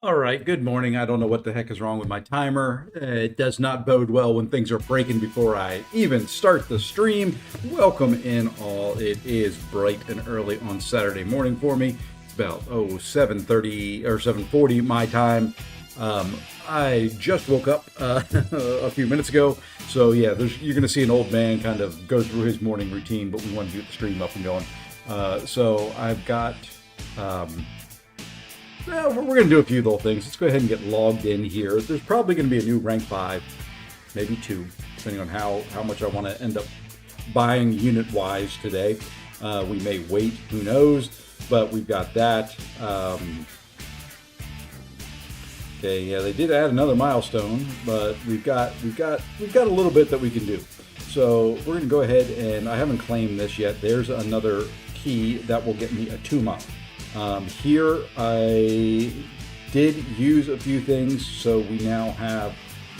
All right, good morning. I don't know what the heck is wrong with my timer. It does not bode well when things are breaking before I even start the stream. Welcome in all. It is bright and early on Saturday morning for me. It's about 7:30 or 7:40 my time. I just woke up a few minutes ago, so yeah, you're going to see an old man kind of go through his morning routine, but we want to get the stream up and going. So I've got. Well, we're going to do a few little things. Let's go ahead and get logged in here. There's probably going to be a new rank 5, maybe 2, depending on how much I want to end up buying unit-wise today. We may wait, who knows, but we've got that. Okay, yeah, they did add another milestone, but we've got a little bit that we can do. So we're going to go ahead, and I haven't claimed this yet. There's another key that will get me a 2-month. Here I did use a few things, so we now have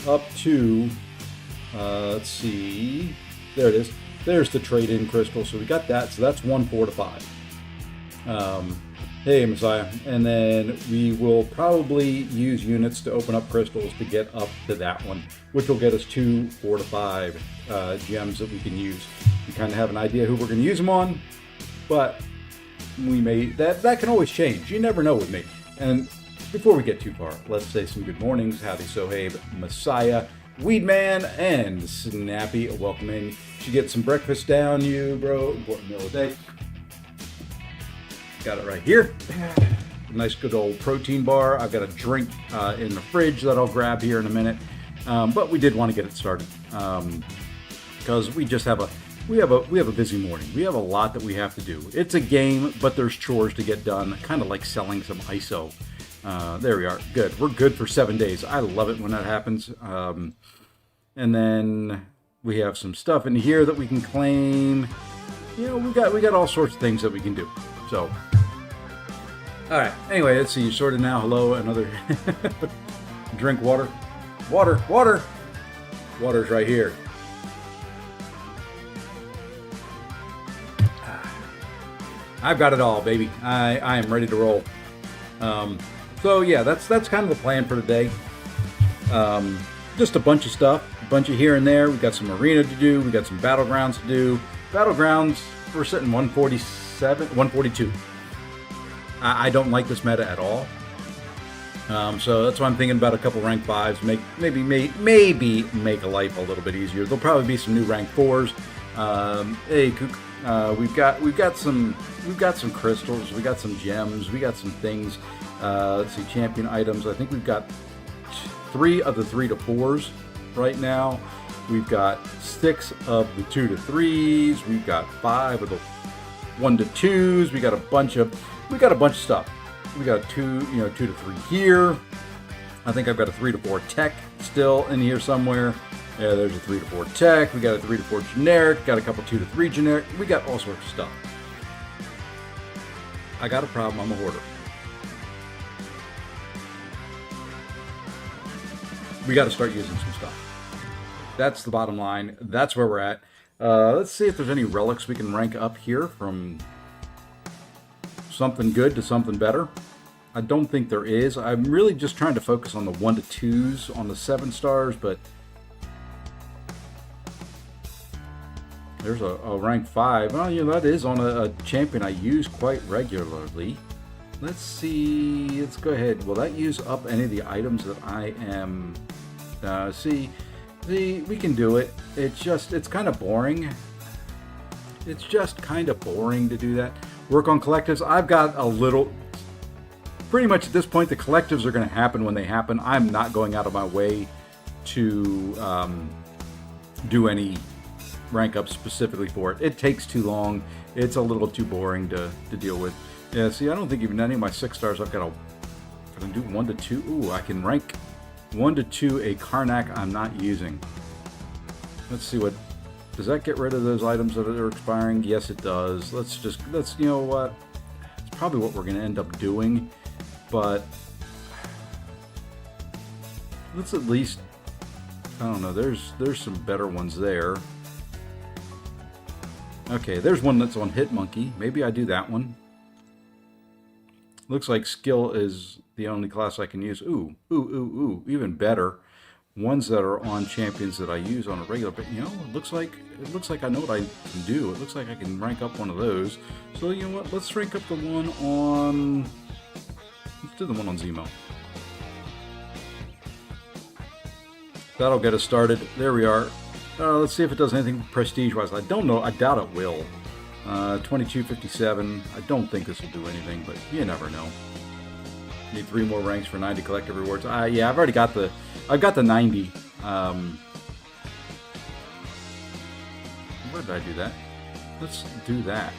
up to, let's see, there it is. There's the trade-in crystal, so we got that, so that's 1 4 to 5. Hey, Messiah. And then we will probably use units to open up crystals to get up to that one, which will get us 2 4 to 5 gems that we can use. We kind of have an idea who we're going to use them on, but we may that can always change. You never know with me. And before we get too far, let's say some good mornings. Howdy, Sohaib, Messiah, Weedman, and Snappy. Welcome in. Should get some breakfast down, you bro. Important meal of the day. Got it right here. Nice good old protein bar. I've got a drink in the fridge that I'll grab here in a minute. But we did want to get it started because we just have a We have a busy morning. We have a lot that we have to do. It's a game, but there's chores to get done, kind of like selling some ISO. There we are. Good. We're good for 7 days. I love it when that happens. And then we have some stuff in here that we can claim. You know, we got all sorts of things that we can do. So, all right. Anyway, let's see. You sorted now. Hello, another drink water. Water. Water's right here. I've got it all, baby. I am ready to roll. So yeah, that's kind of the plan for today. Just a bunch of stuff, a bunch of here and there. We've got some arena to do. We got some battlegrounds to do. Battlegrounds, we're sitting 147, 142. I don't like this meta at all. So that's why I'm thinking about a couple rank 5s. Maybe make a life a little bit easier. There'll probably be some new rank 4s. Hey, we've got some crystals, we got some gems, we got some things. Let's see, champion items. I think we've got 3 of the 3 to 4s right now. We've got 6 of the 2 to 3s. We've got 5 of the 1 to 2s. We got a bunch of stuff. We got 2 to 3 here. I think I've got a 3 to 4 tech still in here somewhere. Yeah, there's a 3 to 4 tech. We got a 3 to 4 generic. Got a couple 2 to 3 generic. We got all sorts of stuff. I got a problem. I'm a hoarder. We got to start using some stuff. That's the bottom line. That's where we're at. Let's see if there's any relics we can rank up here from something good to something better. I don't think there is. I'm really just trying to focus on the 1 to 2s on the 7 stars, but there's a rank 5. Well, you know, that is on a champion I use quite regularly. Let's see. Let's go ahead. Will that use up any of the items that I am... see, we can do it. It's kind of boring. It's just kind of boring to do that. Work on collectives. I've got a little... Pretty much at this point, the collectives are going to happen when they happen. I'm not going out of my way to do any rank up specifically for it. It takes too long. It's a little too boring to deal with. Yeah, see, I don't think even any of my 6 stars I've got to do 1 to 2. Ooh, I can rank 1 to 2 a Karnak I'm not using. Let's see what... Does that get rid of those items that are expiring? Yes, it does. Let's you know what? It's probably what we're going to end up doing, but let's at least... I don't know, there's some better ones there. Okay, there's one that's on Hit Monkey. Maybe I do that one. Looks like skill is the only class I can use. Ooh, ooh, ooh, ooh, even better. Ones that are on champions that I use on a regular, but you know, it looks like I know what I can do. It looks like I can rank up one of those. So you know what? Let's rank up the one on. Let's do the one on Zemo. That'll get us started. There we are. Let's see if it does anything prestige-wise. I don't know. I doubt it will. 2257. I don't think this will do anything, but you never know. Need 3 more ranks for 90 collective rewards. Yeah, I've already got the. I've got the 90. Where did I do that? Let's do that.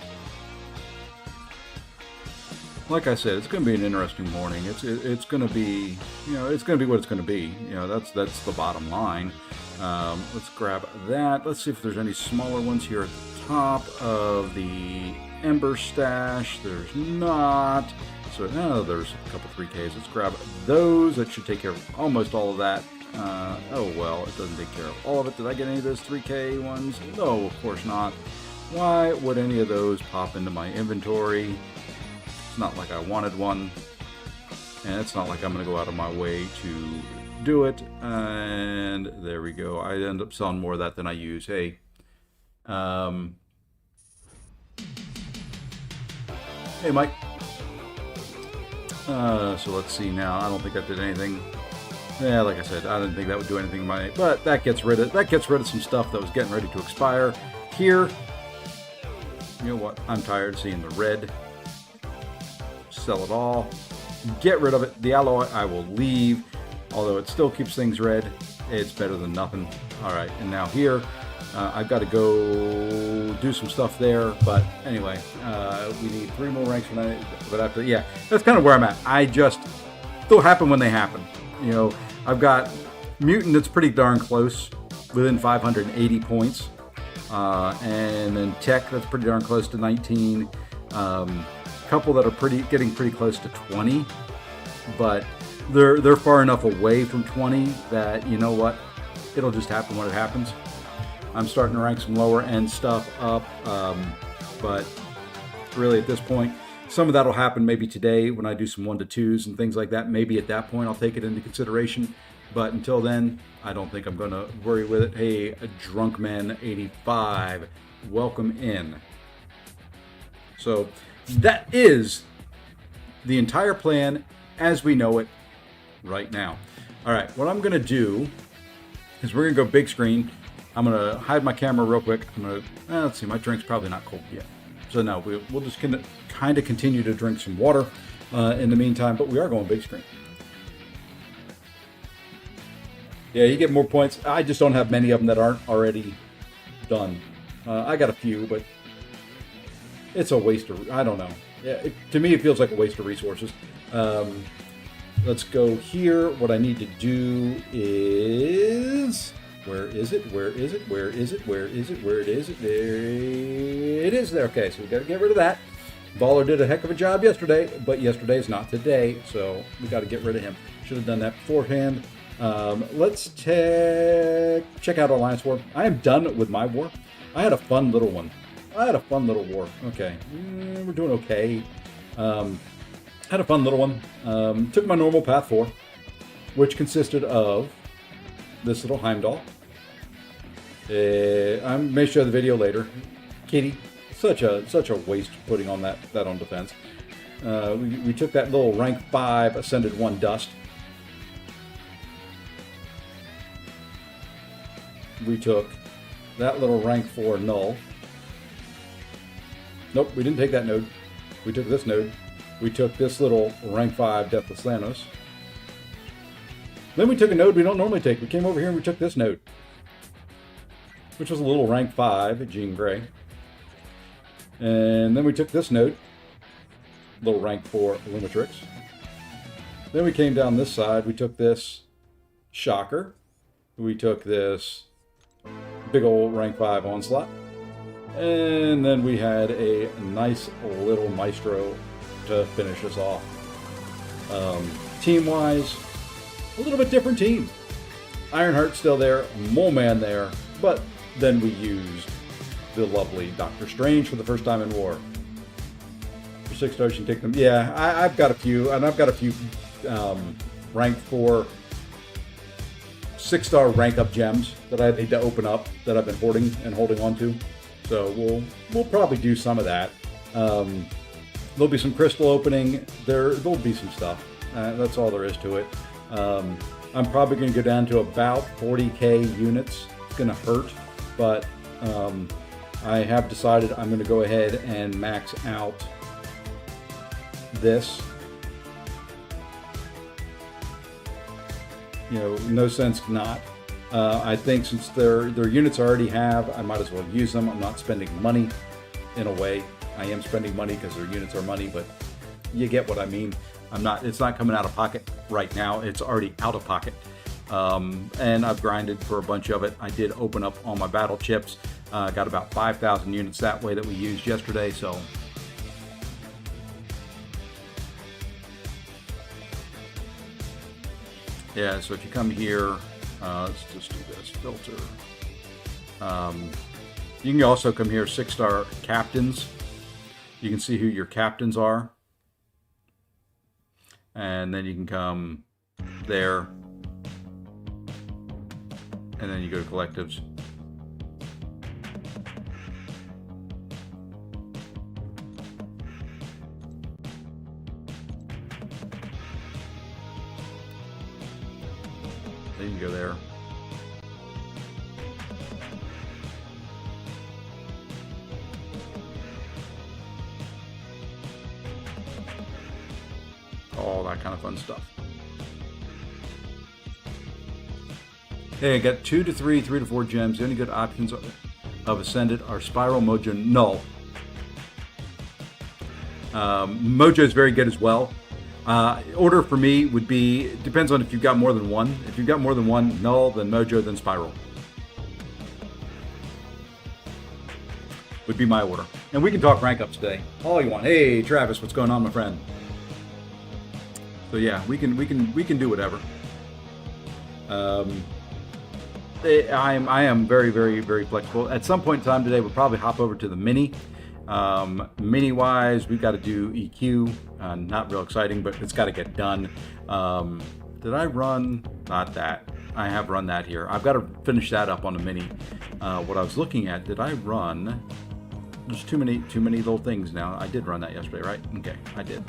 Like I said, it's going to be an interesting morning. It's going to be, you know, it's going to be what it's going to be. You know, that's the bottom line. Let's grab that. Let's see if there's any smaller ones here at the top of the Ember stash. There's not. So now there's a couple 3Ks. Let's grab those. That should take care of almost all of that. Oh well, it doesn't take care of all of it. Did I get any of those 3K ones? No, of course not. Why would any of those pop into my inventory? It's not like I wanted one. And it's not like I'm going to go out of my way to do it. And there we go. I end up selling more of that than I use. Hey. Hey, Mike. So let's see now. I don't think that did anything. Yeah, like I said, I didn't think that would do anything. But that gets rid of some stuff that was getting ready to expire. Here, you know what? I'm tired of seeing the red. Sell it all. Get rid of it. The alloy I will leave, although it still keeps things red. It's better than nothing. All right, and now here, I've got to go do some stuff there. But anyway, we need 3 more ranks for that. But after, yeah, that's kind of where I'm at. They'll happen when they happen. You know, I've got Mutant that's pretty darn close, within 580 points. And then Tech that's pretty darn close to 19. Couple that are getting pretty close to 20. But they're far enough away from 20 that, you know what, it'll just happen when it happens. I'm starting to rank some lower end stuff up, but really at this point, some of that will happen maybe today when I do some 1-2s and things like that. Maybe at that point I'll take it into consideration, but until then, I don't think I'm going to worry with it. Hey, Drunkman85, welcome in. So that is the entire plan as we know it right now. All right, what I'm going to do is we're going to go big screen. I'm going to hide my camera real quick. I'm going to, let's see, my drink's probably not cold yet. So no, we'll just kind of continue to drink some water in the meantime, but we are going big screen. Yeah, you get more points. I just don't have many of them that aren't already done. I got a few, but it's a waste of, I don't know. Yeah, to me, it feels like a waste of resources. Let's go here. What I need to do is, where is it? Where is it? Where is it? Where is it? Where it is? There it is. There. Okay, so we got to get rid of that. Baller did a heck of a job yesterday, but yesterday's not today, so we got to get rid of him. Should have done that beforehand. Let's check out Alliance War. I am done with my war. I had a fun little one. Okay, we're doing okay. Had a fun little one. Took my normal path 4, which consisted of this little Heimdall. I may show the video later. Kitty, such a waste putting on that on defense. We took that little rank 5 Ascended 1 Dust. We took that little rank 4 Null. Nope, we didn't take that node. We took this node. We took this little rank 5 Deathless Thanos. Then we took a node we don't normally take. We came over here and we took this node, which was a little rank 5 Jean Grey. And then we took this node, little rank 4 Lumitrix. Then we came down this side. We took this Shocker. We took this big old rank 5 Onslaught. And then we had a nice little Maestro to finish us off. Team-wise, a little bit different team. Ironheart's still there, Mole Man there, but then we used the lovely Doctor Strange for the first time in war. 6 stars, you can take them. Yeah, I've got a few, and I've got a few rank 4 6-star rank up gems that I need to open up that I've been hoarding and holding on to. So we'll probably do some of that. There'll be some crystal opening. There'll be some stuff. That's all there is to it. I'm probably going to go down to about 40k units. It's going to hurt, but I have decided I'm going to go ahead and max out this. You know, no sense not. I think since their units I already have, I might as well use them. I'm not spending money in a way. I am spending money because their units are money, but you get what I mean. It's not coming out of pocket right now. It's already out of pocket. And I've grinded for a bunch of it. I did open up all my battle chips. Got about 5,000 units that way that we used yesterday, so. Yeah, so if you come here, let's just do this filter. You can also come here, 6-star captains. You can see who your captains are. And then you can come there. And then you go to collectives. Then you can go there. All that kind of fun stuff. Hey, I got 2 to 3, 3 to 4 gems. The only good options of Ascended are Spiral, Mojo, Null. Mojo is very good as well. Order for me would be, depends on if you've got more than one. If you've got more than one, Null, then Mojo, then Spiral. Would be my order. And we can talk rank ups today. All you want. Hey, Travis, what's going on, my friend? So yeah, we can do whatever. I am very, very, very flexible. At some point in time today, we'll probably hop over to the mini. Mini wise, we've got to do EQ. Not real exciting, but it's got to get done. Did I run? Not that. I have run that here. I've got to finish that up on the mini. What I was looking at, did I run? There's too many little things now. I did run that yesterday, right? Okay, I did.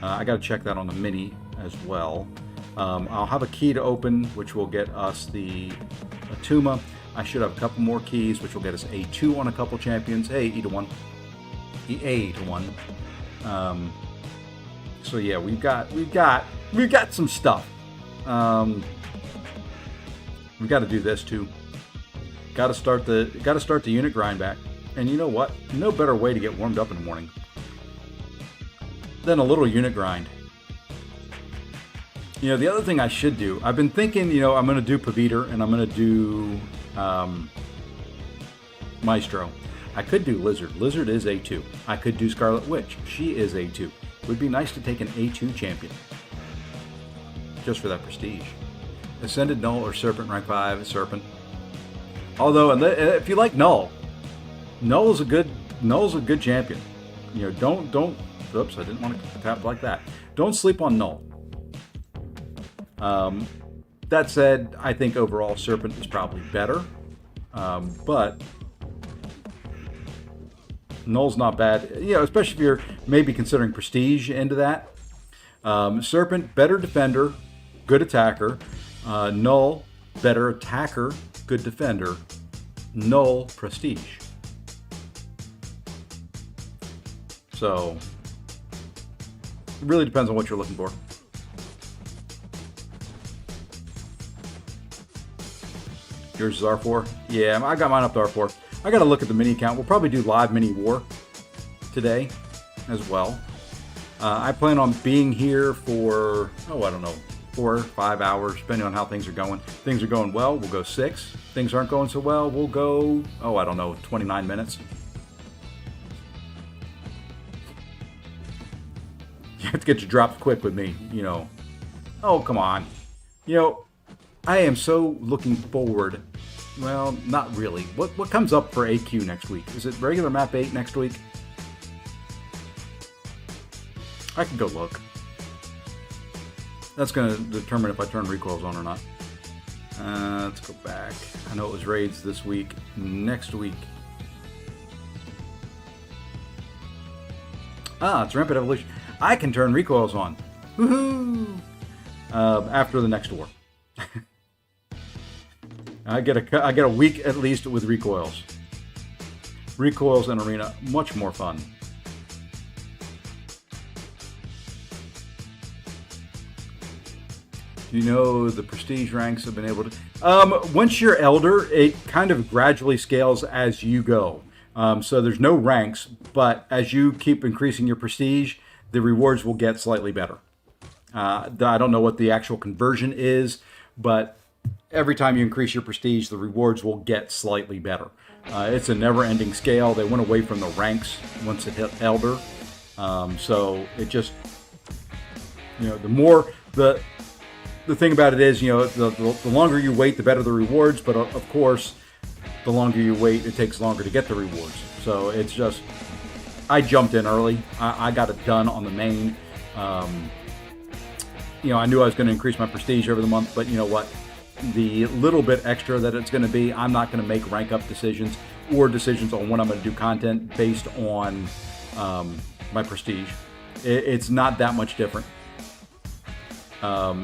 I got to check that on the mini as well. I'll have a key to open, which will get us the Atuma. I should have a couple more keys, which will get us A2 on a couple champions. Hey, E to 1. A to 1. So yeah, we've got some stuff. We've got to do this too. Got to start the unit grind back. And you know what? No better way to get warmed up in the morning than a little unit grind. You know, the other thing I should do, I've been thinking, you know, I'm going to do Paviter and I'm going to do Maestro. I could do Lizard. Lizard is A2. I could do Scarlet Witch. She is A2. It would be nice to take an A2 champion. Just for that prestige. Ascended, Null, or Serpent, rank 5, Serpent. Although, if you like Null, Null's a good champion. You know, don't, oops, I didn't want to tap like that. Don't sleep on Null. That said, I think overall Serpent is probably better. But Null's not bad, you know, especially if you're maybe considering prestige into that. Serpent, better defender, good attacker. Null, better attacker, good defender. Null, prestige. So, it really depends on what you're looking for. Yours is R4? Yeah, I got mine up to R4. I got to look at the mini count. We'll probably do live mini war today as well. I plan on being here for, I don't know, 4 or 5 hours, depending on how things are going. Things are going well, we'll go 6. Things aren't going so well, we'll go, I don't know, 29 minutes. You have to get your drops quick with me, you know. Oh, come on. You know, I am so looking forward. Well, not really. What comes up for AQ next week? Is it regular map 8 next week? I can go look. That's going to determine if I turn recoils on or not. Let's go back. I know it was raids this week. Next week. It's Rampant Evolution. I can turn recoils on. Woohoo! After the next war. I get a week at least with recoils. Recoils and arena, much more fun. You know, the prestige ranks have been able to... once you're Elder, it kind of gradually scales as you go. So there's no ranks, but as you keep increasing your prestige, the rewards will get slightly better. I don't know what the actual conversion is, but every time you increase your prestige, the rewards will get slightly better. It's a never-ending scale. They went away from the ranks once it hit Elder. So it just... You know, the more... The thing about it is, you know, the longer you wait, the better the rewards. But of course, the longer you wait, it takes longer to get the rewards. So it's just, I jumped in early. I got it done on the main. You know, I knew I was going to increase my prestige over the month, but you know what? The little bit extra that it's going to be, I'm not going to make rank up decisions or decisions on when I'm going to do content based on my prestige. It's not that much different.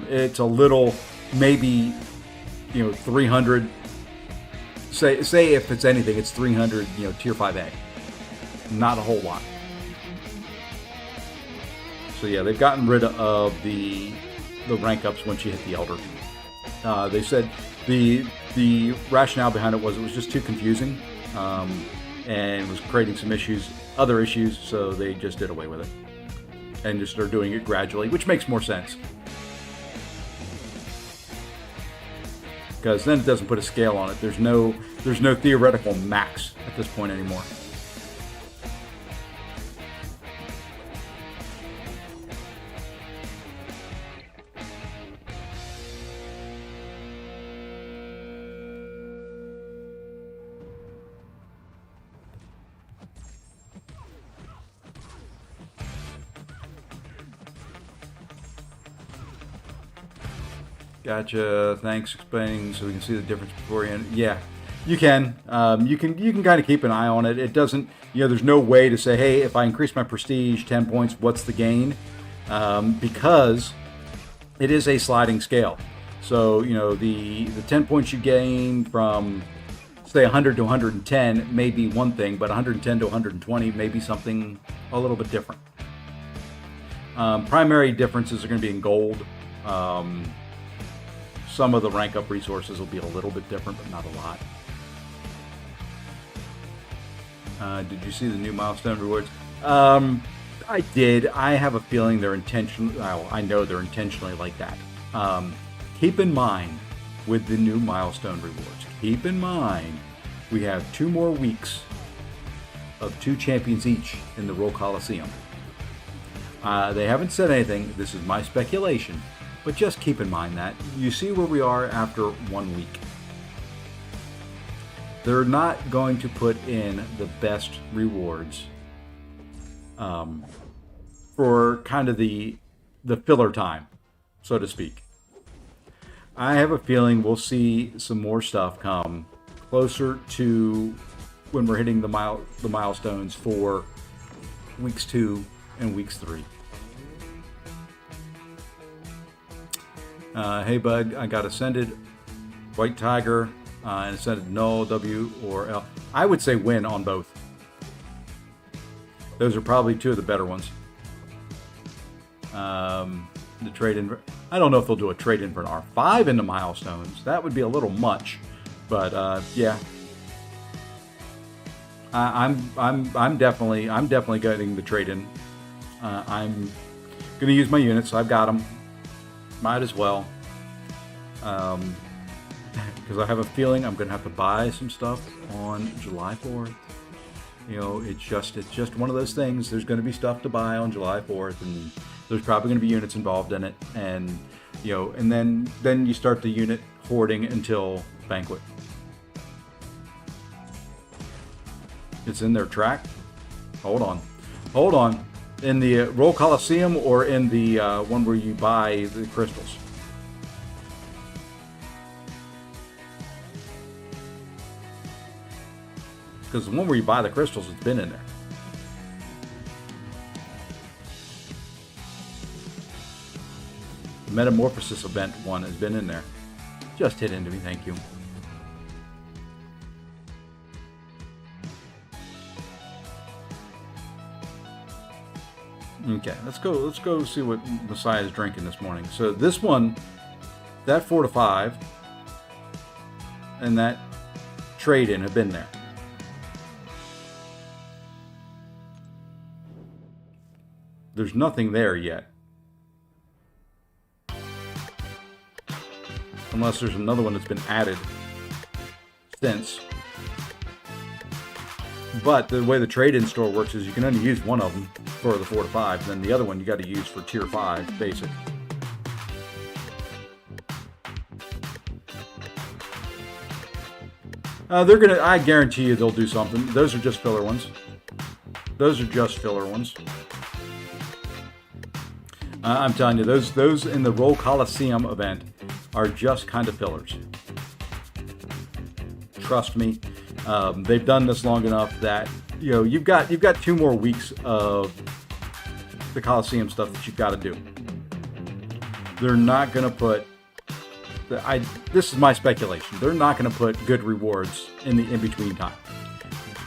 It's a little, maybe, you know, 300. Say if it's anything, it's 300, you know, tier 5A. Not a whole lot. So yeah, they've gotten rid of the rank ups once you hit the Elder. They said the rationale behind it was just too confusing, and was creating some other issues, so they just did away with it. And just started doing it gradually, which makes more sense. Because then it doesn't put a scale on it. There's no theoretical max at this point anymore. Gotcha. Thanks for explaining so we can see the difference beforehand. Yeah, you can. You can kind of keep an eye on it. It doesn't, you know, there's no way to say, hey, if I increase my prestige 10 points, what's the gain? Because it is a sliding scale. So, you know, the 10 points you gain from, say, 100 to 110 may be one thing, but 110 to 120 may be something a little bit different. Primary differences are going to be in gold. Some of the rank up resources will be a little bit different, but not a lot. Did you see the new milestone rewards? I did. I have a feeling they're intentionally, well, I know they're intentionally like that. Keep in mind with the new milestone rewards, keep in mind we have 2 more weeks of 2 champions each in the Roll Coliseum. They haven't said anything. This is my speculation. But just keep in mind that. You see where we are after 1 week. They're not going to put in the best rewards for kind of the filler time, so to speak. I have a feeling we'll see some more stuff come closer to when we're hitting the milestones for weeks 2 and weeks 3. Hey bud, I got Ascended, White Tiger, and Ascended Null, W or L. I would say win on both. Those are probably 2 of the better ones. The trade-in, I don't know if they'll do a trade-in for an R5 into milestones. That would be a little much, but yeah. I'm definitely getting the trade-in. I'm gonna use my units, so I've got them. Might as well, because I have a feeling I'm gonna have to buy some stuff on July 4th. You know, it's just one of those things. There's going to be stuff to buy on July 4th, and there's probably going to be units involved in it, and you know, and then you start the unit hoarding until Banquet. It's in their track. Hold on. In the Roll Coliseum or in the one where you buy the crystals? Because the one where you buy the crystals has been in there. The Metamorphosis event one has been in there. Just hit into me, thank you. Okay, let's go see what Messiah is drinking this morning. So this one, that 4 to 5, and that trade-in have been there. There's nothing there yet. Unless there's another one that's been added since. But the way the trade-in store works is you can only use one of them for the 4 to 5, then the other one you got to use for tier 5 basic. I guarantee you they'll do something. Those are just filler ones. Those are just filler ones. I'm telling you, those in the Roll Coliseum event are just kind of fillers. Trust me, they've done this long enough that you've got 2 more weeks of the Coliseum stuff that you've got to do. They're not going to put. This is my speculation. They're not going to put good rewards in the in-between time.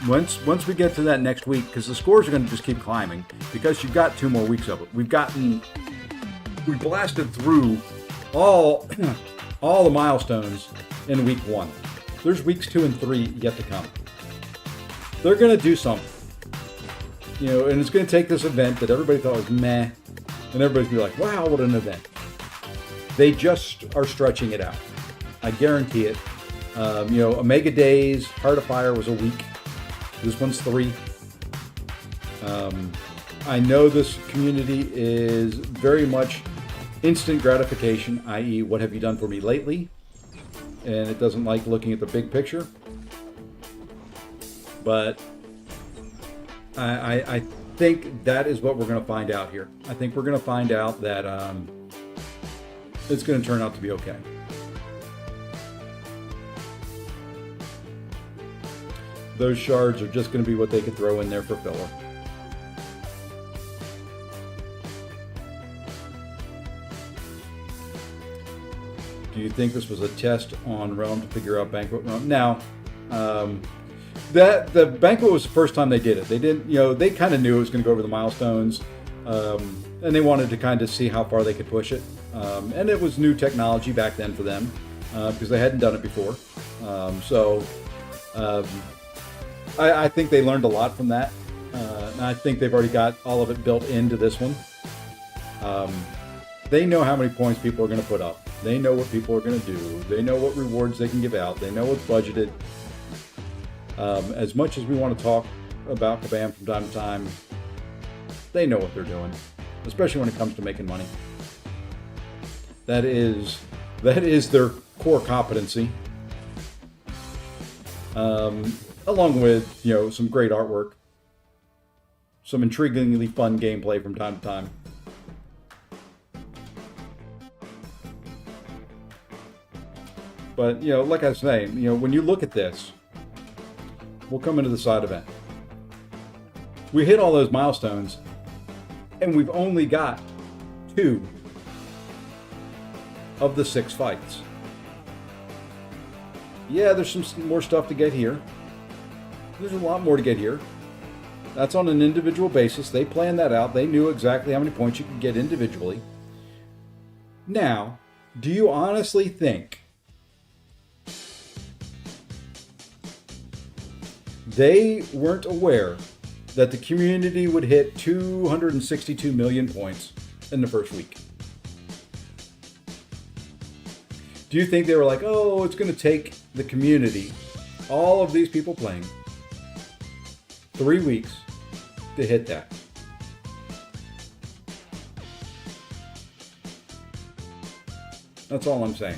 Once we get to that next week, because the scores are going to just keep climbing, because you've got 2 more weeks of it. We blasted through all the milestones in week 1. There's weeks 2 and 3 yet to come. They're going to do something, and it's going to take this event that everybody thought was meh, and everybody's going to be like, wow, what an event. They just are stretching it out. I guarantee it. Omega Days, Heart of Fire was a week. This one's 3. I know this community is very much instant gratification, i.e., what have you done for me lately? And it doesn't like looking at the big picture. But I think that is what we're going to find out here. I think we're going to find out that it's going to turn out to be okay. Those shards are just going to be what they could throw in there for filler. Do you think this was a test on Realm to figure out Banquet Realm? Now, that the Banquet was the first time they did it. They didn't, they kind of knew it was going to go over the milestones, and they wanted to kind of see how far they could push it. And it was new technology back then for them because they hadn't done it before. I think they learned a lot from that. And I think they've already got all of it built into this one. They know how many points people are going to put up. They know what people are going to do. They know what rewards they can give out. They know what's budgeted. As much as we want to talk about Kabam from time to time, they know what they're doing, especially when it comes to making money. That is their core competency. Along with, some great artwork, some intriguingly fun gameplay from time to time. But, like I was saying, when you look at this, we'll come into the side event. We hit all those milestones, and we've only got 2 of the 6 fights. Yeah, there's some more stuff to get here. There's a lot more to get here. That's on an individual basis. They planned that out. They knew exactly how many points you could get individually. Now, do you honestly think they weren't aware that the community would hit 262 million points in the first week? Do you think they were like, oh, it's going to take the community, all of these people playing, 3 weeks to hit that? That's all I'm saying.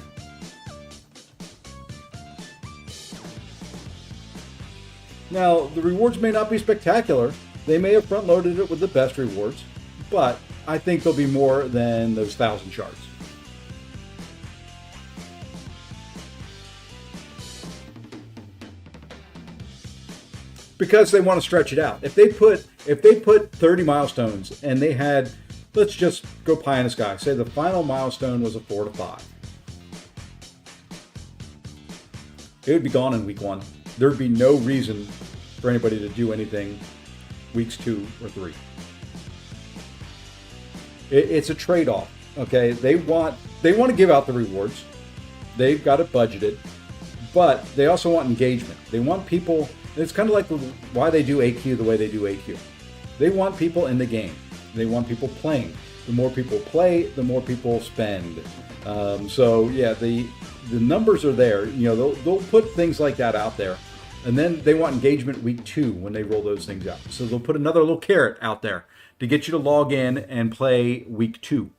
Now, the rewards may not be spectacular, They may have front loaded it with the best rewards, but I think there'll be more than those 1,000 shards. Because they want to stretch it out. If they put 30 milestones and they had, let's just go pie in the sky. Say the final milestone was a 4 to 5. It would be gone in week 1. There would be no reason for anybody to do anything weeks 2 or 3. It's a trade-off. Okay, they want to give out the rewards. They've got it budgeted, but they also want engagement. They want people. It's kind of like why they do AQ the way they do AQ. They want people in the game. They want people playing. The more people play, the more people spend. So yeah, the numbers are there. You know, they'll put things like that out there. And then they want engagement week 2 when they roll those things out. So they'll put another little carrot out there to get you to log in and play week 2.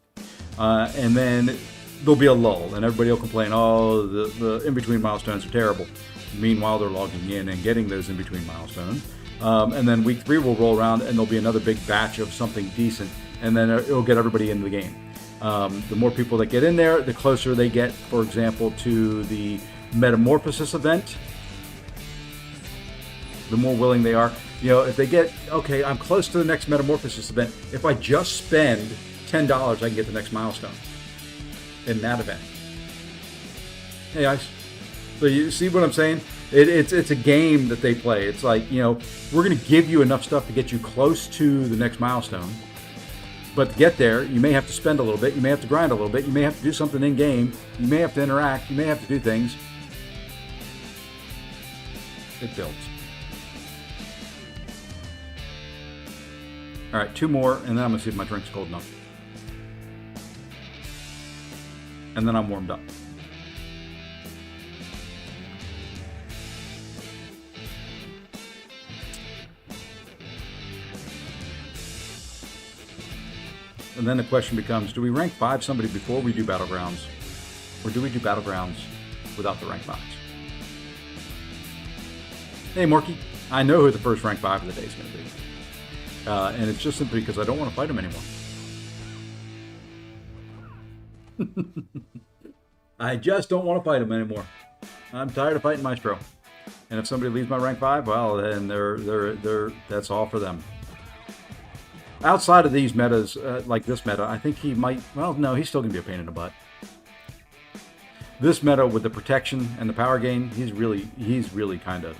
And then there'll be a lull and everybody will complain, oh, the in-between milestones are terrible. Meanwhile, they're logging in and getting those in-between milestones. And then week 3 will roll around and there'll be another big batch of something decent. And then it'll get everybody into the game. The more people that get in there, the closer they get, for example, to the Metamorphosis event, the more willing they are. You know, if they get, okay, I'm close to the next Metamorphosis event. If I just spend $10, I can get the next milestone in that event. Hey guys, so you see what I'm saying? It's a game that they play. It's like, you know, we're going to give you enough stuff to get you close to the next milestone. But to get there, you may have to spend a little bit. You may have to grind a little bit. You may have to do something in game. You may have to interact. You may have to do things. It builds. All right, 2 more, and then I'm going to see if my drink's cold enough. And then I'm warmed up. And then the question becomes, do we rank 5 somebody before we do Battlegrounds? Or do we do Battlegrounds without the rank 5s? Hey, Morky. I know who the first rank 5 of the day is going to be. And it's just simply because I don't want to fight him anymore. I just don't want to fight him anymore. I'm tired of fighting Maestro. And if somebody leaves my rank 5, well, then that's all for them. Outside of these metas, like this meta, I think he might, well, no, he's still going to be a pain in the butt. This meta with the protection and the power gain, he's really kind of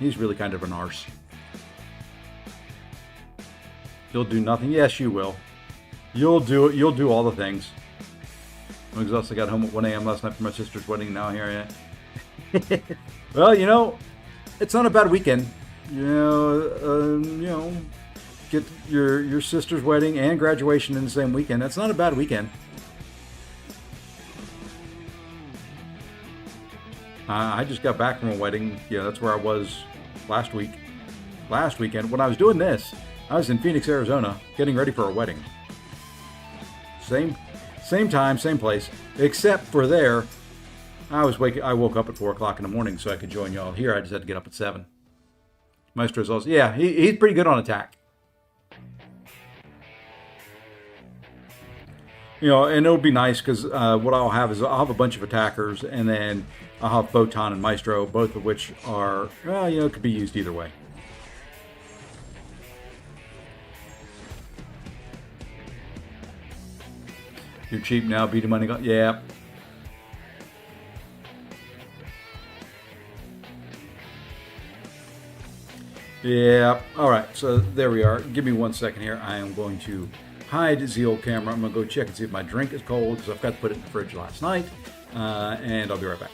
an arse. You'll do nothing. Yes, you will. You'll do it. You'll do all the things. I'm exhausted. I got home at 1 a.m. last night for my sister's wedding. Now here I am. Well, you know, it's not a bad weekend. You know, get your sister's wedding and graduation in the same weekend. That's not a bad weekend. I just got back from a wedding. Yeah, that's where I was last weekend. When I was doing this, I was in Phoenix, Arizona, getting ready for a wedding. Same time, same place, except for there, I woke up at 4 o'clock in the morning so I could join y'all. Here, I just had to get up at 7. Maestro's also, yeah, he's pretty good on attack. You know, and it'll be nice because what I'll have is I'll have a bunch of attackers, and then I'll have Photon and Maestro, both of which are, well, you know, could be used either way. You're cheap now, beat the money. Yeah. Yeah. All right. So there we are. Give me 1 second here. I am going to hide the old camera. I'm going to go check and see if my drink is cold because I've got to put it in the fridge last night. And I'll be right back.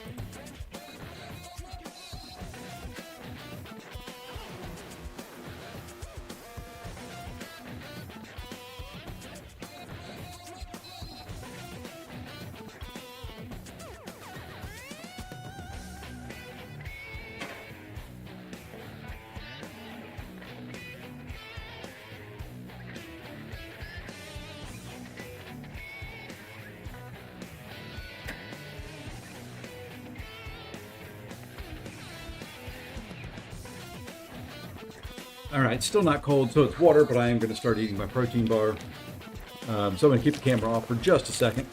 All right, still not cold, so it's water, but I am going to start eating my protein bar. So I'm going to keep the camera off for just a second.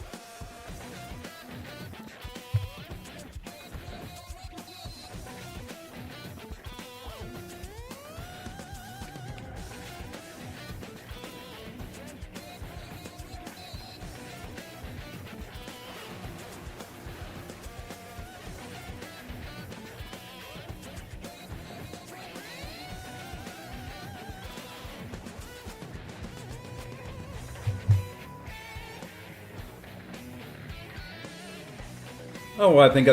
Oh, I think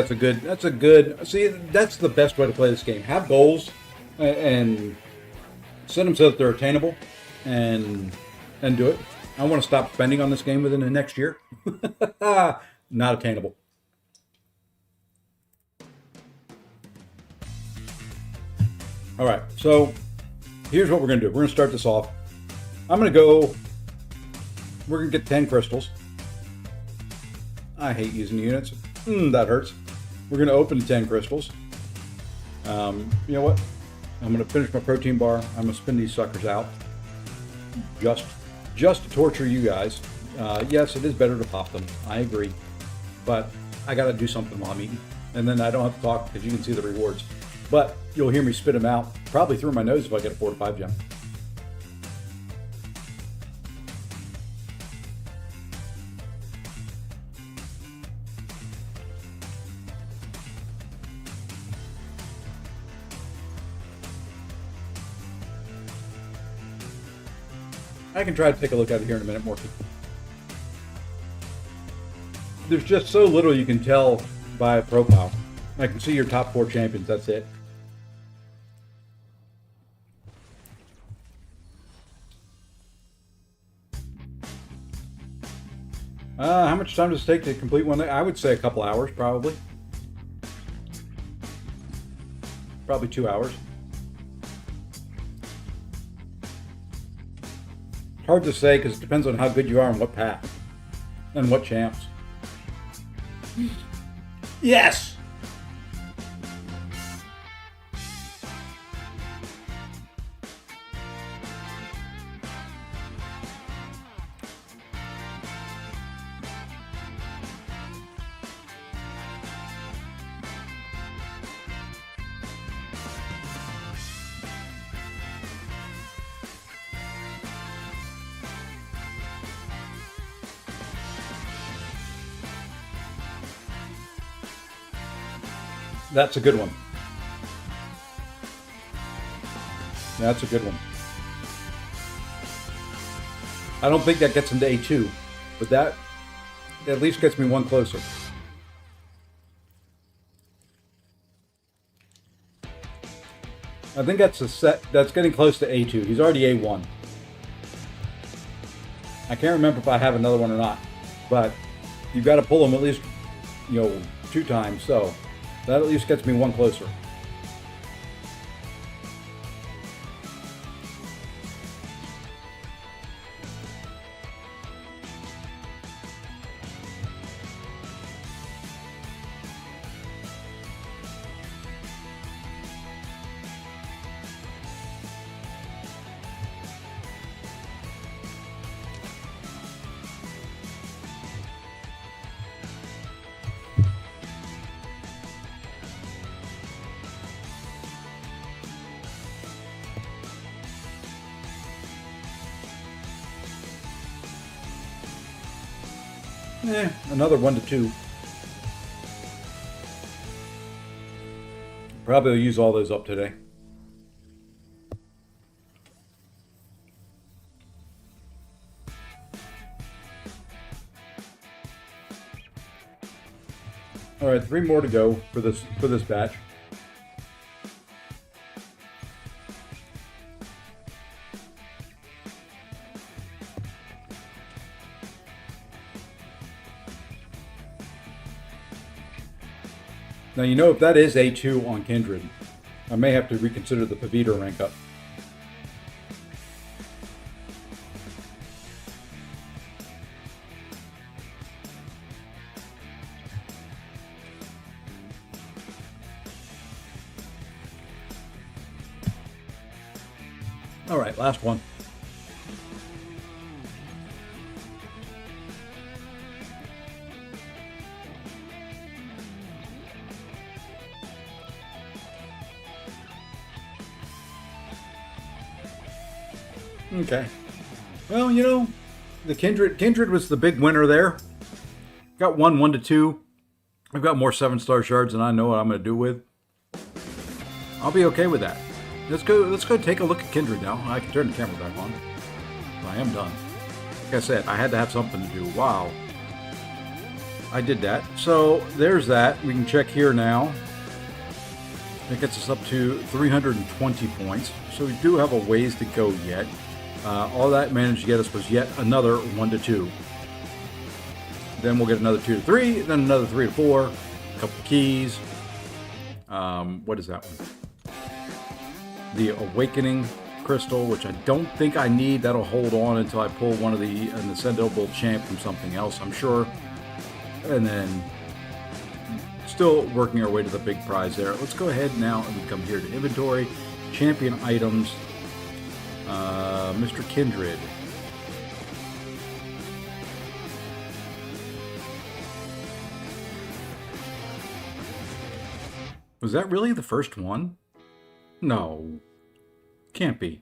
see, that's the best way to play this game. Have goals and set them so that they're attainable and do it. I want to stop spending on this game within the next year. Not attainable. All right, so here's what we're going to do. We're going to start this off. We're going to get 10 crystals. I hate using units. That hurts. We're going to open the 10 crystals. You know what? I'm going to finish my protein bar. I'm going to spin these suckers out. Just to torture you guys. Yes, it is better to pop them. I agree. But I got to do something while I'm eating. And then I don't have to talk because you can see the rewards. But you'll hear me spit them out. Probably through my nose if I get a 4 to 5 gem. I can try to take a look at it here in a minute more. There's just so little you can tell by a profile. I can see your top 4 champions, that's it. How much time does it take to complete one? I would say a couple hours, probably. Probably 2 hours. Hard to say because it depends on how good you are and what path and what champs. Yes! That's a good one. That's a good one. I don't think that gets him to A2, but that at least gets me one closer. I think that's that's getting close to A2. He's already A1. I can't remember if I have another one or not, but you've got to pull him at least, 2 times, so that at least gets me one closer. Another 1 to 2. Probably will use all those up today. All right, 3 more to go for this batch. Now, if that is A2 on Kindred, I may have to reconsider the Pavita rank up. All right, last one. Okay. Well, you know, the Kindred was the big winner there. Got 1 to 2. I've got more 7-star shards than I know what I'm going to do with. I'll be okay with that. Let's go take a look at Kindred now. I can turn the camera back on. I am done. Like I said, I had to have something to do. Wow. I did that. So there's that. We can check here now. That gets us up to 320 points. So we do have a ways to go yet. All that managed to get us was yet another 1 to 2. Then we'll get another 2 to 3, then another 3 to 4, a couple keys. What is that one? The Awakening Crystal, which I don't think I need. That'll hold on until I pull one of the Ascendable Champ from something else, I'm sure. And then still working our way to the big prize there. Let's go ahead now and we come here to inventory, champion items, Mr. Kindred. Was that really the first one? No. Can't be.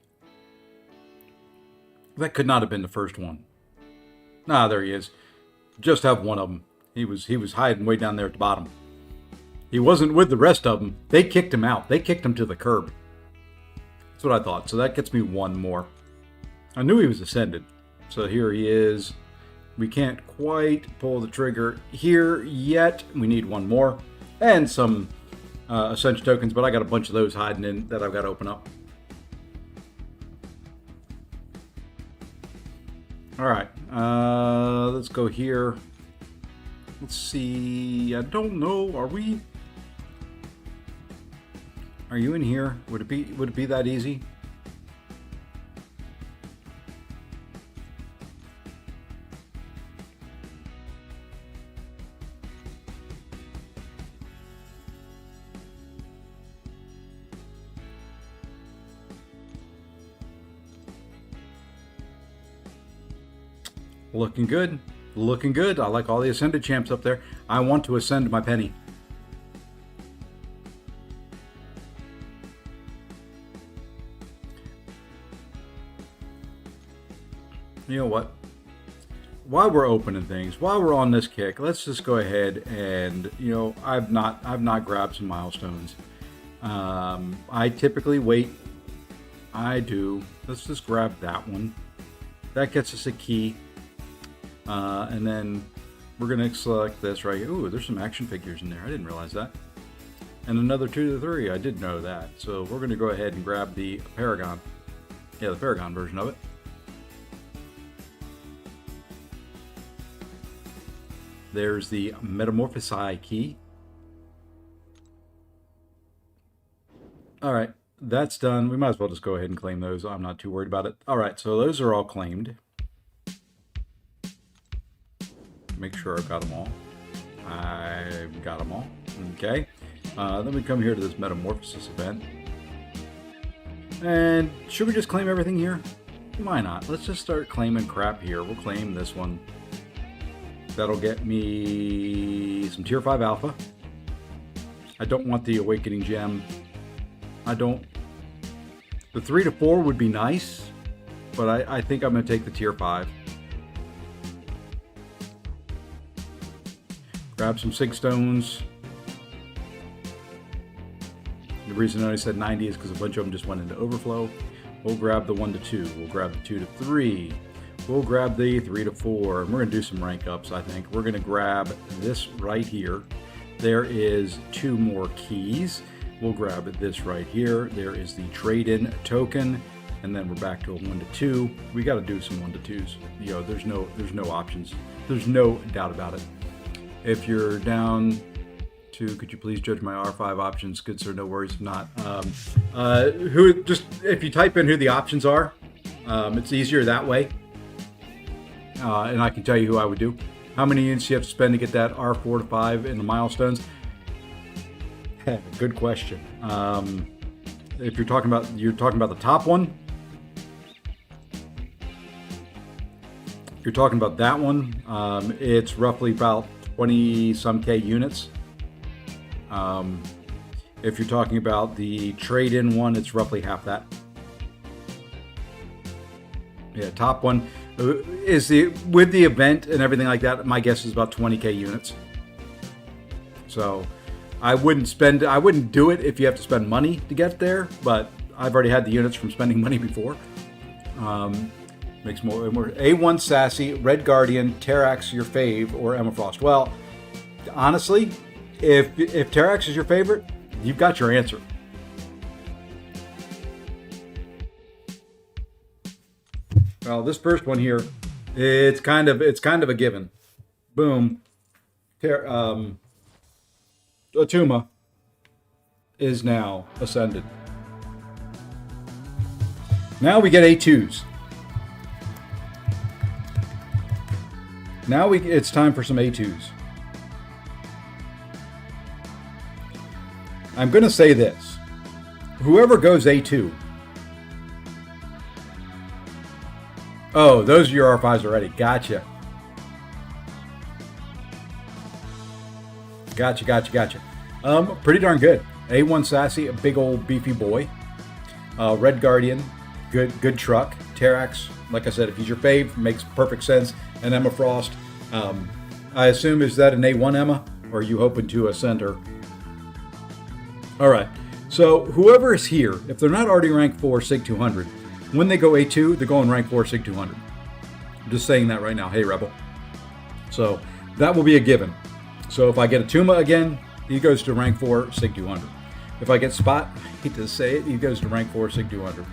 That could not have been the first one. Ah, there he is. Just have one of them. He was hiding way down there at the bottom. He wasn't with the rest of them. They kicked him out. They kicked him to the curb. That's what I thought. So that gets me one more. I knew he was ascended. So here he is. We can't quite pull the trigger here yet. We need one more. And some Ascension tokens, but I got a bunch of those hiding in that I've got to open up. All right, let's go here. Let's see. I don't know. Are you in here? Would it be that easy? Looking good. Looking good. I like all the Ascended champs up there. I want to ascend my penny. You know what? While we're opening things, while we're on this kick, let's just go ahead and, you know, I've not grabbed some milestones. I typically wait. I do. Let's just grab that one. That gets us a key. And then we're going to select this right here. Ooh, there's some action figures in there. I didn't realize that. And another 2 to 3. I did know that. So we're going to go ahead and grab the Paragon. Yeah, the Paragon version of it. There's the Metamorphosis key. All right, that's done. We might as well just go ahead and claim those. I'm not too worried about it. All right, so those are all claimed. Make sure I've got them all. I've got them all. Okay. Then we come here to this Metamorphosis event. And should we just claim everything here? Why not? Let's just start claiming crap here. We'll claim this one. That'll get me some tier 5 alpha. I don't want the Awakening gem. I don't. The 3 to 4 would be nice, but I think I'm going to take the tier 5. Grab some Sig Stones. The reason I only said 90 is because a bunch of them just went into overflow. We'll grab the 1 to 2. We'll grab the 2 to 3. We'll grab the 3 to 4. And we're going to do some rank ups, I think. We're going to grab this right here. There is 2 more keys. We'll grab this right here. There is the trade-in token. And then we're back to a 1 to 2. We got to do some 1 to 2s. You know, there's no options. There's no doubt about it. If you're down to, could you please judge my R5 options? Good sir, no worries. If not, if you type in who the options are, it's easier that way. And I can tell you who I would do. How many units you have to spend to get that R4 to 5 in the milestones? Good question. If you're talking about the top one, you're talking about that one, it's roughly about 20 some K units. If you're talking about the trade-in one, it's roughly half that. Yeah, top one is with the event and everything like that. My guess is about 20K units. So I wouldn't do it if you have to spend money to get there, but I've already had the units from spending money before. Makes more. A1 Sassy, Red Guardian, Terrax your fave, or Emma Frost. Well, honestly, if Terrax is your favorite, you've got your answer. Well, this first one here, it's kind of a given. Boom. Atuma is now ascended. Now we get A2s. Now it's time for some A2s. I'm going to say this. Whoever goes A2. Oh, those are your R5s already. Gotcha. Gotcha. Pretty darn good. A1 Sassy, a big old beefy boy. Red Guardian, good truck. Terrax, like I said, if he's your fave, makes perfect sense. And Emma Frost, I assume, is that an A1 Emma? Or are you hoping to ascend her? All right. So whoever is here, if they're not already rank 4 Sig 200, when they go A2, they're going rank 4 Sig 200. I'm just saying that right now. Hey, Rebel. So that will be a given. So if I get a Tuma again, he goes to rank 4 Sig 200. If I get Spot, I hate to say it, he goes to rank 4 Sig 200.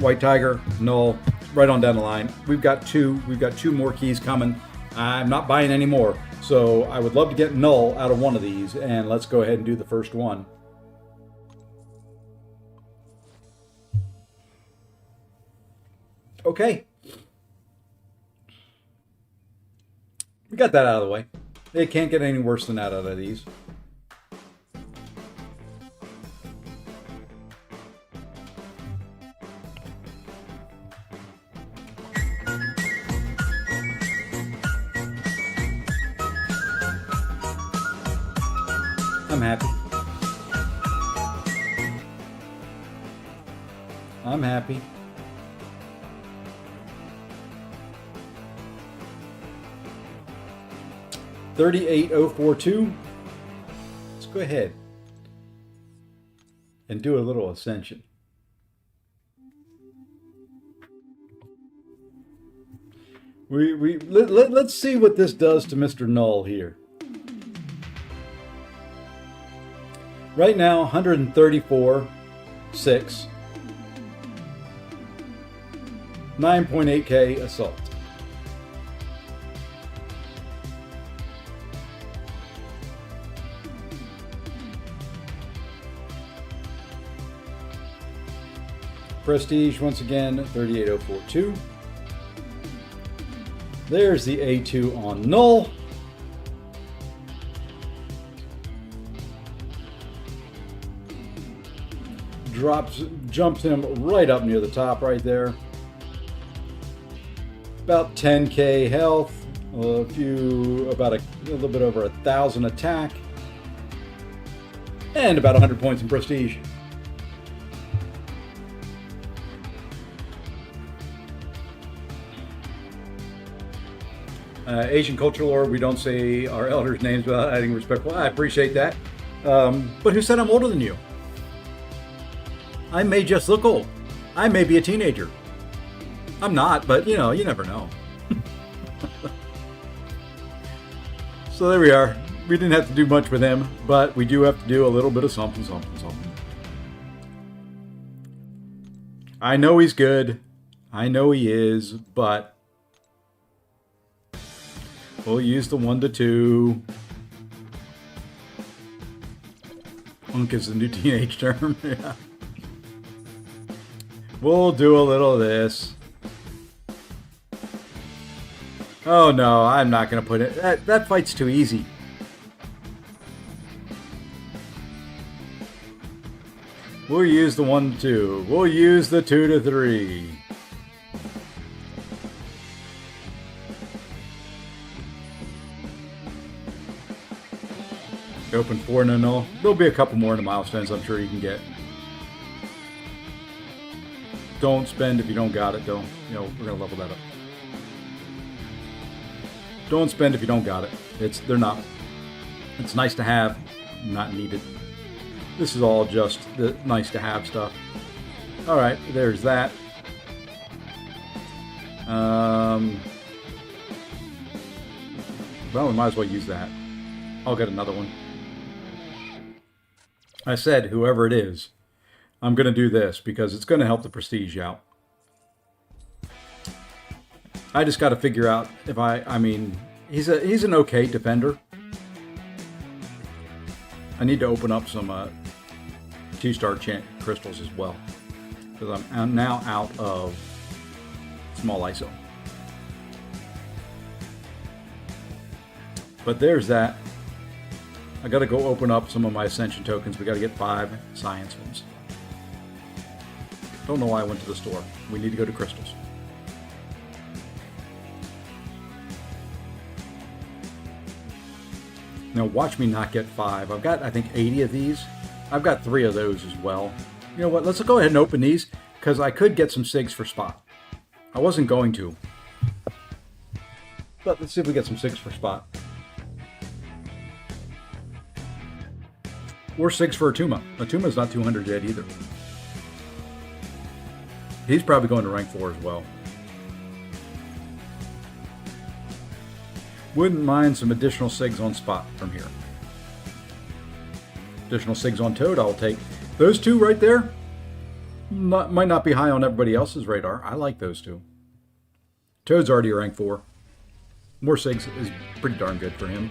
White Tiger, Null, right on down the line. We've got two more keys coming. I'm not buying any more. So I would love to get Null out of one of these, and let's go ahead and do the first one. Okay. We got that out of the way. It can't get any worse than that out of these. I'm happy. I'm happy. $38,042. Let's go ahead and do a little ascension. Let's see what this does to Mr. Null here. Right now, 134.6. 9.8K assault. Prestige, once again, 38,042. There's the A2 on Null. Jumps him right up near the top right there. About 10K health, about a little bit over 1,000 attack, and about 100 points in prestige. Asian culture lore, we don't say our elders' names without adding respect. Well, I appreciate that. But who said I'm older than you? I may just look old. I may be a teenager. I'm not, but you know, you never know. So there we are. We didn't have to do much with him, but we do have to do a little bit of something. I know he's good. I know he is, but we'll use the 1 to 2. Punk is the new teenage term. Yeah. We'll do a little of this. Oh no, I'm not going to put it. That fight's too easy. We'll use the 1 to 2. We'll use the 2 to 3. Open 4, no. There'll be a couple more in the milestones I'm sure you can get. Don't spend if you don't got it, though. You know, we're going to level that up. Don't spend if you don't got it. It's nice to have, not needed. This is all just the nice to have stuff. All right, there's that. Well, we might as well use that. I'll get another one. I said, whoever it is, I'm going to do this because it's going to help the prestige out. I just got to figure out if I mean, he's an okay defender. I need to open up some 2-star chant crystals as well because I'm now out of small ISO. But there's that. I got to go open up some of my Ascension tokens. We got to get 5 science ones. Don't know why I went to the store. We need to go to crystals. Now watch me not get 5. I've got, I think, 80 of these. I've got 3 of those as well. You know what? Let's go ahead and open these because I could get some SIGs for spot. I wasn't going to. But let's see if we get some SIGs for spot. Or SIGs for Atuma. Atuma's not 200 yet either. He's probably going to rank 4 as well. Wouldn't mind some additional SIGs on spot from here. Additional SIGs on Toad I'll take. Those 2 right there might not be high on everybody else's radar. I like those 2. Toad's already a rank 4. More SIGs is pretty darn good for him.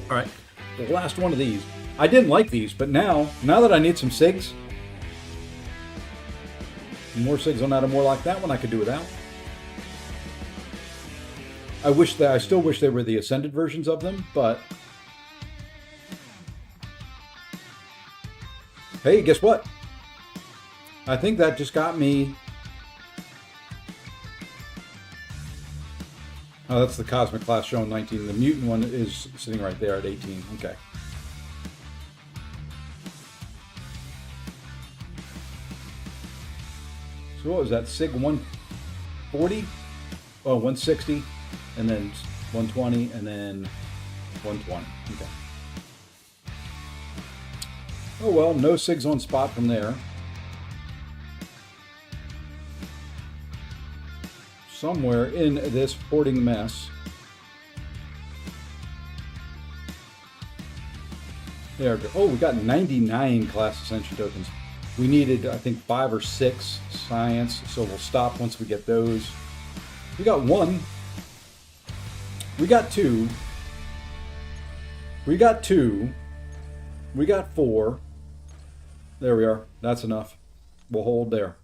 Alright, the last one of these. I didn't like these, but now that I need some SIGs, more SIGs on that and more like that one I could do without. I still wish they were the Ascended versions of them, but hey, guess what? I think that just got me. Oh, that's the Cosmic class showing 19. The Mutant one is sitting right there at 18. Okay. So what was that? SIG 140? Oh, 160, and then 120, and then 120. Okay. Oh well, no SIGs on spot from there. Somewhere in this hoarding mess. There we go. Oh, we got 99 class Ascension tokens. We needed, I think, 5 or 6 science, so we'll stop once we get those. We got 1. We got 2. We got 2. We got 4. There we are. That's enough. We'll hold there.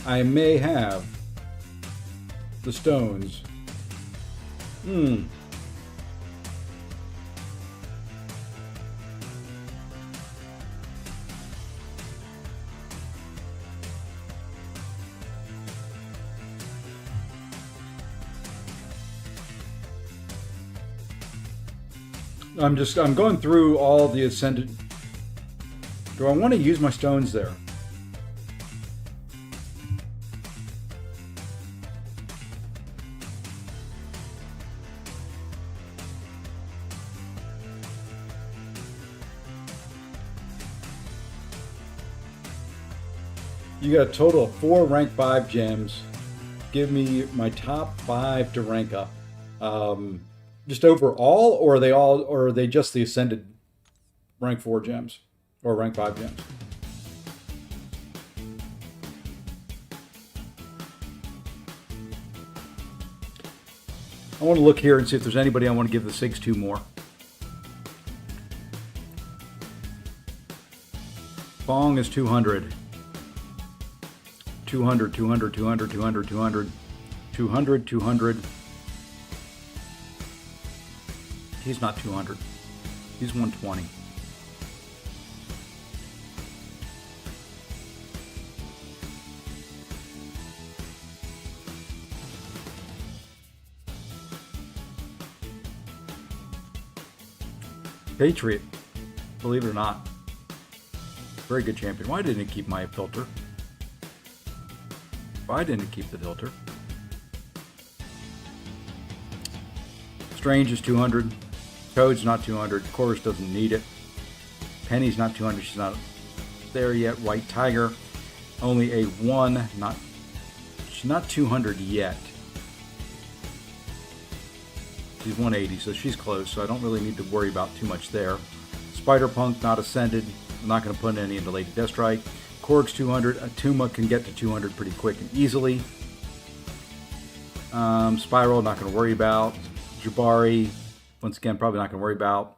I may have the stones. I'm going through all the Ascended. Do I want to use my stones there? You got a total of 4 rank 5 gems. Give me my top 5 to rank up. Just overall, or are they just the Ascended rank 4 gems or rank 5 gems? I want to look here and see if there's anybody I want to give the SIGs to more. Bong is 200. 200, 200, 200, 200, 200, 200, 200. He's not 200. He's 120. Patriot, believe it or not. Very good champion. Why didn't it keep my filter? Why didn't it keep the filter? Strange is 200. Toad's not 200. Chorus doesn't need it. Penny's not 200. She's not there yet. White Tiger, only a 1. She's not 200 yet. She's 180, so she's close. So I don't really need to worry about too much there. Spider-Punk not ascended. I'm not going to put any into Lady Deathstrike. Korg's 200. Atuma can get to 200 pretty quick and easily. Spiral, not going to worry about. Jabari, once again, probably not going to worry about.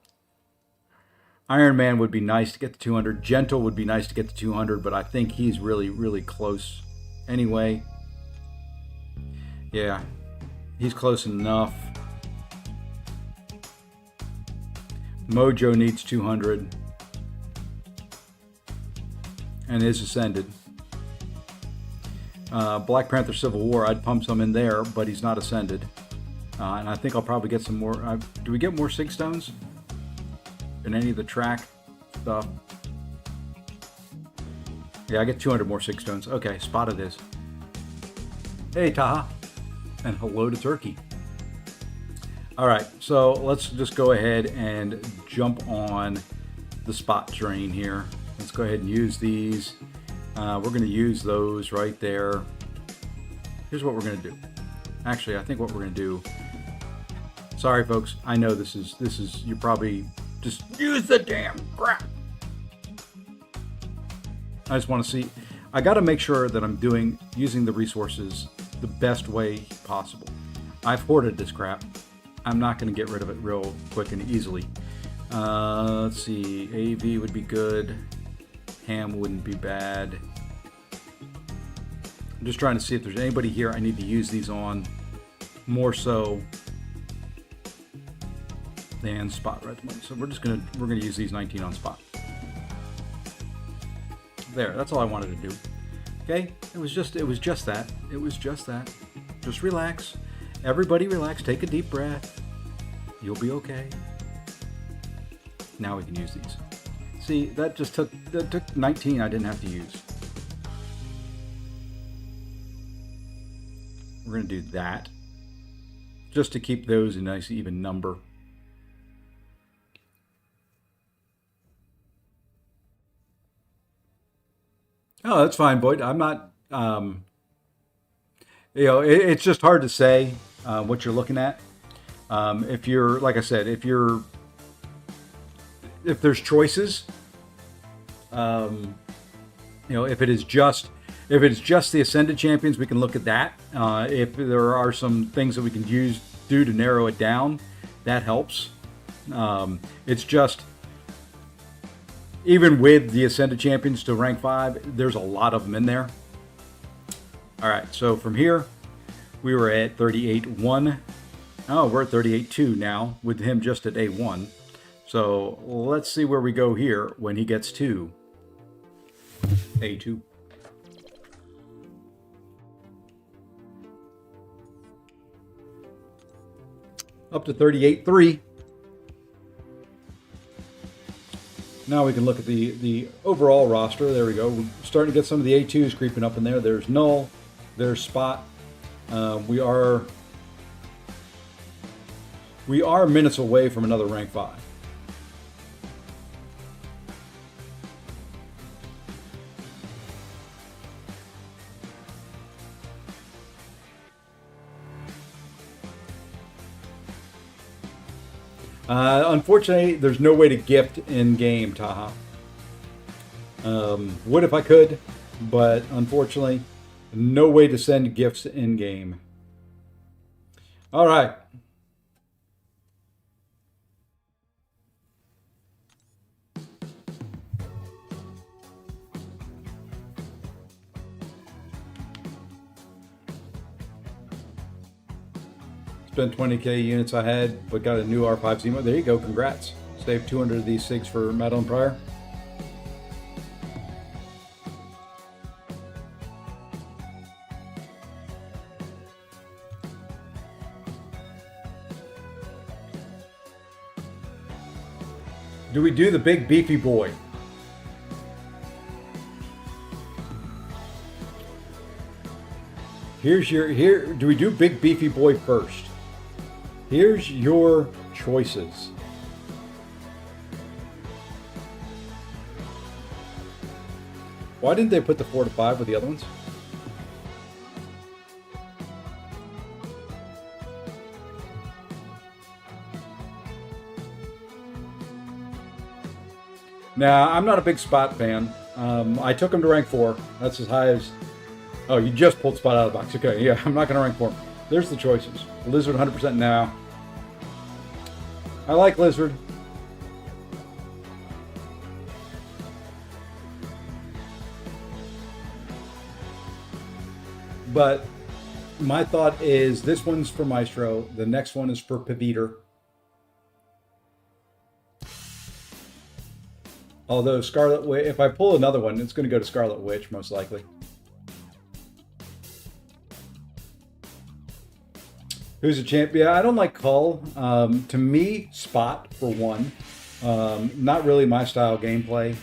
Iron Man would be nice to get to 200. Gentle would be nice to get to 200, but I think he's really, really close anyway. Yeah, he's close enough. Mojo needs 200 and is ascended. Black Panther Civil War, I'd pump some in there, but he's not ascended. And I think I'll probably get some more. Do we get more Sig Stones in any of the track stuff? Yeah, I get 200 more Sig Stones. Okay, spot it is. Hey, Taha. And hello to Turkey. All right, so let's just go ahead and jump on the spot train here. Let's go ahead and use these. We're going to use those right there. Here's what we're going to do. Actually, I think what we're going to do. Sorry, folks. I know this is you probably just use the damn crap. I just want to see. I got to make sure that I'm using the resources the best way possible. I've hoarded this crap. I'm not going to get rid of it real quick and easily. Let's see. AV would be good. Ham wouldn't be bad. I'm just trying to see if there's anybody here I need to use these on more so than spot right at the moment. So we're gonna use these 19 on spot. There, that's all I wanted to do. Okay, it was just that. It was just that. Just relax. Everybody relax. Take a deep breath. You'll be okay. Now we can use these. See, that took 19 I didn't have to use. We're going to do that just to keep those a nice even number. Oh, that's fine, Boyd. I'm not, it's just hard to say what you're looking at. If you're, like I said, if there's choices, if it is just the Ascended Champions, we can look at that. If there are some things that we can do to narrow it down, that helps. It's just, even with the Ascended Champions to rank 5, there's a lot of them in there. All right, so from here, we were at 38-1. Oh, we're at 38-2 now with him just at A1. So let's see where we go here when he gets to A2. Up to 38-3. Now we can look at the overall roster. There we go. We're starting to get some of the A2s creeping up in there. There's Null. There's Spot. We are minutes away from another rank 5. Unfortunately, there's no way to gift in-game, Taha. Would if I could, but unfortunately, no way to send gifts in-game. All right. Spent 20k units I had, but got a new R5 Zemo. There you go, congrats. Saved 200 of these SIGs for Madeline Pryor. Do we do the big beefy boy? Do we do big beefy boy first? Here's your choices. Why didn't they put the 4 to 5 with the other ones? Now, I'm not a big Spot fan. I took him to rank 4. That's as high as... Oh, you just pulled Spot out of the box. Okay, yeah, I'm not going to rank 4 him. There's the choices. Lizard 100% now. I like Lizard. But my thought is this one's for Maestro. The next one is for Paviter. Although Scarlet Witch, if I pull another one, it's going to go to Scarlet Witch, most likely. Who's a champ? Yeah, I don't like Cull. To me, Spot, for one. Not really my style gameplay.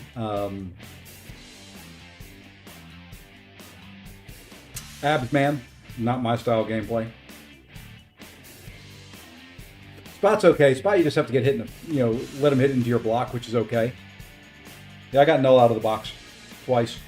Absman, not my style gameplay. Spot's okay. Spot, you just have to get hit in the, let him hit into your block, which is okay. Yeah, I got Null out of the box twice.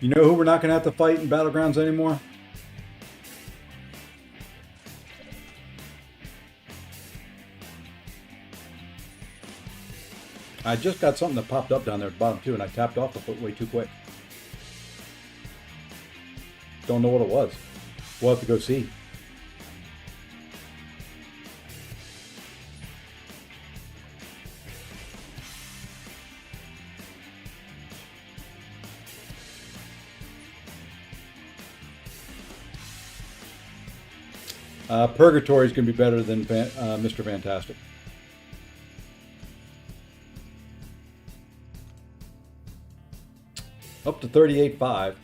You know who we're not going to have to fight in Battlegrounds anymore? I just got something that popped up down there at the bottom too, and I tapped off the foot way too quick. Don't know what it was. We'll have to go see. Purgatory is going to be better than Mr. Fantastic. Up to 38.5.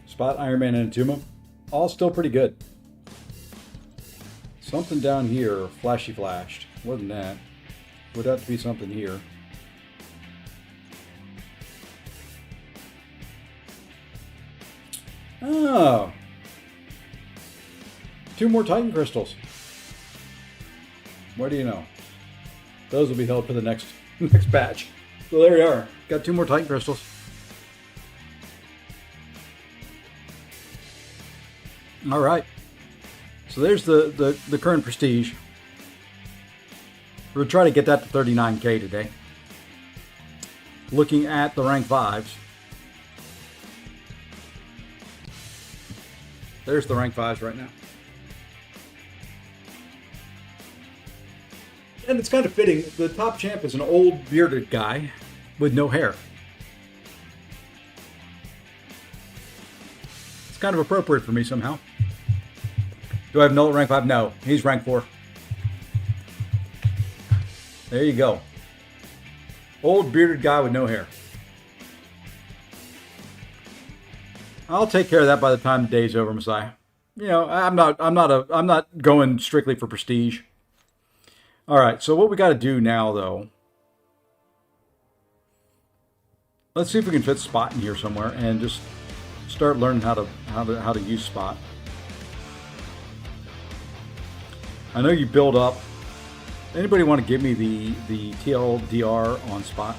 Spot, Iron Man, and Entombment. All still pretty good. Something down here, flashy flashed. More than that. Would have to be something here. Oh. 2 more Titan crystals. What do you know? Those will be held for the next batch. So there we are. Got 2 more Titan crystals. All right. So there's the current prestige. We'll try to get that to 39K today. Looking at the rank 5s. There's the rank 5s right now. And it's kind of fitting. The top champ is an old bearded guy with no hair. It's kind of appropriate for me somehow. Do I have Null at rank 5? No, he's rank 4. There you go. Old bearded guy with no hair. I'll take care of that by the time the day's over, Messiah. I'm not going strictly for prestige. All right, so what we got to do now, though, let's see if we can fit Spot in here somewhere and just start learning how to use Spot. I know you build up. Anybody want to give me the TLDR on Spot?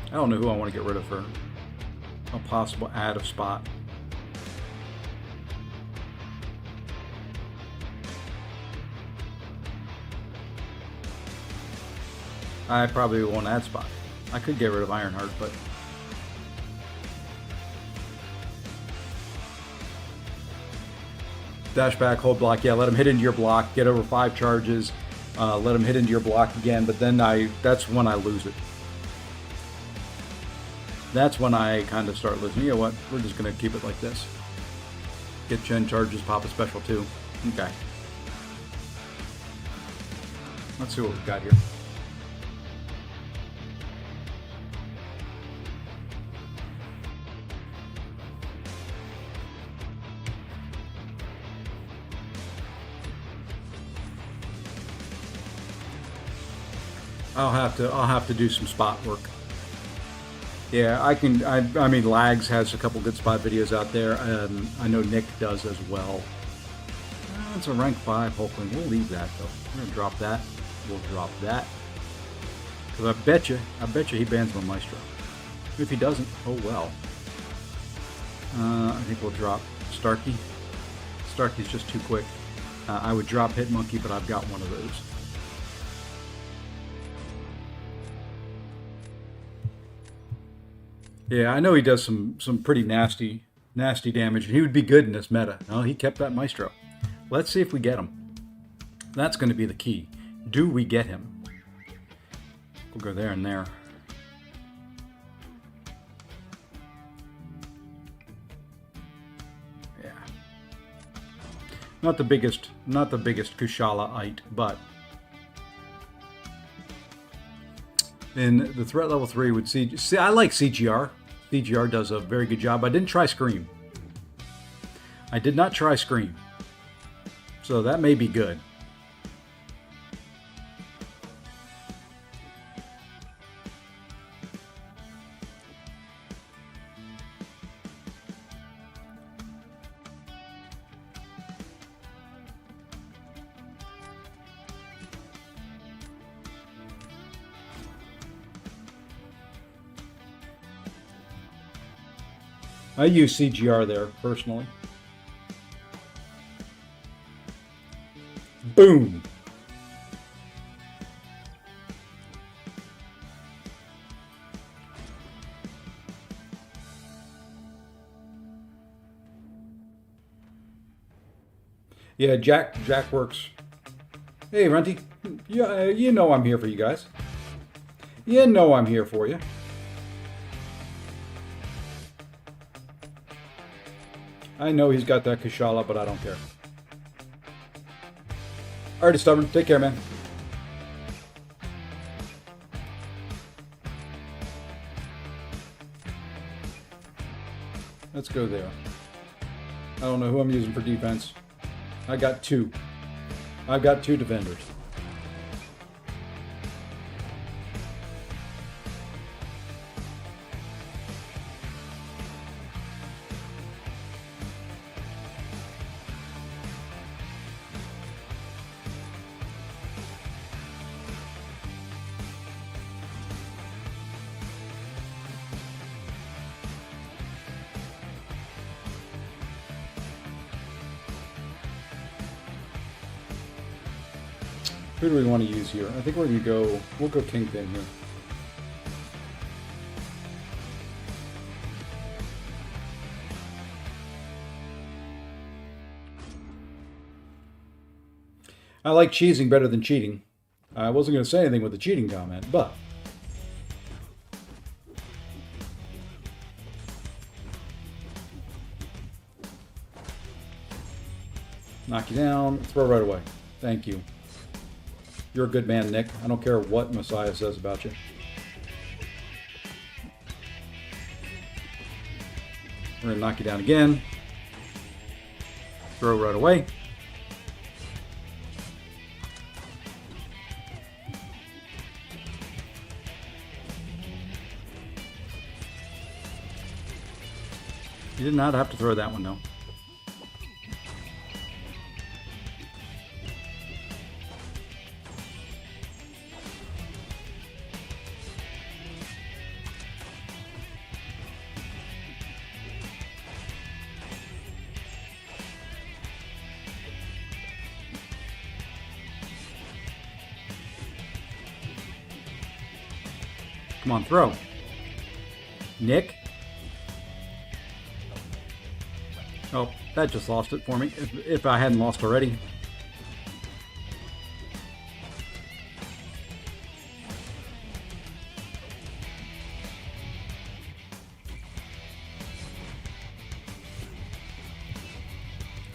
I don't know who I want to get rid of for a possible add of Spot. I probably won't add Spot. I could get rid of Ironheart, but dash back, hold block. Yeah, let him hit into your block. Get over 5 charges. let him hit into your block again, but then that's when I lose it. That's when I kind of start losing. You know what? We're just going to keep it like this. Get Chen charges, pop a special too. Okay. Let's see what we've got here. I'll have to do some spot work. Yeah, I mean, Lags has a couple good spot videos out there. I know Nick does as well. It's a rank 5 Hulkling. We'll leave that though. We're gonna drop that. We'll drop that. Because I bet you he bans my Maestro. If he doesn't, oh well. I think we'll drop Starkey. Starkey's just too quick. I would drop Hit Monkey, but I've got one of those. Yeah, I know he does some pretty nasty damage, and he would be good in this meta. No, he kept that Maestro. Let's see if we get him. That's going to be the key. Do we get him? We'll go there and there. Yeah. Not the biggest Kushala-ite, but in the threat level 3 with CG. See, I like CGR. CGR does a very good job. I didn't try Scream. I did not try Scream. So that may be good. I use CGR there, personally. Boom! Yeah, Jack works. Hey, Runty. You know I'm here for you guys. You know I'm here for you. I know he's got that Kushala, but I don't care. Alrighty, Stubborn. Take care, man. Let's go there. I don't know who I'm using for defense. I got two. I've got two defenders. Who do we want to use here? I think we're going to go, we'll go Kingpin here. I like cheesing better than cheating. I wasn't going to say anything with the cheating comment, but knock you down, throw right away. Thank you. You're a good man, Nick. I don't care what Messiah says about you. We're going to knock you down again. Throw right away. You did not have to throw that one, though. Come on, throw. Nick. Oh, that just lost it for me, if I hadn't lost already.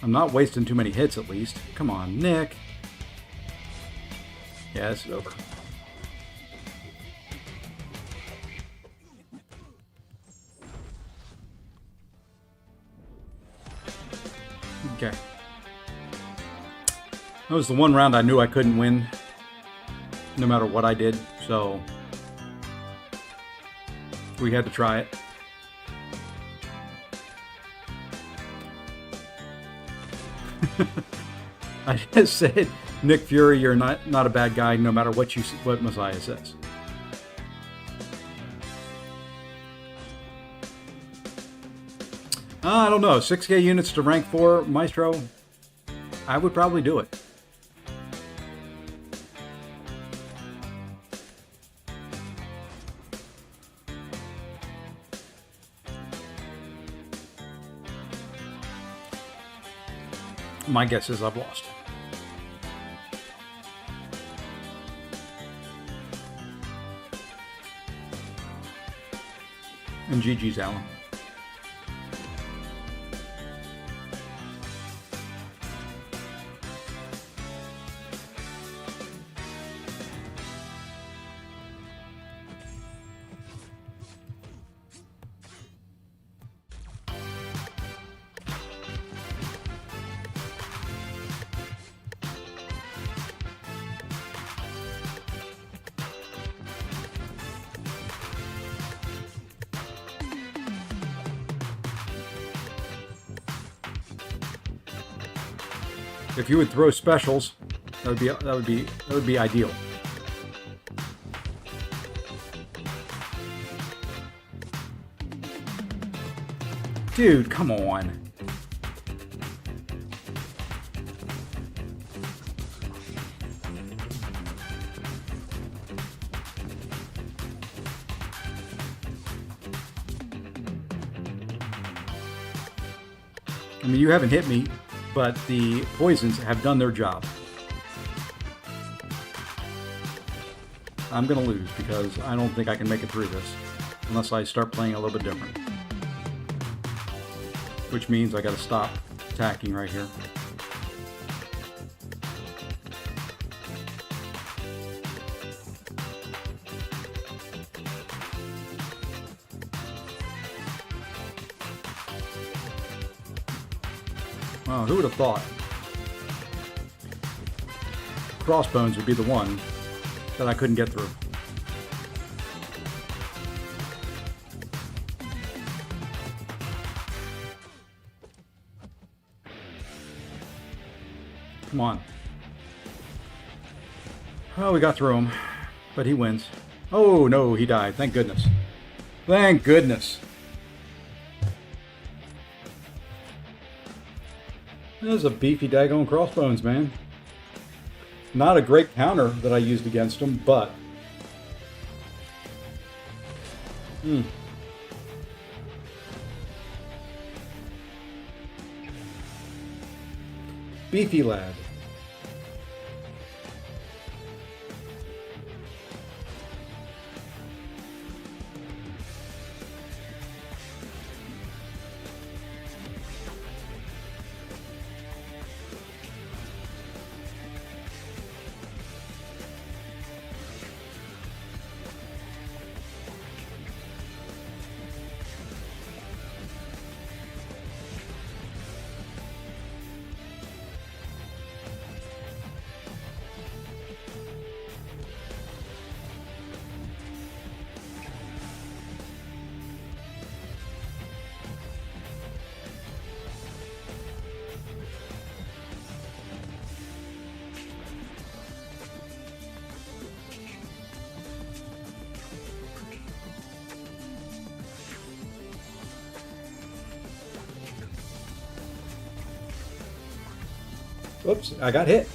I'm not wasting too many hits, at least. Come on, Nick. Yeah, this is over. Okay. That was the one round I knew I couldn't win, no matter what I did, so we had to try it. I just said, Nick Fury, you're not a bad guy, no matter what Messiah says. I don't know. 6K units to rank 4, Maestro. I would probably do it. My guess is I've lost. And GG's, Alan. If you would throw specials, that would be ideal. Dude, come on. I mean, you haven't hit me, but the poisons have done their job. I'm going to lose because I don't think I can make it through this unless I start playing a little bit different. Which means I got to stop attacking right here. Wow, who would have thought? Crossbones would be the one that I couldn't get through. Come on. Oh, we got through him, but he wins. Oh, no, he died. Thank goodness. Thank goodness. There's a beefy daggone crossbones, man. Not a great counter that I used against him, but... Beefy lad. Whoops, I got hit.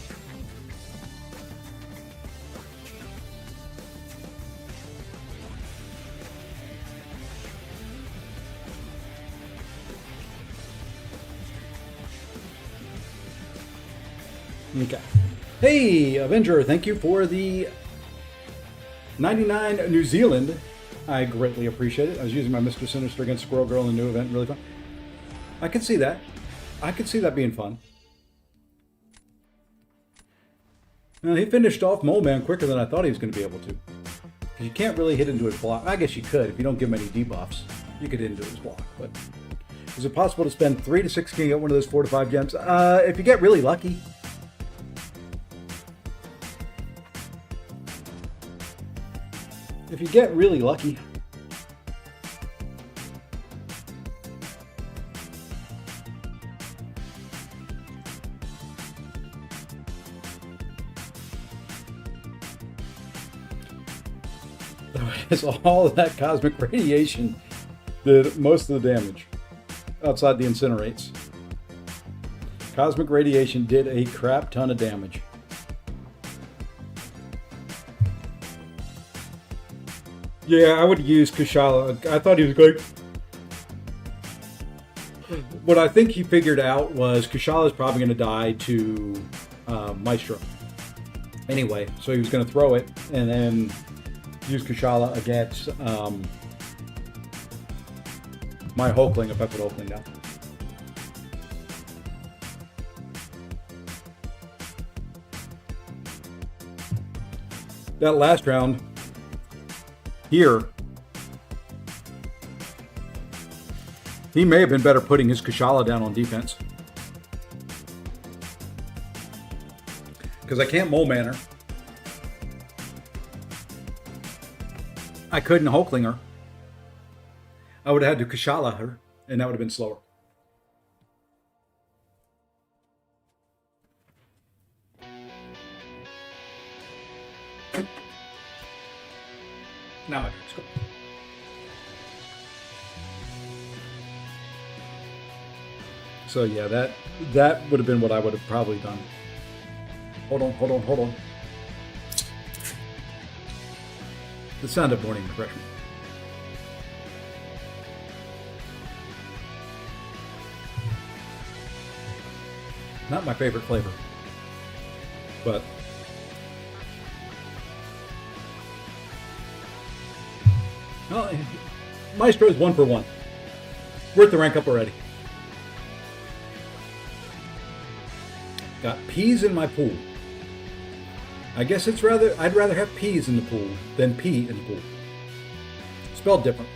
Okay. Hey, Avenger, thank you for the 99 New Zealand. I greatly appreciate it. I was using my Mr. Sinister against Squirrel Girl in the new event. Really fun. I can see that. I could see that being fun. Now, he finished off Mole Man quicker than I thought he was going to be able to. You can't really hit into his block. I guess you could if you don't give him any debuffs. You could hit into his block, but is it possible to spend 3 to 6 to get one of those 4 to 5 gems? If you get really lucky. If you get really lucky. It's all that cosmic radiation did most of the damage outside the incinerates. Cosmic radiation did a crap ton of damage. Yeah, I would use Kushala. I thought he was going. What I think he figured out was Kushala is probably going to die to Maestro. Anyway, so he was going to throw it and then use Kushala against my Hulkling if I put Hulkling down. That last round here, he may have been better putting his Kushala down on defense. Because I can't Mole Man her. I couldn't Hulkling her. I would have had to Kushala her, and that would have been slower. Now my turn. Let's go. So yeah, that would have been what I would have probably done. Hold on. The sound of morning refreshment. Not my favorite flavor, but well, Maestro is 1 for 1. Worth the rank up already. Got peas in my pool. I guess I'd rather have peas in the pool than pee in the pool. Spelled different.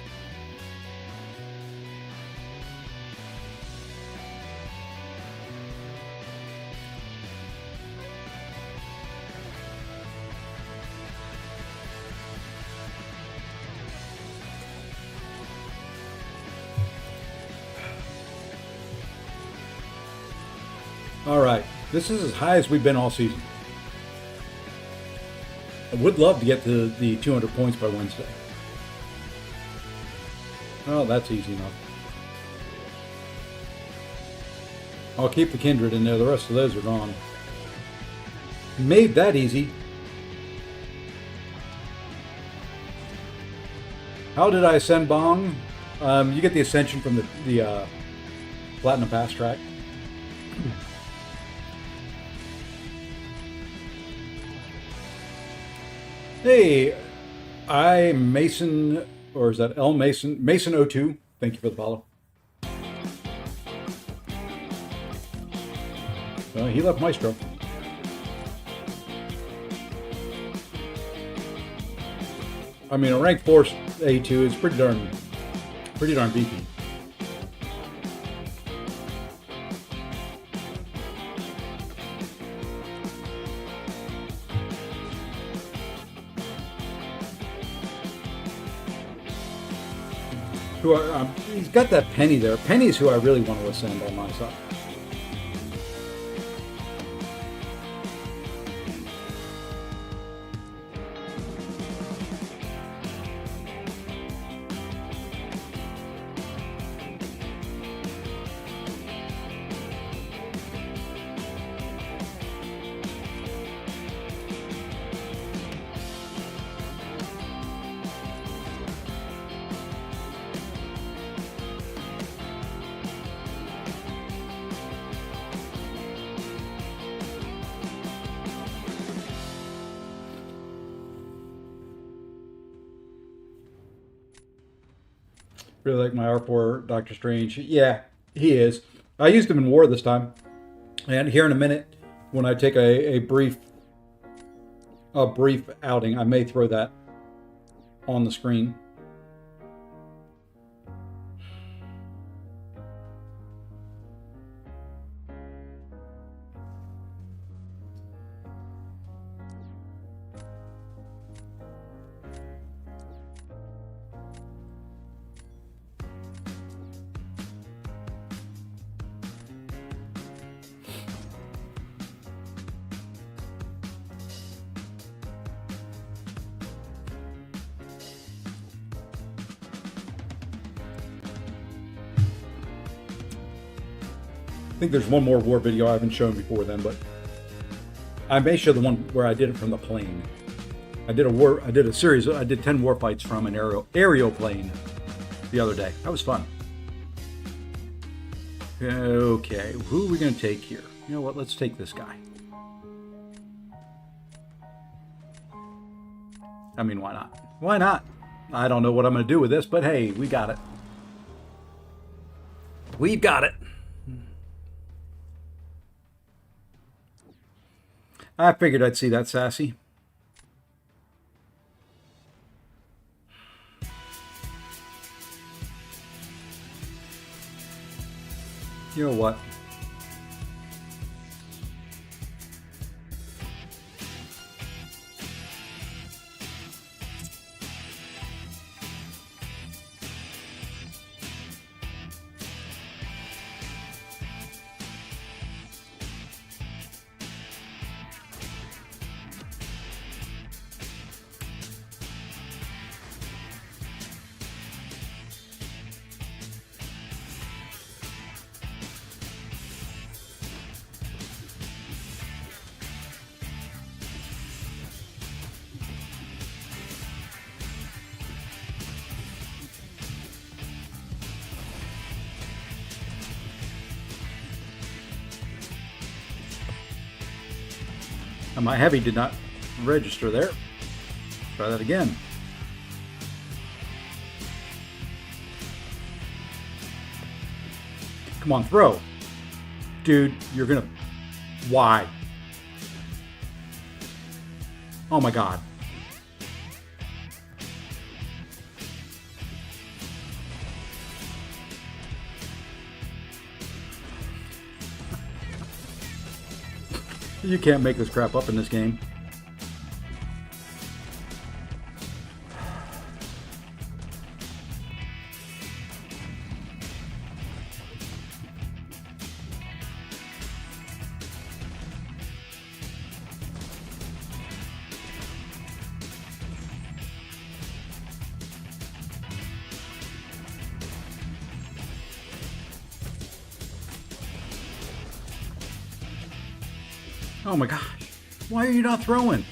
All right, this is as high as we've been all season. I would love to get to the 200 points by Wednesday. Oh, that's easy enough. I'll keep the Kindred in there. The rest of those are gone. Made that easy. How did I ascend Bong? You get the ascension from the Platinum Pass track. Hey, I'm Mason, or is that L Mason? Mason02. Thank you for the follow. Well, he left Maestro. I mean, a rank 4 A2 is pretty darn beefy. He's got that Penny there. Penny's who I really want to ascend on my side. Really like my R4 Doctor Strange. Yeah, he is. I used them in war this time. And here in a minute, when I take a brief outing, I may throw that on the screen. I think there's one more war video I haven't shown before then, but I may show the one where I did it from the plane. I did a series. I did 10 war fights from an aerial plane the other day. That was fun. Okay, who are we going to take here? You know what? Let's take this guy. I mean, why not? Why not? I don't know what I'm going to do with this, but hey, we got it. We've got it. I figured I'd see that sassy. You know what? And my heavy did not register there. Try that again. Come on, throw. Dude, you're gonna... Why? Oh my God. You can't make this crap up in this game. Oh my gosh, why are you not throwing?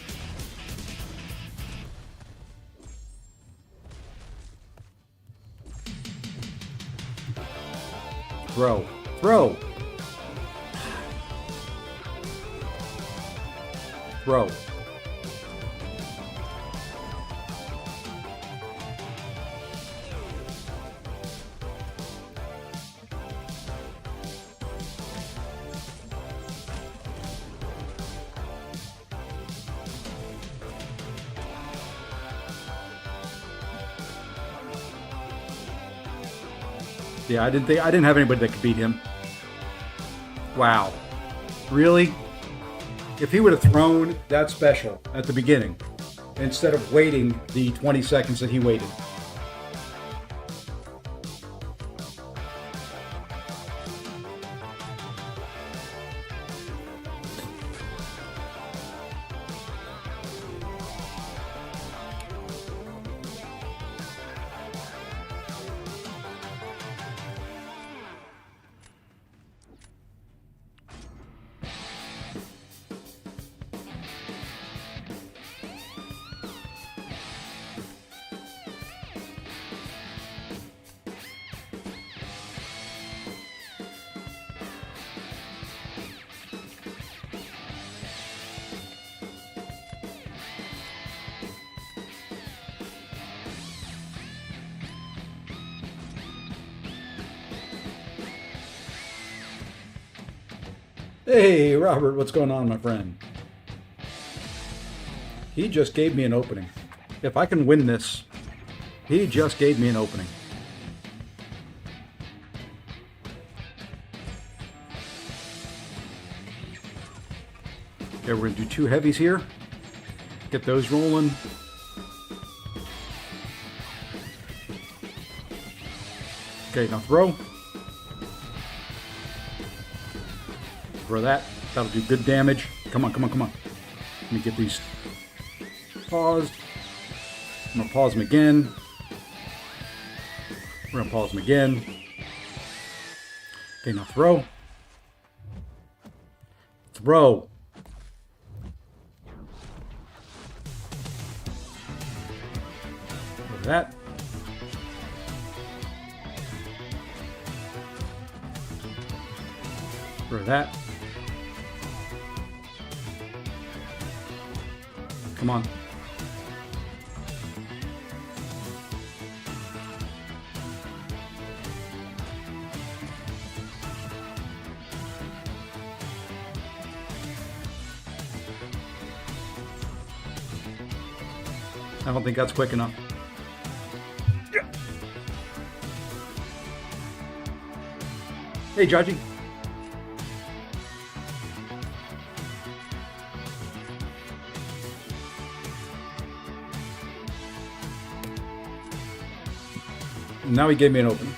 Throw, throw. Throw. Yeah, I didn't have anybody that could beat him. Wow. Really? If he would have thrown that special at the beginning, instead of waiting the 20 seconds that he waited. Hey, Robert, what's going on, my friend? He just gave me an opening. If I can win this, he just gave me an opening. Okay, we're going to do 2 heavies here. Get those rolling. Okay, now throw. Throw that. That'll do good damage. Come on, come on, come on. Let me get these paused. I'm going to pause them again. We're going to pause them again. Okay, now throw. Throw. Throw that. Throw that. Come on. I don't think that's quick enough. Yeah. Hey, Judgy. Now he gave me an opening.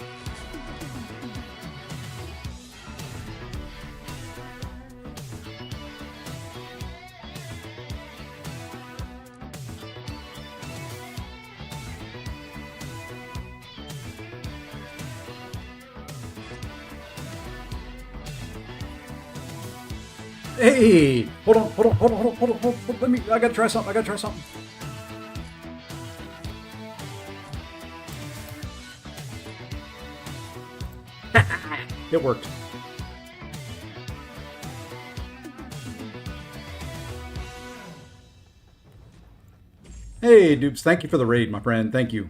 Hey, hold on. Let me, I gotta try something. It worked. Hey, Dupes, thank you for the raid, my friend. Thank you.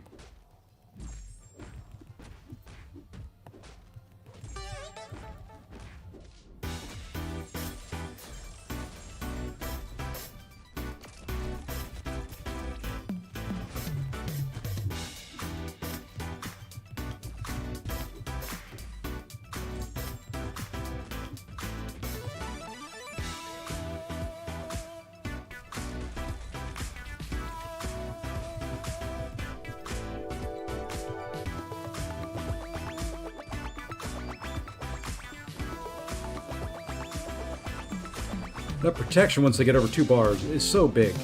That protection once they get over 2 bars is so big.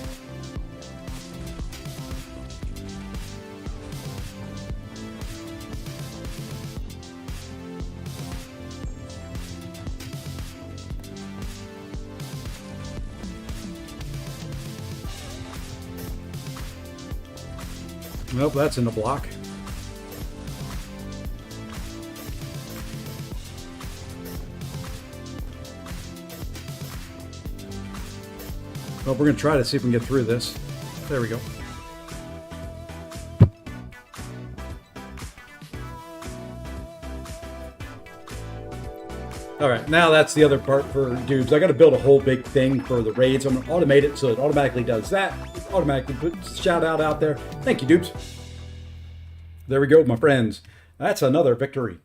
Nope, that's in the block. Well, we're going to try to see if we can get through this. There we go. All right, now that's the other part for dudes. I got to build a whole big thing for the raids. I'm going to automate it so it automatically does that. It automatically puts shout out there. Thank you, dudes. There we go, my friends. That's another victory.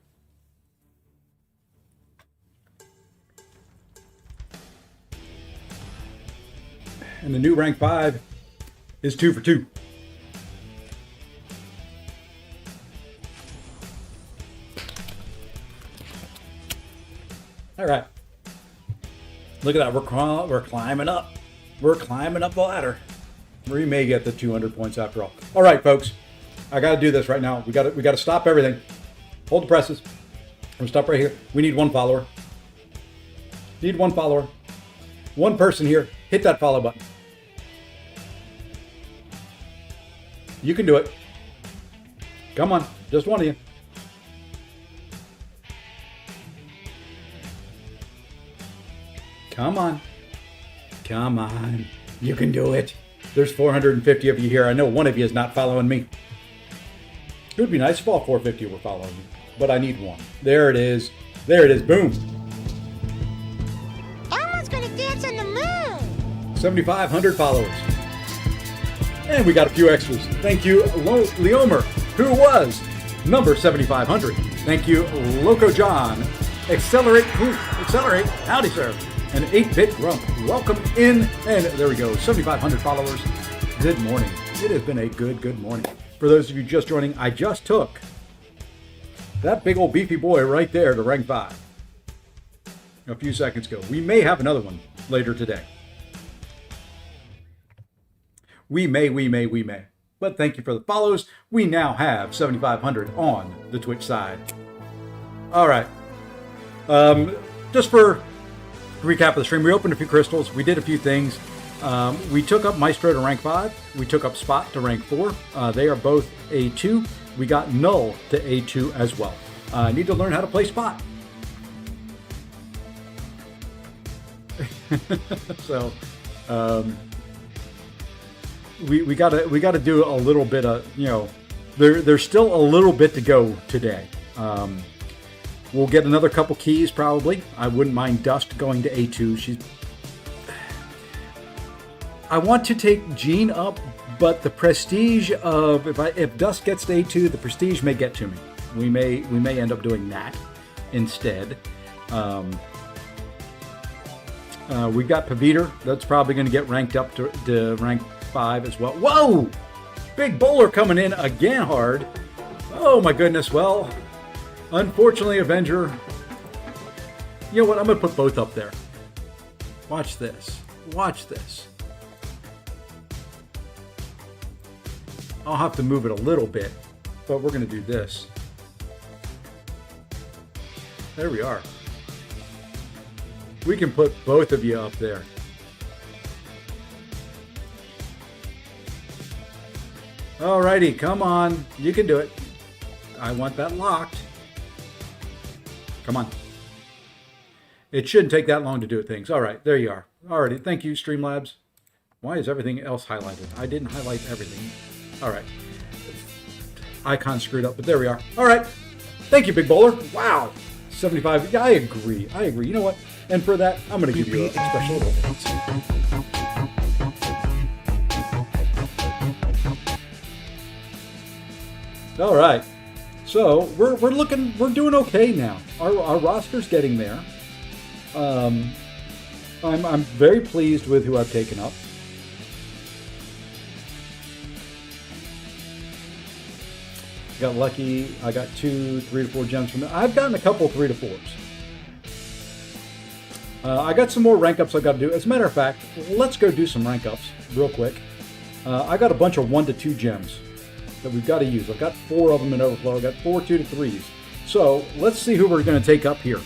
And the new rank 5 is 2 for 2. All right. Look at that. We're climbing up. We're climbing up the ladder. We may get the 200 points after all. All right, folks. I got to do this right now. We got to stop everything. Hold the presses. I'm going to stop right here. We need 1 follower. Need 1 follower. 1 person here. Hit that follow button. You can do it. Come on. Just one of you. Come on. Come on. You can do it. There's 450 of you here. I know one of you is not following me. It would be nice if all 450 were following me, but I need 1. There it is. There it is. Boom. 7,500 followers. And we got a few extras. Thank you, Leomer, who was number 7,500. Thank you, Loco John. Accelerate. Howdy, sir. And 8-Bit Grump. Welcome in. And there we go. 7,500 followers. Good morning. It has been a good morning. For those of you just joining, I just took that big old beefy boy right there to rank 5 a few seconds ago. We may have another one later today. We may. But thank you for the follows. We now have 7,500 on the Twitch side. All right. Just for recap of the stream, we opened a few crystals. We did a few things. We took up Maestro to rank 5. We took up Spot to rank 4. They are both A2. We got Null to A2 as well. I need to learn how to play Spot. So, we gotta do a little bit of, there's still a little bit to go today. We'll get another couple keys probably. I wouldn't mind Dust going to A2. I want to take Jean up, but the prestige of if Dust gets to A2, the prestige may get to me. We may end up doing that instead. We've got Paviter. That's probably going to get ranked up to rank 5 as well. Whoa! Big bowler coming in again hard. Oh my goodness. Well, unfortunately, Avenger. You know what? I'm going to put both up there. Watch this. I'll have to move it a little bit, but we're going to do this. There we are. We can put both of you up there. Alrighty, come on. You can do it. I want that locked. Come on. It shouldn't take that long to do things. All right, there you are. Alrighty, thank you, Streamlabs. Why is everything else highlighted? I didn't highlight everything. All right. Icon screwed up, but there we are. All right. Thank you, Big Bowler. Wow. 75. Yeah, I agree. You know what? And for that, I'm going to give you a special little dance. All right. So we're doing okay now. Our roster's getting there. I'm very pleased with who I've taken up. Got lucky. I got 2 3 to 4 gems from it. I've gotten a couple 3 to 4s. I got some more rank ups I've got to do. As a matter of fact, let's go do some rank ups real quick. I got a bunch of 1 to 2 gems that we've got to use. I've got 4 of them in Overflow. I've got 4 2 to 3s. So let's see who we're going to take up here.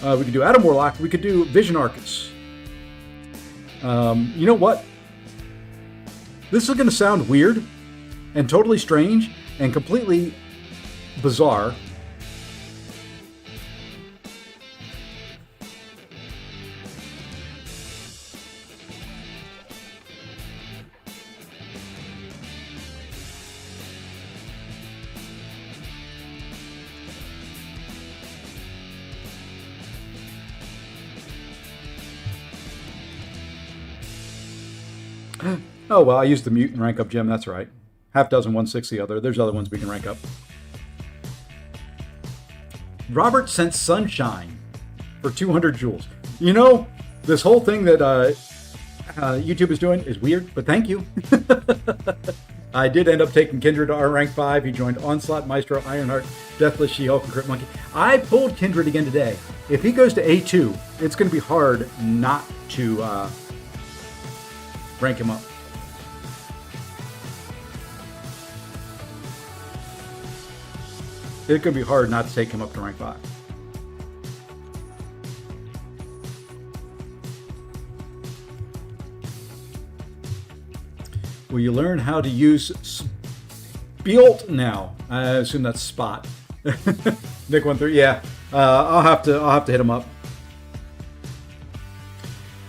We could do Adam Warlock. We could do Vision Arcus. You know what? This is going to sound weird and totally strange and completely bizarre. Oh, well, I used the mutant rank up gem, that's right. Half dozen, 1/6 the other. There's other ones we can rank up. Robert sent Sunshine for 200 jewels. You know, this whole thing that YouTube is doing is weird, but thank you. I did end up taking Kindred to our rank 5. He joined Onslaught, Maestro, Ironheart, Deathless, She-Hulk, and Crypt Monkey. I pulled Kindred again today. If he goes to A2, it's going to be hard not to rank him up. It's going to be hard not to take him up to rank 5. Will you learn how to use Spielt now? I assume that's Spot. Nick13, yeah. I'll have to hit him up.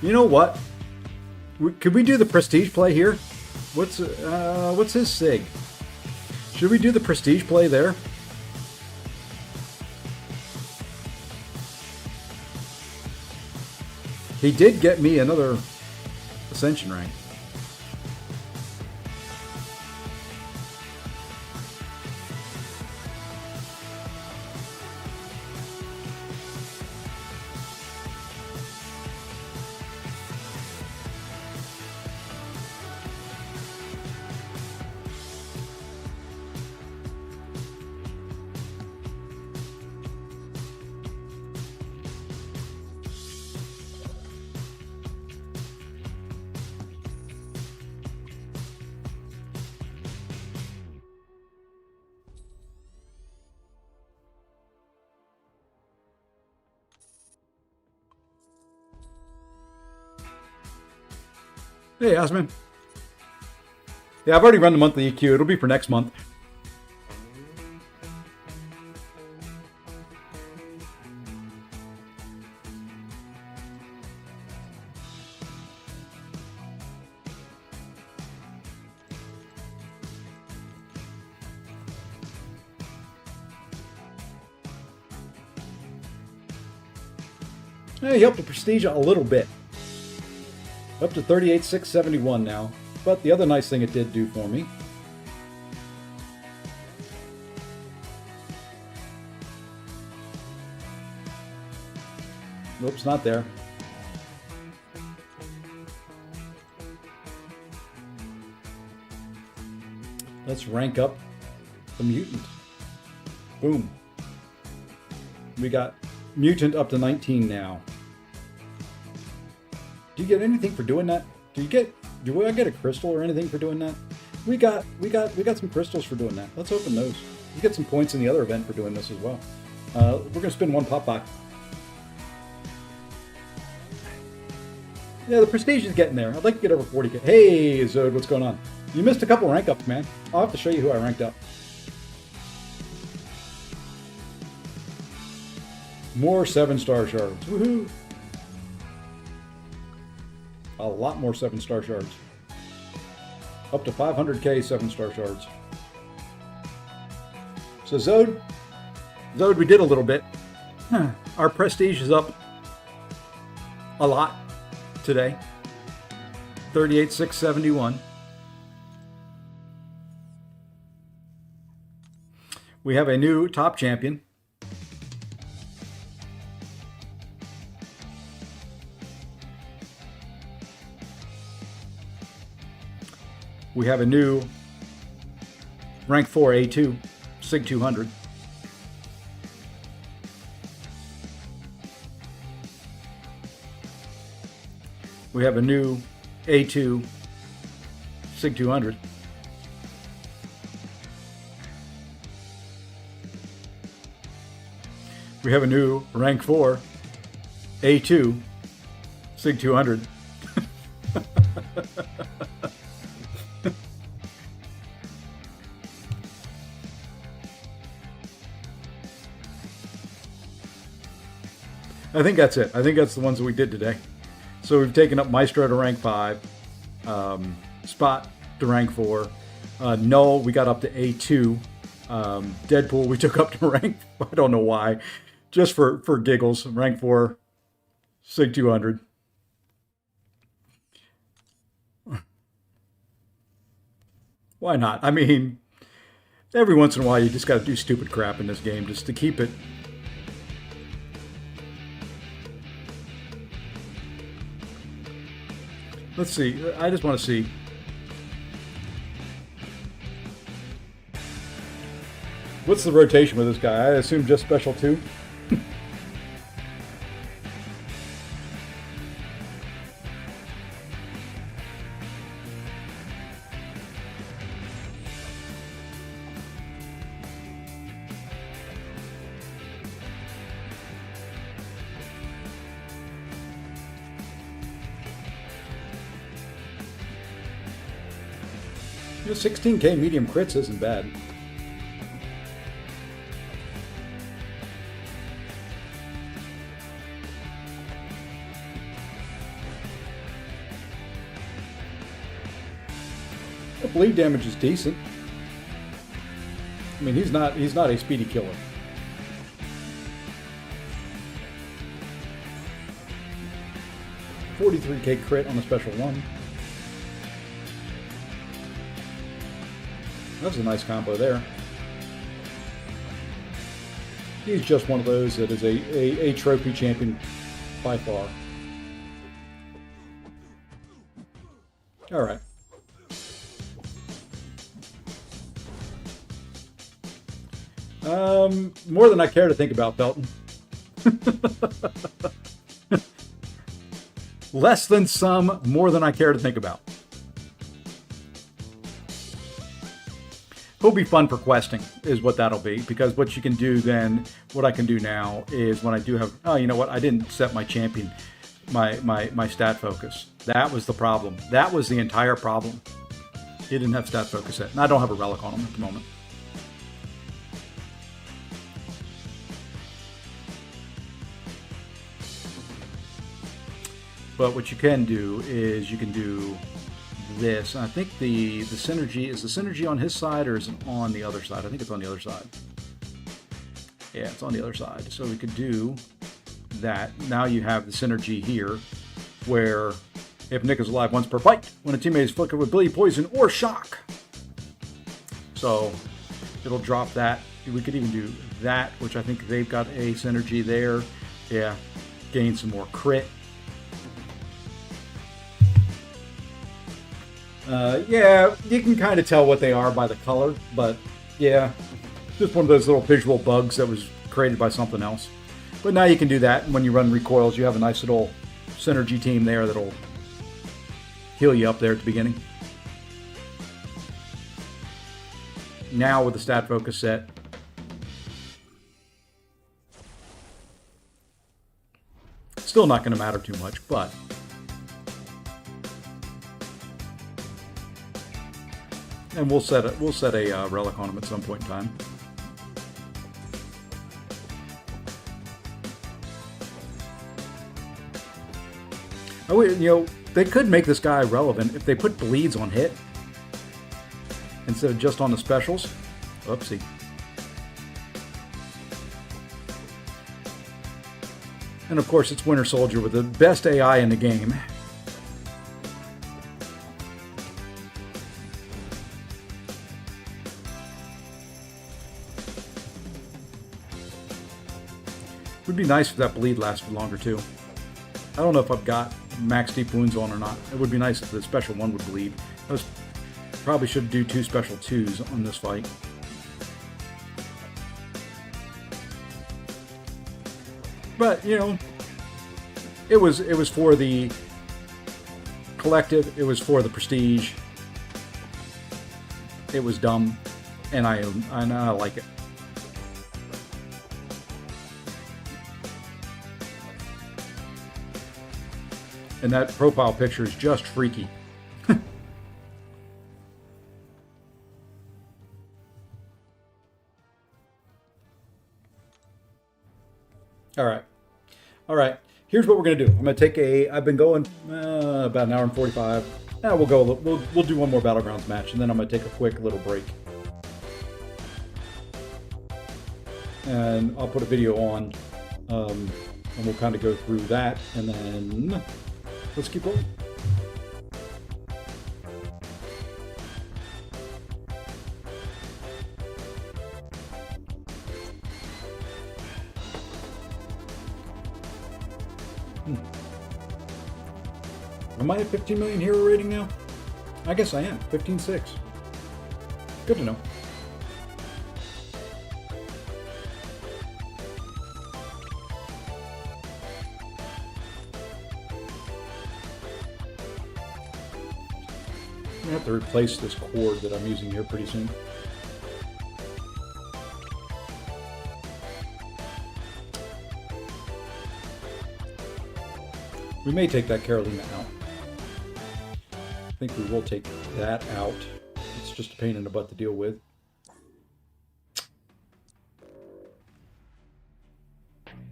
You know what? Could we do the prestige play here? What's his sig? Should we do the prestige play there? He did get me another Ascension rank. Hey, Osman. Yeah, I've already run the monthly EQ. It'll be for next month. Hey, he helped the Prestige a little bit. Up to 38,671 now. But the other nice thing it did do for me. Oops, not there. Let's rank up the mutant. Boom. We got mutant up to 19 now. Do you get anything for doing that? Do I get a crystal or anything for doing that? We got some crystals for doing that. Let's open those. You get some points in the other event for doing this as well. We're gonna spin one pop box. Yeah, the prestige is getting there. I'd like to get over 40k. Hey, Zod, what's going on? You missed a couple rank ups, man. I'll have to show you who I ranked up. More 7-star shards. Woohoo! A lot more 7-star shards. Up to 500k 7-star shards. So Zod, we did a little bit. Our prestige is up a lot today. 38,671. We have a new top champion. We have a new rank 4 A2 SIG 200. We have a new A2 SIG 200. We have a new rank 4 A2 SIG 200. I think that's it. I think that's the ones that we did today. So we've taken up Maestro to rank 5, Spot to rank 4, Null we got up to A2, Deadpool we took up to rank, I don't know why, just for giggles, rank 4, SIG 200. Why not? I mean, every once in a while you just got to do stupid crap in this game just to keep it. Let's see. I just want to see. What's the rotation with this guy? I assume just special 2. You know, 16k medium crits isn't bad. The bleed damage is decent. I mean, he's not a speedy killer. $43k crit on a special 1. That was a nice combo there. He's just one of those that is a trophy champion by far. All right. More than I care to think about, Felton. Less than some, more than I care to think about. It'll be fun for questing, is what that'll be. Because what you can do then, what I can do now is when I do have, oh, you know what? I didn't set my champion, my stat focus. That was the problem. That was the entire problem. He didn't have stat focus set. And I don't have a relic on him at the moment. But what you can do is you can do this. I think the synergy, is the synergy on his side or is it on the other side? I think it's on the other side. Yeah, it's on the other side. So we could do that. Now you have the synergy here where if Nick is alive once per fight, when a teammate is flickered with bleed, poison, or shock. So it'll drop that. We could even do that, which I think they've got a synergy there. Yeah, gain some more crit. Yeah, you can kind of tell what they are by the color, but yeah, just one of those little visual bugs that was created by something else. But now you can do that, and when you run recoils, you have a nice little synergy team there that'll heal you up there at the beginning. Now with the stat focus set, still not going to matter too much, but and we'll set a relic on him at some point in time. Oh, you know, they could make this guy relevant if they put bleeds on hit instead of just on the specials. Oopsie. And of course, it's Winter Soldier with the best AI in the game. Would be nice if that bleed lasted longer too. I don't know if I've got max deep wounds on or not. It would be nice if the special one would bleed. Probably should do 2 special 2s on this fight. But you know, it was for the collective. It was for the prestige. It was dumb, and I like it. And that profile picture is just freaky. All right. Here's what we're gonna do. I'm gonna take I've been going about an hour and 45. Now we'll do one more Battlegrounds match, and then I'm gonna take a quick little break. And I'll put a video on, and we'll kind of go through that, and then let's keep going. Am I at 15 million hero rating now? I guess I am. 15.6. Good to know. I'm gonna have to replace this cord that I'm using here pretty soon. We may take that Carolina out. I think we will take that out. It's just a pain in the butt to deal with.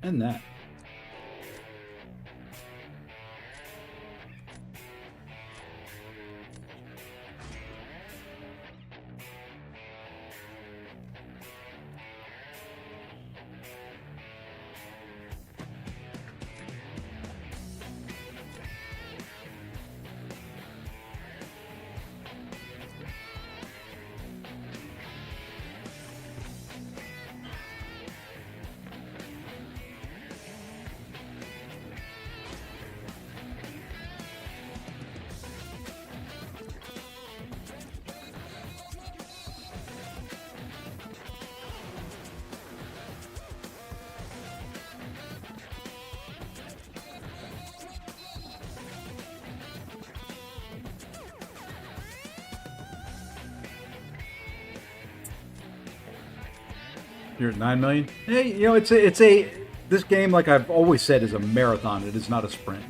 And that. You're at 9 million. Hey, you know, this game, like I've always said, is a marathon. It is not a sprint.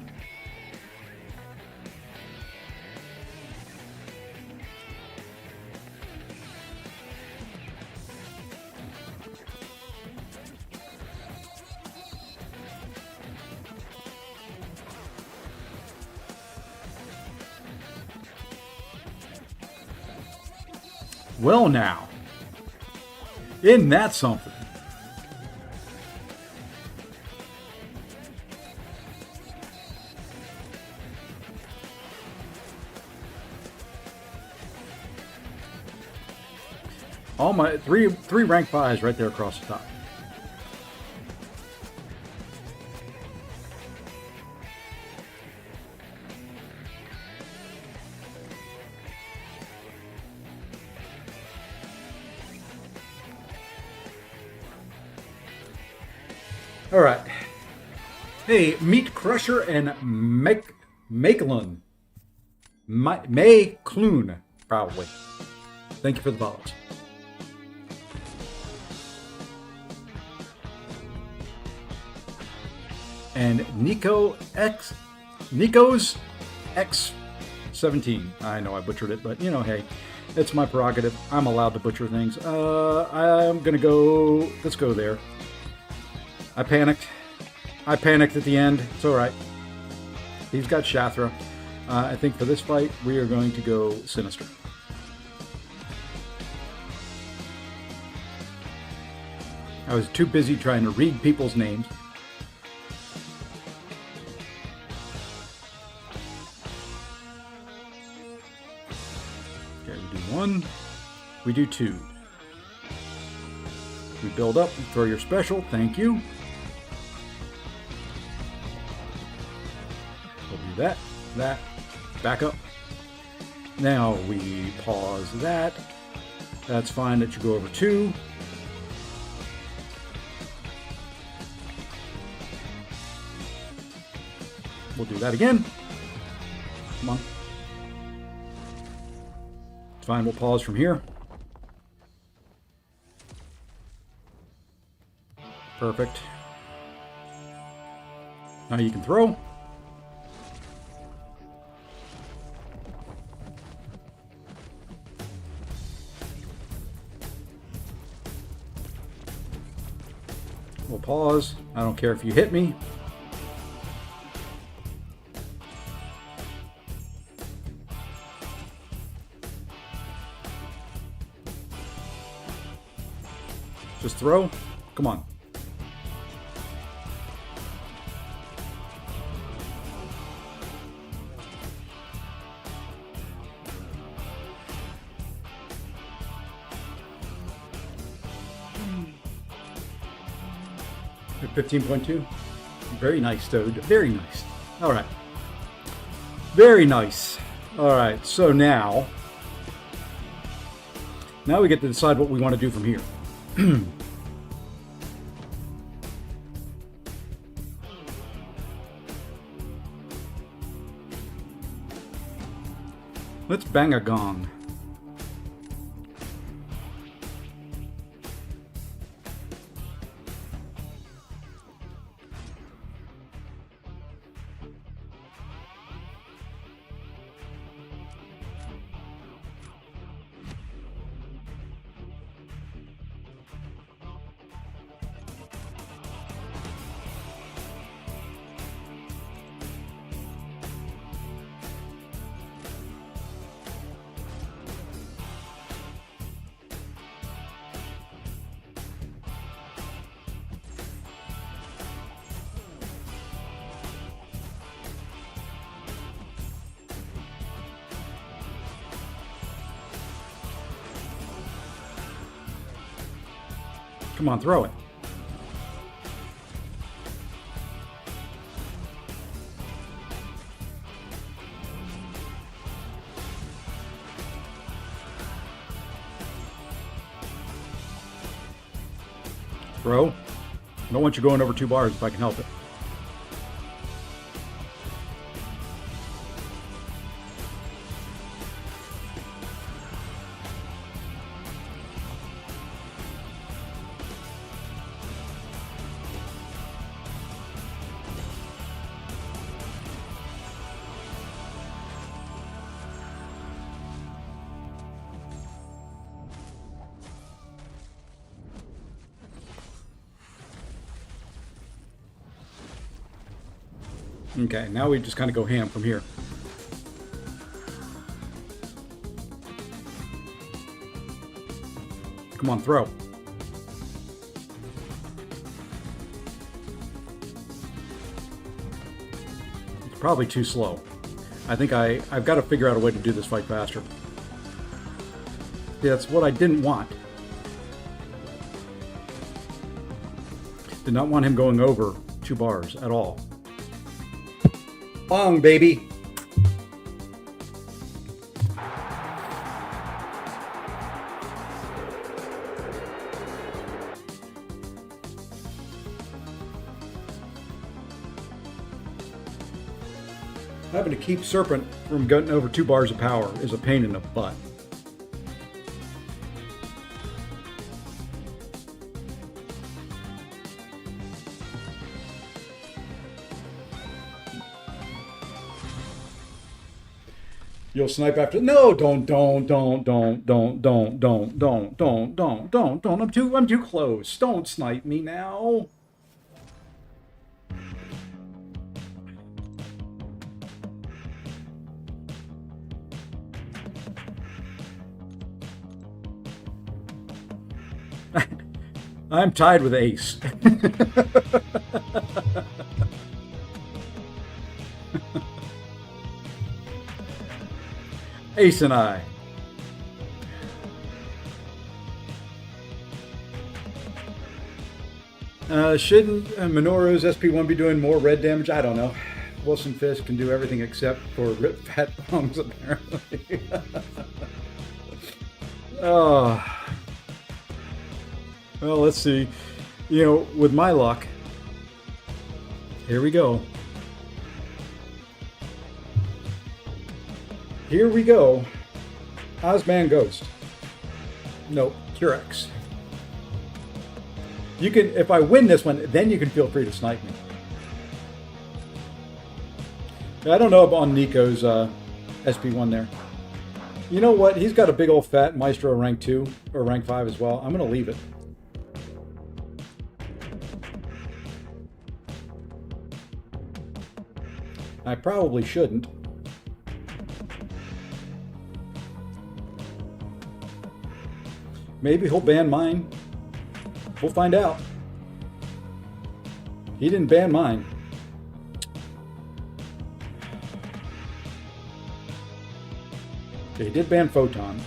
Well, now, isn't that something? All my three rank 5s right there across the top. All right. Hey, Meat Crusher and Makelun. Clune, probably. Thank you for the follows. And Nico's X17. I know I butchered it, but you know, hey, it's my prerogative. I'm allowed to butcher things. I'm gonna go. Let's go there. I panicked at the end. It's all right. He's got Shathra. I think for this fight, we are going to go Sinister. I was too busy trying to read people's names. Okay, we do 1. We do 2. We build up. Throw your special. Thank you. We'll do that, back up. Now we pause that. That's fine. That should go over 2. We'll do that again. Come on. It's fine. We'll pause from here. Perfect. Now you can throw. We'll pause. I don't care if you hit me. Just throw. Come on. At 15.2. Very nice, Toad. Very nice. All right. Very nice. All right. So now we get to decide what we want to do from here. Let's bang a gong. Come on, throw it. Throw. I don't want you going over 2 bars if I can help it. Okay, now we just kind of go ham from here. Come on, throw. It's probably too slow. I think I've got to figure out a way to do this fight faster. Yeah, that's what I didn't want. Did not want him going over 2 bars at all. Bong, baby. Having to keep Serpent from getting over 2 bars of power is a pain in the butt. You'll snipe after. No, don't. I'm too close. Don't snipe me now. I'm tied with Ace. Ace and I. Shouldn't Minoru's SP1 be doing more red damage? I don't know. Wilson Fisk can do everything except for rip fat bombs, apparently. Oh. Well, let's see. You know, with my luck, here we go. Here we go. Ozman Ghost. No, Curex. You can, if I win this one, then you can feel free to snipe me. I don't know about Nico's SP1 there. You know what? He's got a big old fat Maestro rank 2 or rank 5 as well. I'm going to leave it. I probably shouldn't. Maybe he'll ban mine. We'll find out. He didn't ban mine. Okay, he did ban Photon.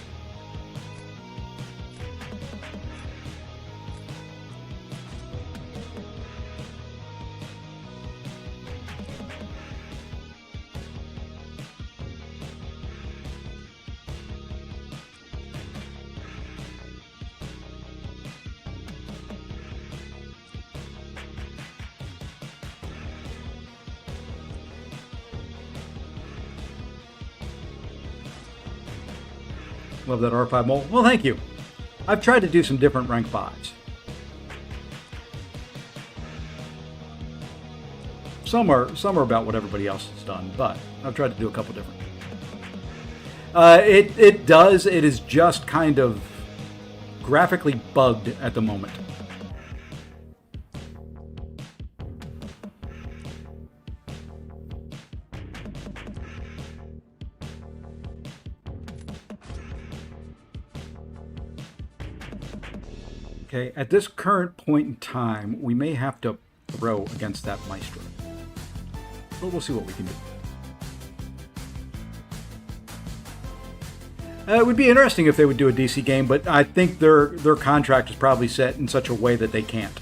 Love that R5 mole. Well, thank you. I've tried to do some different rank 5s. Some are about what everybody else has done, but I've tried to do a couple different. It is just kind of graphically bugged at the moment. Okay, at this current point in time, we may have to throw against that Maestro. But we'll see what we can do. It would be interesting if they would do a DC game, but I think their contract is probably set in such a way that they can't.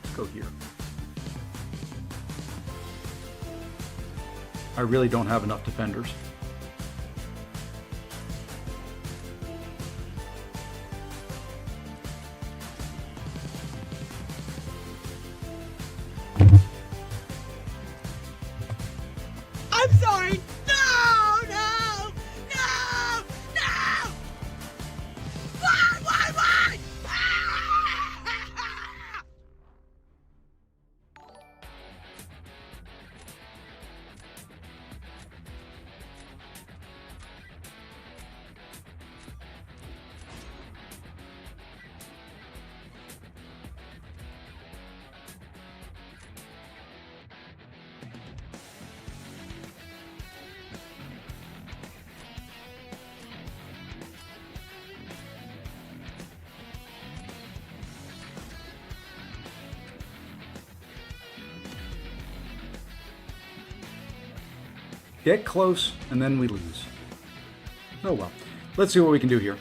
Let's go here. I really don't have enough defenders. I'm sorry! No! No! No! No! Why? get close, and then we lose. Oh well. Let's see what we can do here.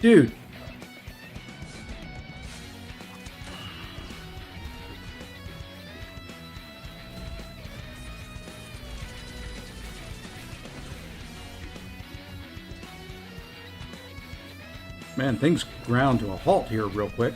Dude. Man, things ground to a halt here real quick.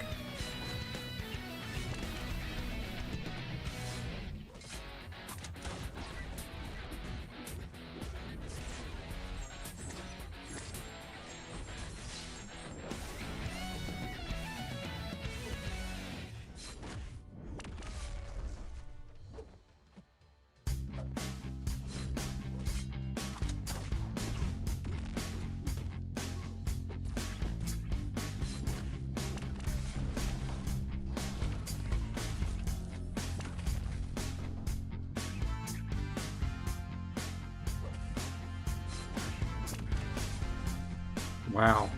Wow.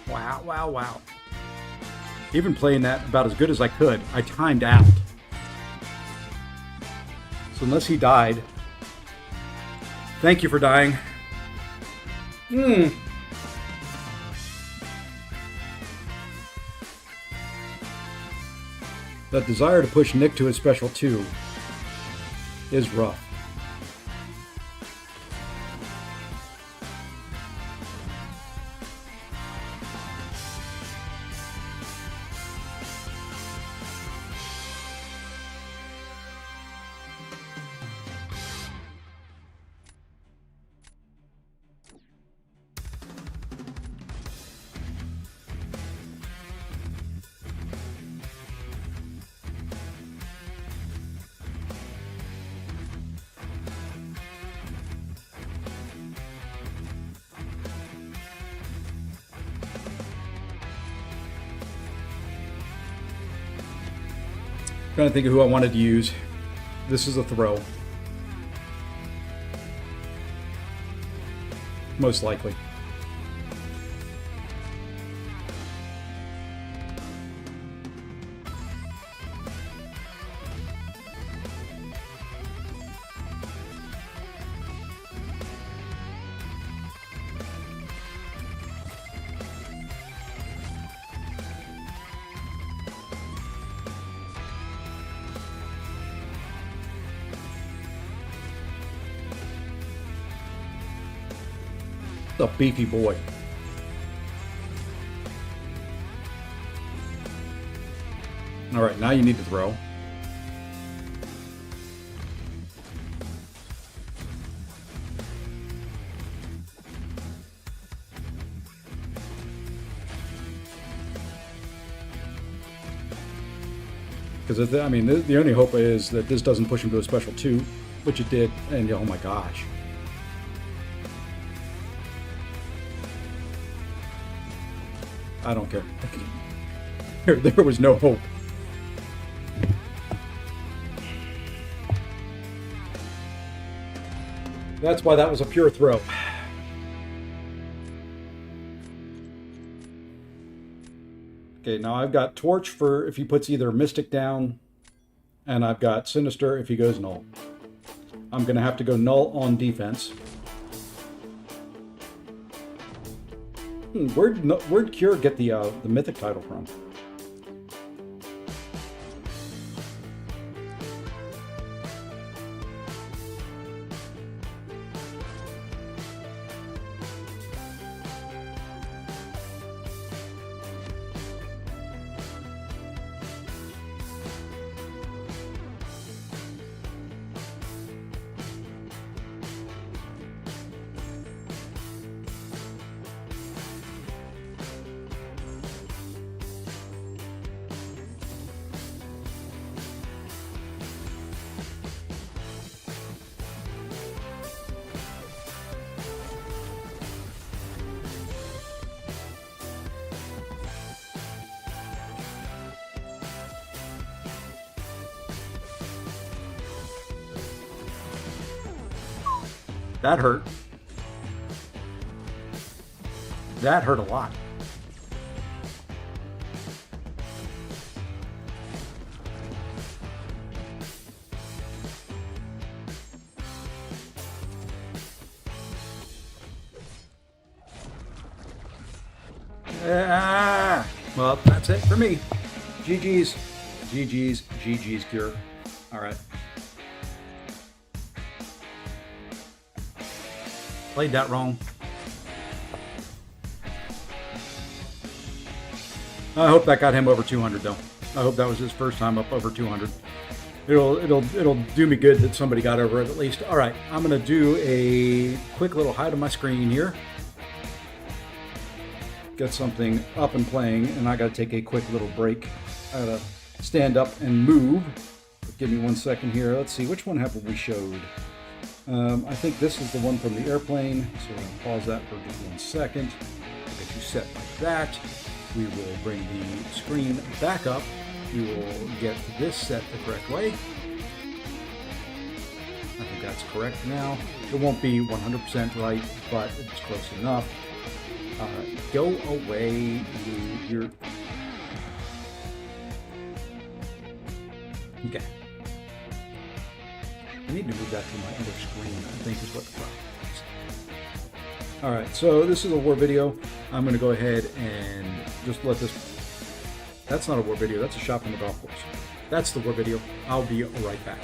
Wow, wow, wow. Even playing that about as good as I could, I timed out. So unless he died, thank you for dying. That desire to push Nick to his special 2 is rough. Trying to think of who I wanted to use. This is a throw. Most likely. A beefy boy. All right, now you need to throw. Because I mean, the only hope is that this doesn't push him to a special 2, which it did, and oh my gosh. I don't care. There was no hope. That's why that was a pure throw. Okay, now I've got Torch for if he puts either Mystic down, and I've got Sinister if he goes null. I'm going to have to go null on defense. Where'd Cure get the Mythic title from? That hurt. That hurt a lot. Well, that's it for me. GG's. GG's. GG's cure. All right. Played that wrong. I hope that got him over 200 though. I hope that was his first time up over 200. It'll do me good that somebody got over it at least. All right, I'm gonna do a quick little hide on my screen here. Get something up and playing, and I gotta take a quick little break. I gotta stand up and move. Give me 1 second here. Let's see, which one have we showed? I think this is the one from the airplane. So we're gonna pause that for just 1 second. I'll get you set like that. We will bring the screen back up. We will get this set the correct way. I think that's correct now. It won't be 100% right, but it's close enough. Go away, you're... Okay. I need to move that to my other screen, I think is what the problem is. All right, so this is a war video. I'm going to go ahead and just let this... That's not a war video, that's a shot from the golf course. That's the war video. I'll be right back.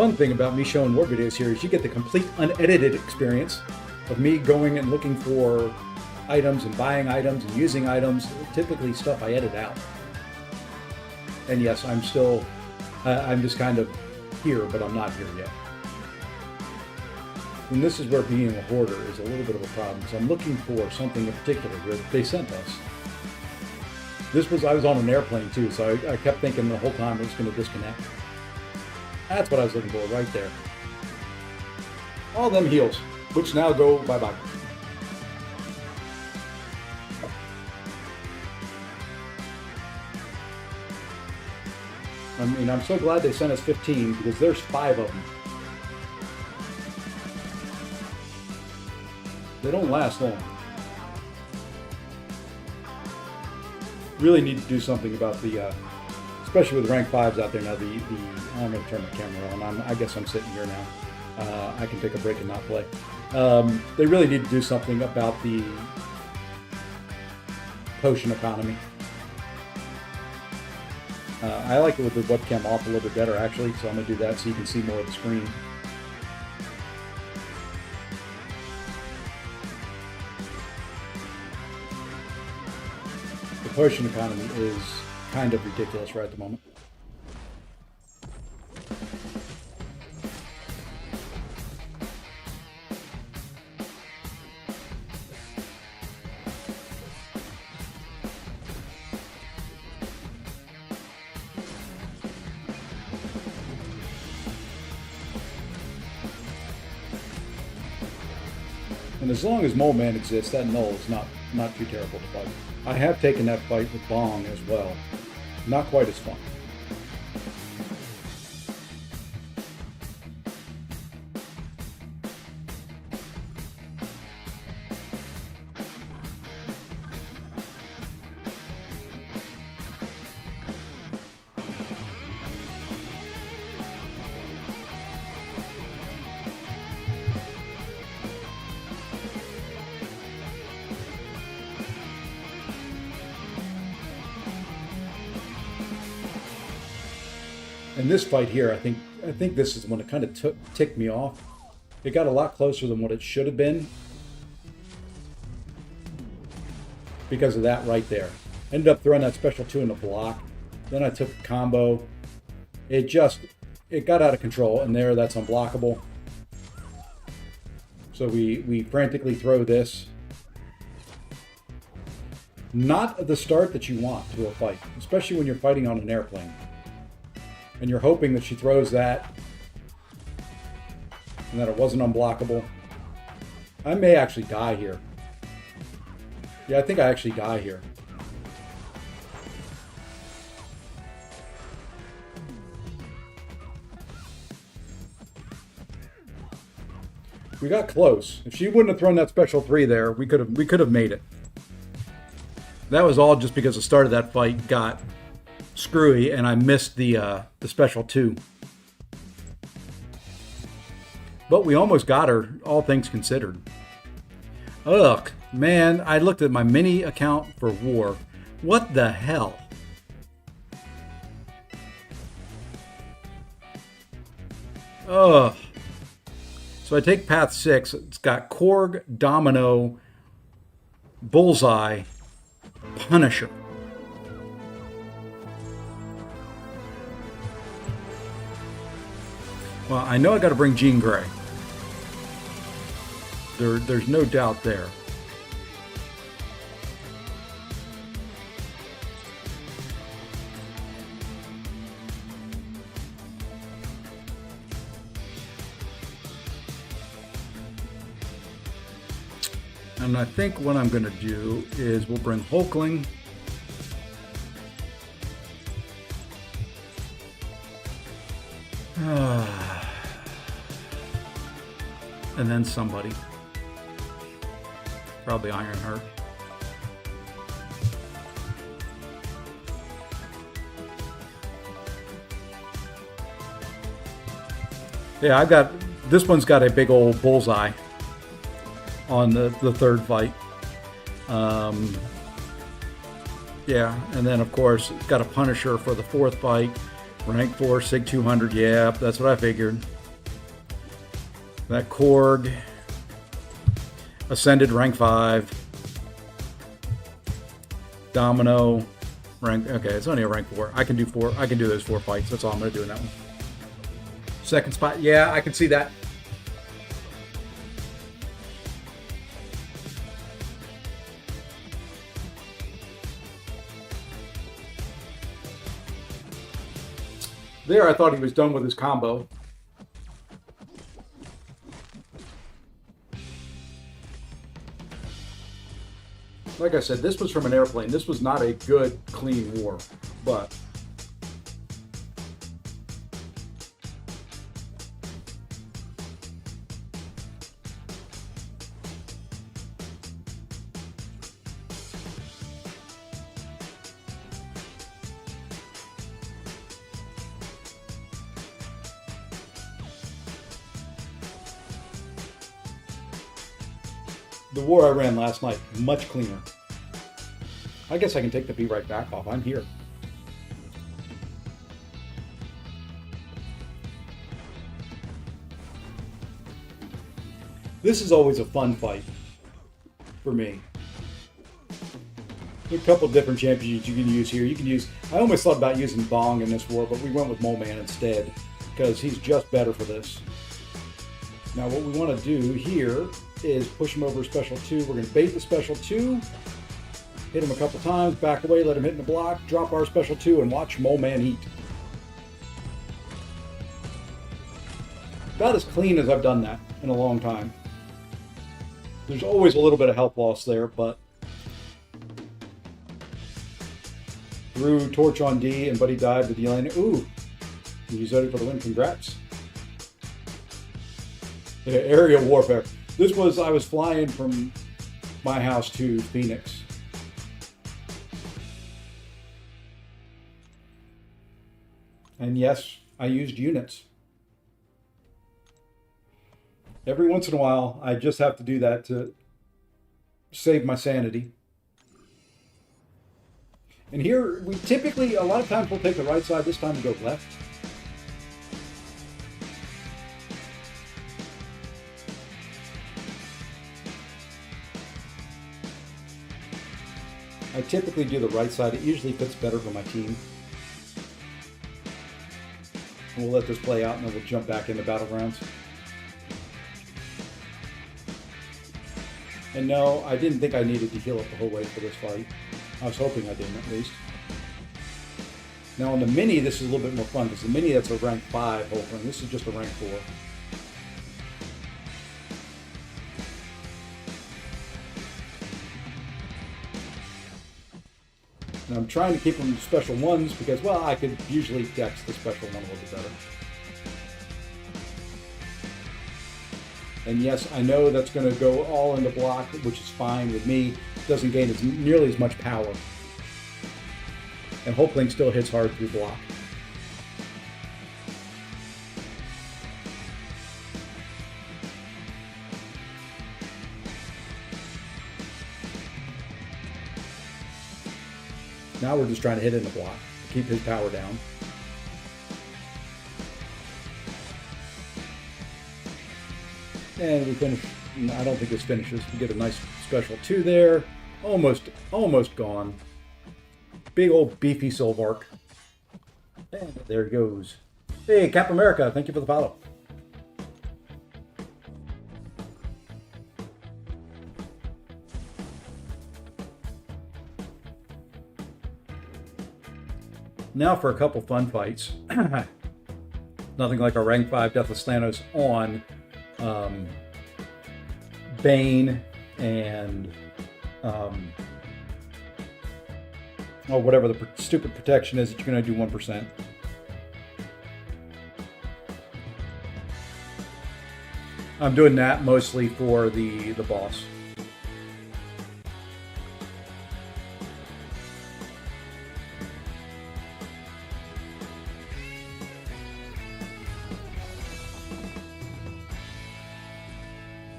fun thing about me showing war videos here is you get the complete unedited experience of me going and looking for items and buying items and using items, typically stuff I edit out. And yes, I'm still, I'm just kind of here, but I'm not here yet. And this is where being a hoarder is a little bit of a problem. So I'm looking for something in particular here that they sent us. I was on an airplane too, so I kept thinking the whole time it was going to disconnect. That's what I was looking for right there. All them heals, which now go bye-bye. I mean, I'm so glad they sent us 15 because there's 5 of them. They don't last long. Really need to do something about the, especially with rank 5s out there now, I'm going to turn my camera on. I guess I'm sitting here now. I can take a break and not play. They really need to do something about the potion economy. I like it with the webcam off a little bit better, actually, so I'm going to do that so you can see more of the screen. The potion economy is kind of ridiculous right at the moment. And as long as Mole Man exists, that null is not too terrible to fight. I have taken that fight with Bong as well. Not quite as fun. In this fight here, I think this is when it kind of ticked me off. It got a lot closer than what it should have been because of that right there. Ended up throwing that special 2 in the block. Then I took a combo. It got out of control, and there, that's unblockable. So we frantically throw this. Not the start that you want to a fight, especially when you're fighting on an airplane. And you're hoping that she throws that and that it wasn't unblockable. I may actually die here. Yeah, I think I actually die here. We got close. If she wouldn't have thrown that special 3 there, we could have made it. That was all just because the start of that fight got screwy and I missed the special 2. But we almost got her, all things considered. Ugh, man, I looked at my mini account for war. What the hell? Ugh. So I take path 6. It's got Korg, Domino, Bullseye, Punisher. Well, I know I got to bring Jean Grey. There's no doubt there. And I think what I'm going to do is we'll bring Hulkling. And then somebody. Probably Ironheart. Yeah, this one's got a big old bullseye on the third fight. Yeah, and then of course it's got a Punisher for the 4th fight. Rank 4, Sig 200. Yeah, that's what I figured. That Korg. Ascended rank 5. Domino rank. Okay, it's only a rank 4. I can do 4. I can do those 4 fights. That's all I'm going to do in that one. Second spot. Yeah, I can see that. There, I thought he was done with his combo. Like I said, this was from an airplane. This was not a good, clean war, but the war I ran last night, much cleaner. I guess I can take the B right back off. I'm here. This is always a fun fight for me. There are a couple different champions you can use here. You can use, I almost thought about using Bong in this war, but we went with Mole Man instead because he's just better for this. Now what we want to do here is push him over special 2. We're going to bait the special 2, hit him a couple times, back away, let him hit in the block, drop our special 2, and watch Mole Man eat. About as clean as I've done that in a long time. There's always a little bit of health loss there, but threw Torch on D, and Buddy died with the Elena. Ooh, use Odie for the win. Congrats. Yeah, aerial warfare. This was, I was flying from my house to Phoenix. And yes, I used units. Every once in a while, I just have to do that to save my sanity. And here, we typically, a lot of times we'll take the right side. This time we go left. I typically do the right side. It usually fits better for my team. And we'll let this play out and then we'll jump back into Battlegrounds. And no, I didn't think I needed to heal up the whole way for this fight. I was hoping I didn't, at least. Now on the Mini, this is a little bit more fun, because the Mini, that's a rank 5 whole thing. This is just a rank 4. And I'm trying to keep them special 1s, because, well, I could usually dex the special 1 a little bit better. And yes, I know that's going to go all in the block, which is fine with me. It doesn't gain nearly as much power. And Hulkling still hits hard through block. Now we're just trying to hit in the block, keep his power down. And we finish. I don't think this finishes. We get a nice special 2 there. Almost gone. Big old beefy Solvark. And there he goes. Hey, Cap America, thank you for the follow. Now for a couple fun fights. Nothing like our rank 5 Deathless Thanos on Bane and whatever the stupid protection is that you're going to do 1%. I'm doing that mostly for the boss.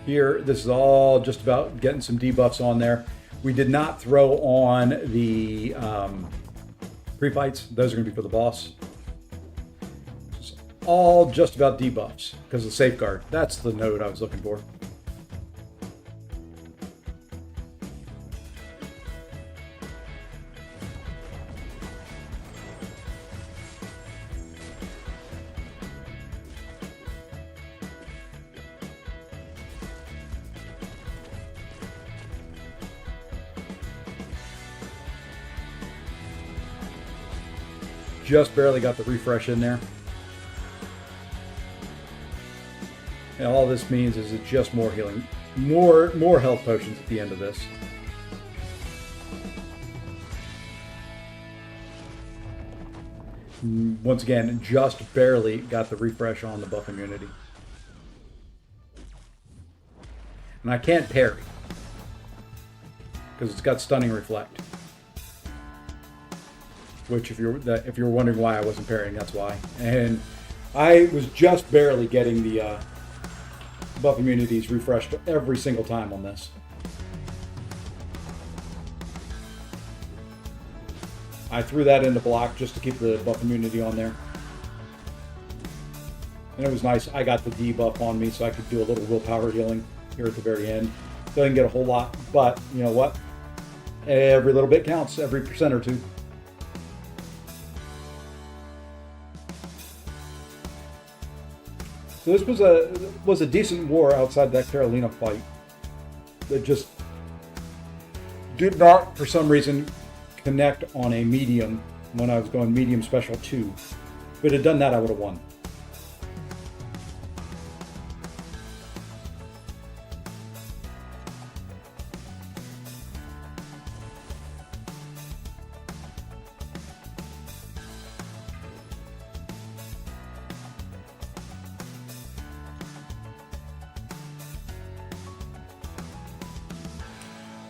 Here, this is all just about getting some debuffs on there. We did not throw on the pre-fights. Those are going to be for the boss. all just about debuffs because of safeguard. That's the node I was looking for. Just barely got the refresh in there. And all this means is it's just more healing, more health potions at the end of this. Once again, just barely got the refresh on the buff immunity. And I can't parry because it's got stunning reflect. Which, if you're wondering why I wasn't parrying, that's why. And I was just barely getting the buff immunities refreshed every single time on this. I threw that into block just to keep the buff immunity on there. And it was nice. I got the debuff on me, so I could do a little willpower healing here at the very end. Doesn't get a whole lot, but you know what? Every little bit counts, every percent or two. So this was a decent war outside that Carolina fight. That just did not, for some reason, connect on a medium when I was going medium special 2. If it had done that, I would have won.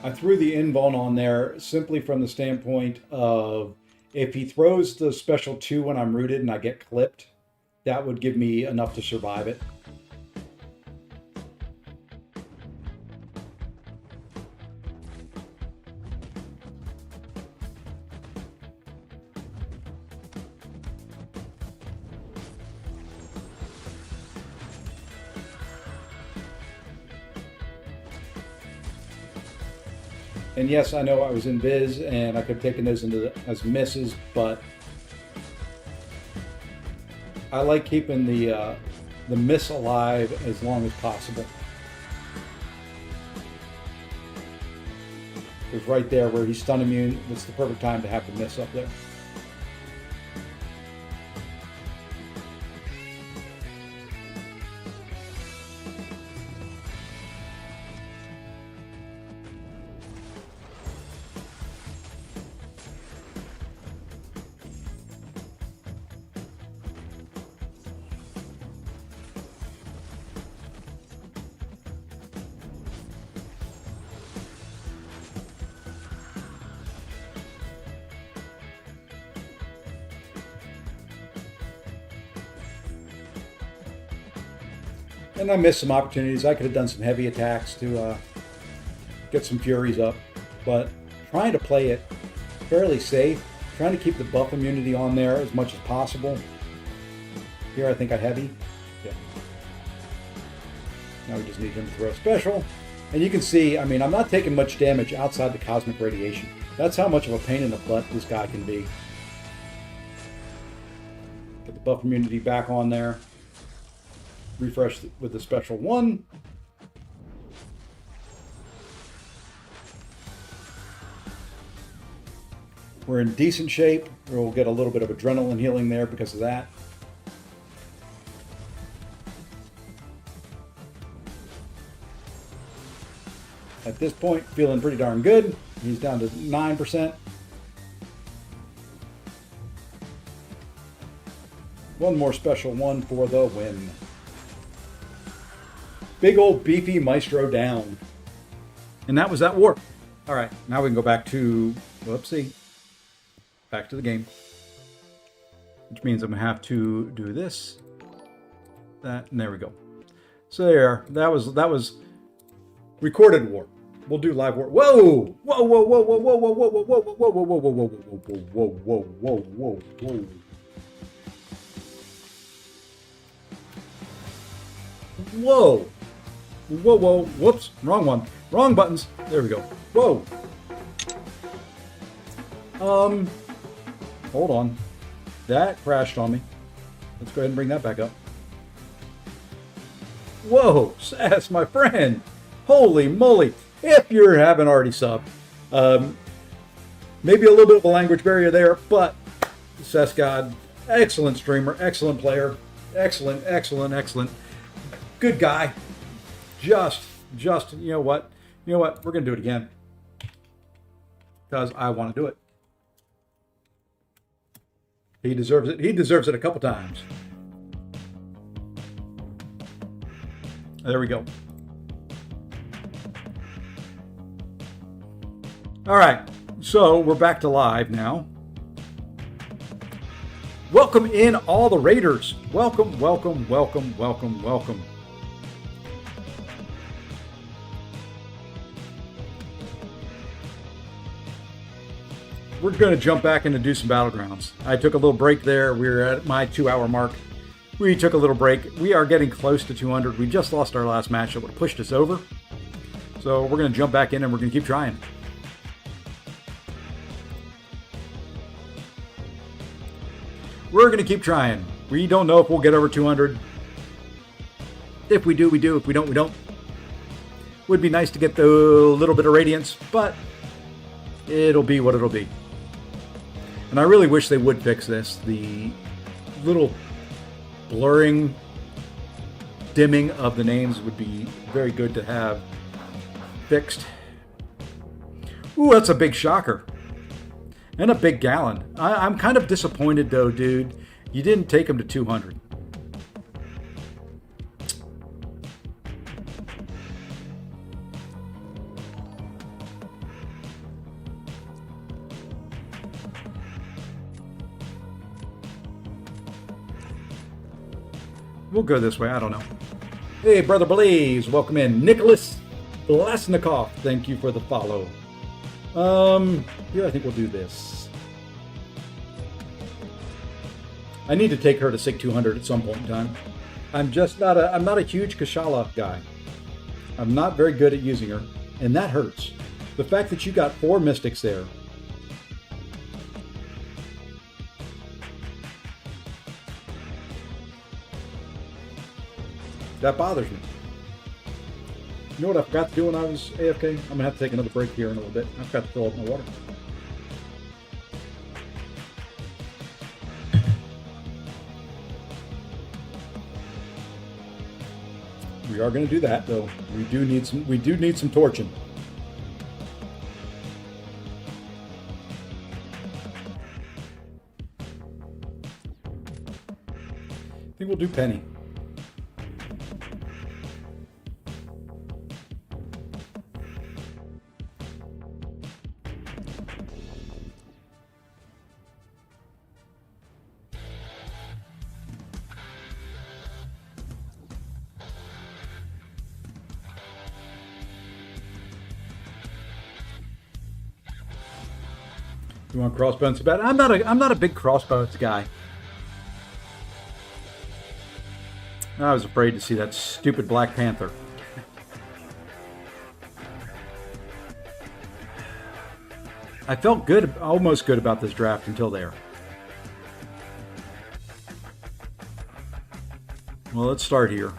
I threw the invuln on there simply from the standpoint of if he throws the special 2 when I'm rooted and I get clipped, that would give me enough to survive it. And yes, I know I was in Viz and I could have taken those as misses, but I like keeping the miss alive as long as possible. Because right there where he's stun immune, it's the perfect time to have the miss up there. And I missed some opportunities. I could have done some heavy attacks to get some furies up, but trying to play it fairly safe, trying to keep the buff immunity on there as much as possible. Here I think I heavy. Yeah. Now we just need him to throw a special. And you can see, I mean, I'm not taking much damage outside the cosmic radiation. That's how much of a pain in the butt this guy can be. Get the buff immunity back on there. Refresh with the special 1. We're in decent shape. We'll get a little bit of adrenaline healing there because of that. At this point, feeling pretty darn good. He's down to 9%. One more special 1 for the win. Big old beefy Maestro down. And that was that war. All right, now we can go back to, whoopsie, back to the game. Which means I'm gonna have to do this, that, and there we go. So there, that was recorded war. We'll do live war. Whoa! Whoa, whoa, whoa, whoa, whoa, whoa, whoa, whoa, whoa, whoa, whoa, whoa, whoa, whoa, whoa, whoa, whoa, whoa, whoa, whoa. Whoa. Whoa, whoa. Whoops. Wrong one. Wrong buttons. There we go. Whoa. Hold on. That crashed on me. Let's go ahead and bring that back up. Whoa, Sass, my friend. Holy moly. If you haven't already subbed. Maybe a little bit of a language barrier there, but Sass God, excellent streamer, excellent player. Excellent, excellent, excellent. Good guy. Just, you know what? You know what? We're going to do it again. Because I want to do it. He deserves it. He deserves it a couple times. There we go. All right. So we're back to live now. Welcome in all the Raiders. Welcome, welcome, welcome, welcome, welcome. We're going to jump back in and do some Battlegrounds. I took a little break there. We were at my 2-hour mark. We took a little break. We are getting close to 200. We just lost our last match that would have pushed us over. So we're going to jump back in and we're going to keep trying. We're going to keep trying. We don't know if we'll get over 200. If we do, we do. If we don't, we don't. Would be nice to get the little bit of radiance, but it'll be what it'll be. And I really wish they would fix this. The little blurring, dimming of the names would be very good to have fixed. Ooh, that's a big shocker. And a big gallon. I'm kind of disappointed though, dude. You didn't take him to 200. We'll go this way. I don't know. Hey, Brother Blaze. Welcome in. Nicholas Blasnikov. Thank you for the follow. Here I think we'll do this. I need to take her to SIG 200 at some point in time. I'm not a huge Kashala guy. I'm not very good at using her, and that hurts. The fact that you got 4 Mystics there. That bothers me. You know what I forgot to do when I was AFK? I'm going to have to take another break here in a little bit. I forgot to fill up my water. We are going to do that, though. We do need some torching. I think we'll do Penny. You want crossbones about? I'm not a big crossbones guy. I was afraid to see that stupid Black Panther. I felt good, almost good about this draft until there. Well, let's start here.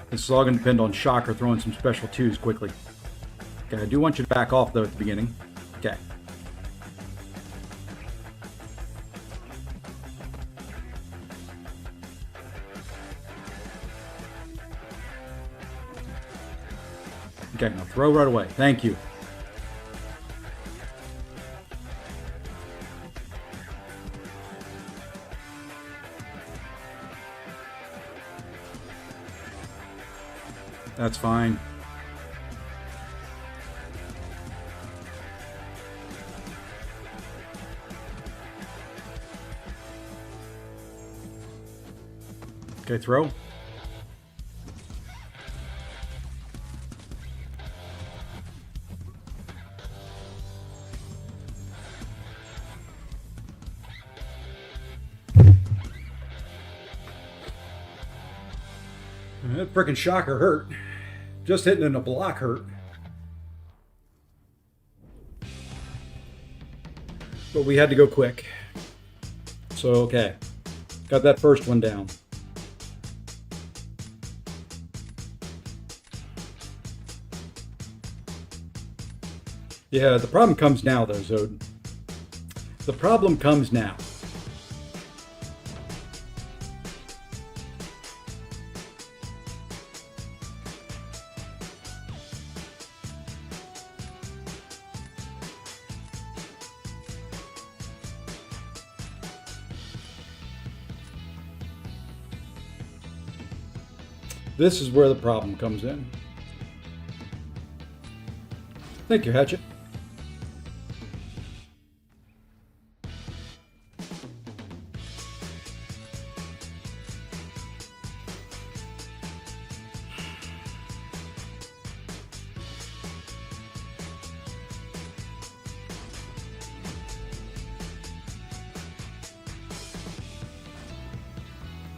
This is all going to depend on Shocker throwing some special twos quickly. Okay, I do want you to back off, though, at the beginning. Okay. Okay, now throw right away. Thank you. That's fine. Okay, throw. That frickin' shocker hurt. Just hitting in a block hurt. But we had to go quick. So, okay. Got that first one down. Yeah, the problem comes now, though, Zod. The problem comes now. This is where the problem comes in. Thank you, Hatchet.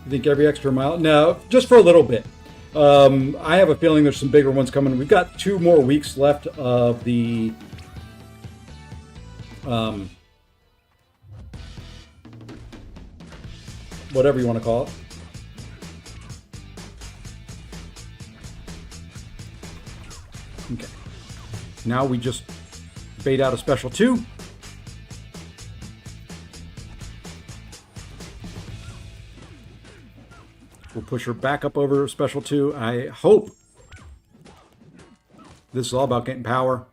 You think every extra mile? No, just for a little bit. I have a feeling there's some bigger ones coming. We've got 2 more weeks left of the whatever you want to call it. Okay. Now we just bait out a special 2. We'll push her back up over special 2. I hope this is all about getting power.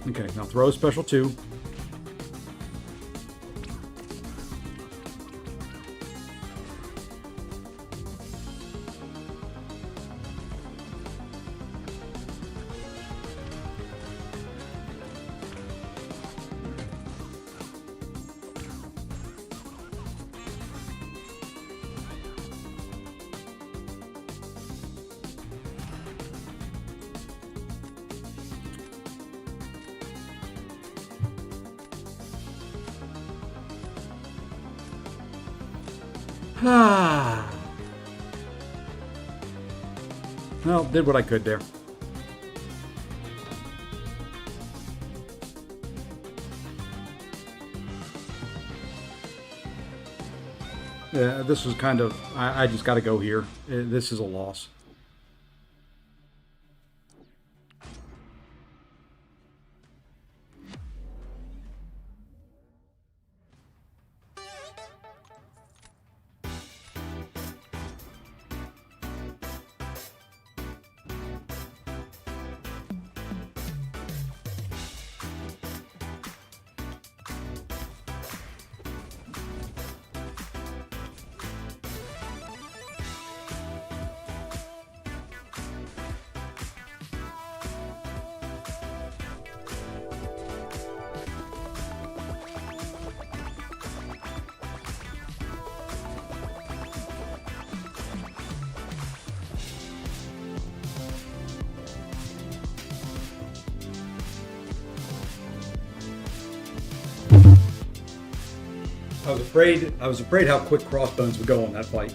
Okay, now throw special 2. Well, did what I could there. Yeah, this was kind of, I just got to go here. This is a loss. I was afraid how quick Crossbones would go on that fight.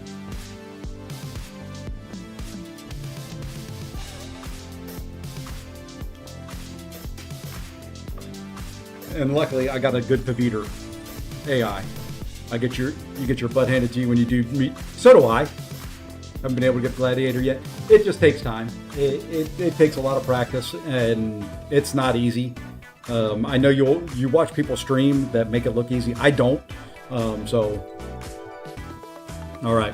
And luckily I got a good Paviter AI. You get your butt handed to you when you do meet. So do I. Haven't been able to get Gladiator yet. It just takes time. It takes a lot of practice, and it's not easy. I know you watch people stream that make it look easy. I don't. So, all right.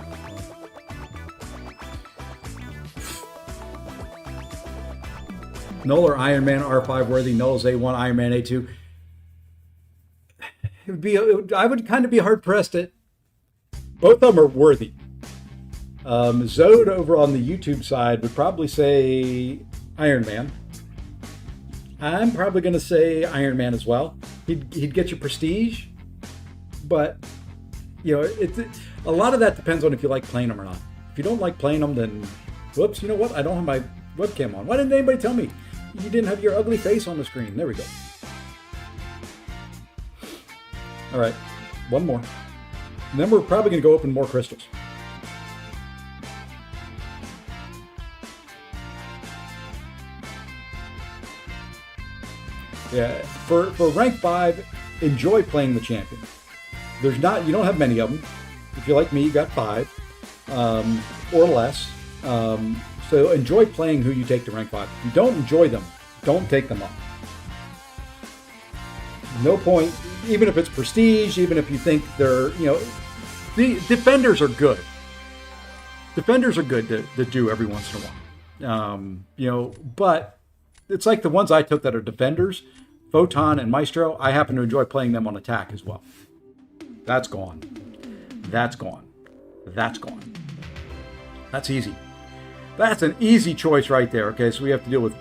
Null or Iron Man R5 worthy? Null's A1, Iron Man A2. I would kind of be hard pressed at. Both of them are worthy. Zode over on the YouTube side would probably say Iron Man. I'm probably going to say Iron Man as well. He'd get you prestige, but you know, a lot of that depends on if you like playing them or not. If you don't like playing them, then whoops, you know what? I don't have my webcam on. Why didn't anybody tell me? You didn't have your ugly face on the screen. There we go. All right, one more. And then we're probably going to go open more crystals. Yeah, for rank 5, enjoy playing the champion. You don't have many of them. If you're like me, you got 5 or less. So enjoy playing who you take to rank 5. If you don't enjoy them, don't take them up. No point, even if it's prestige, even if you think they're, the defenders are good. Defenders are good to do every once in a while. But it's like the ones I took that are defenders, Photon and Maestro. I happen to enjoy playing them on attack as well. That's gone. That's gone. That's gone. That's easy. That's an easy choice right there. Okay, so we have to deal with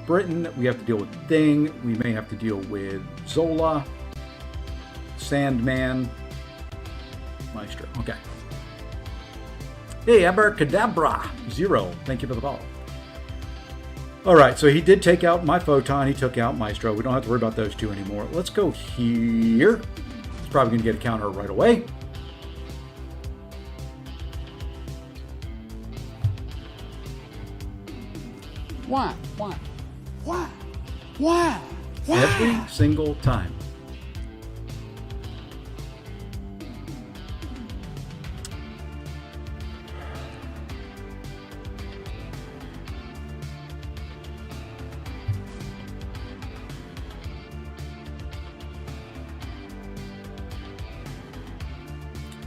Britain. We have to deal with Thing. We may have to deal with Zola, Sandman, Maestro. Okay. Hey, Abracadabra. 0. Thank you for the follow. All right, so he did take out my Photon. He took out Maestro. We don't have to worry about those two anymore. Let's go here. He's probably going to get a counter right away. Why? Every single time.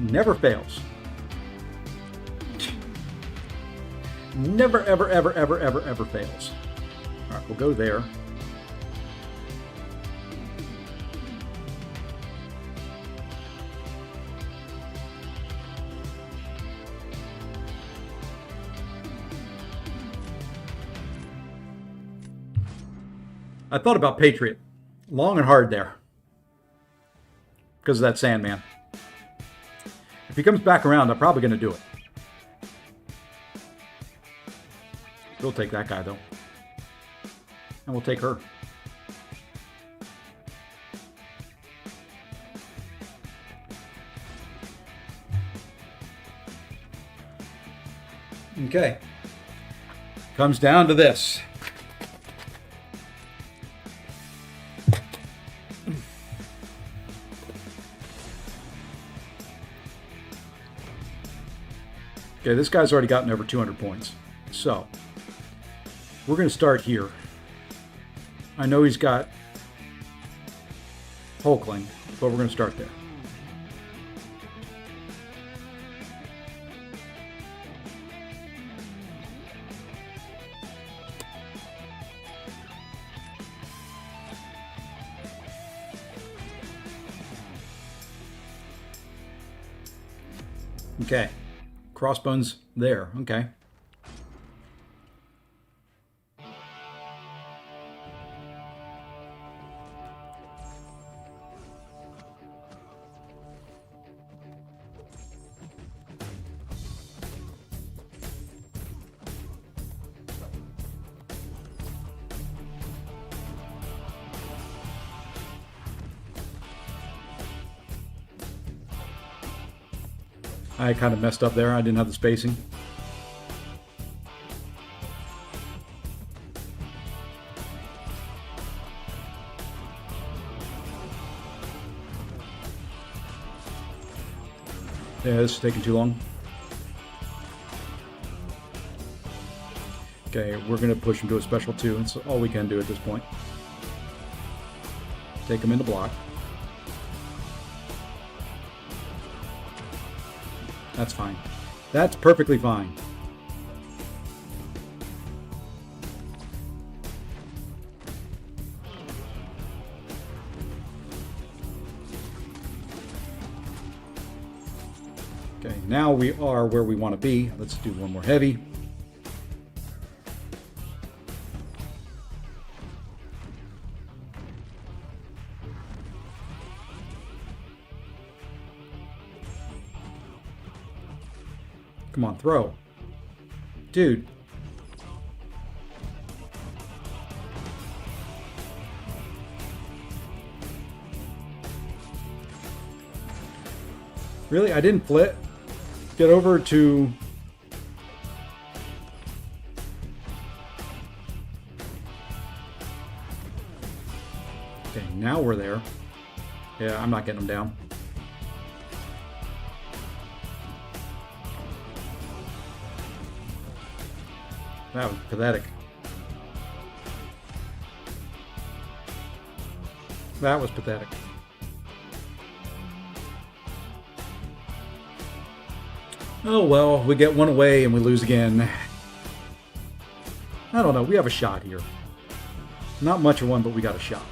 Never fails. Never, ever, ever, ever, ever, ever fails. All right, we'll go there. I thought about Patriot long and hard there because of that Sandman. If he comes back around, I'm probably going to do it. We'll take that guy, though. And we'll take her. Okay. Comes down to this. Okay, this guy's already gotten over 200 points. So, we're going to start here. I know he's got Hulkling, but we're going to start there. Okay. Crossbones there. Okay. I kind of messed up there. I didn't have the spacing. Yeah, this is taking too long. Okay, we're going to push him to a special 2. That's all we can do at this point. Take him into block. That's fine. That's perfectly fine. Okay, now we are where we want to be. Let's do one more heavy. Come on, throw. Dude. Really? I didn't flip? Get over to... Okay, now we're there. Yeah, I'm not getting them down. That was pathetic. That was pathetic. Oh well, we get one away and we lose again. I don't know, we have a shot here. Not much of one, but we got a shot.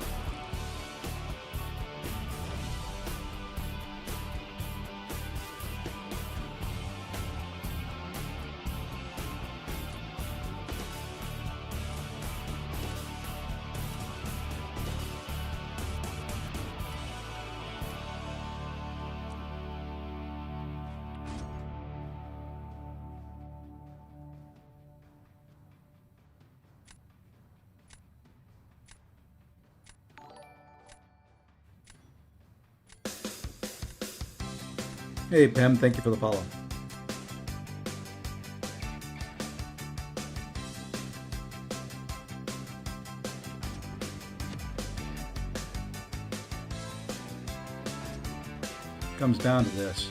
Hey, Pem, thank you for the follow. Comes down to this.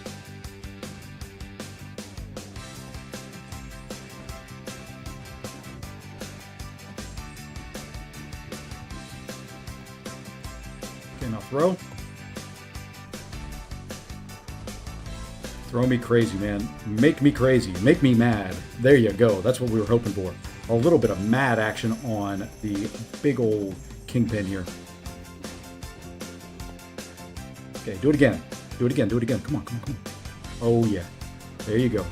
Okay, now throw. Throw me crazy, man. Make me crazy. Make me mad. There you go. That's what we were hoping for. A little bit of mad action on the big old kingpin here. Okay, do it again. Do it again. Do it again. Come on, come on, come on. Oh, yeah. There you go.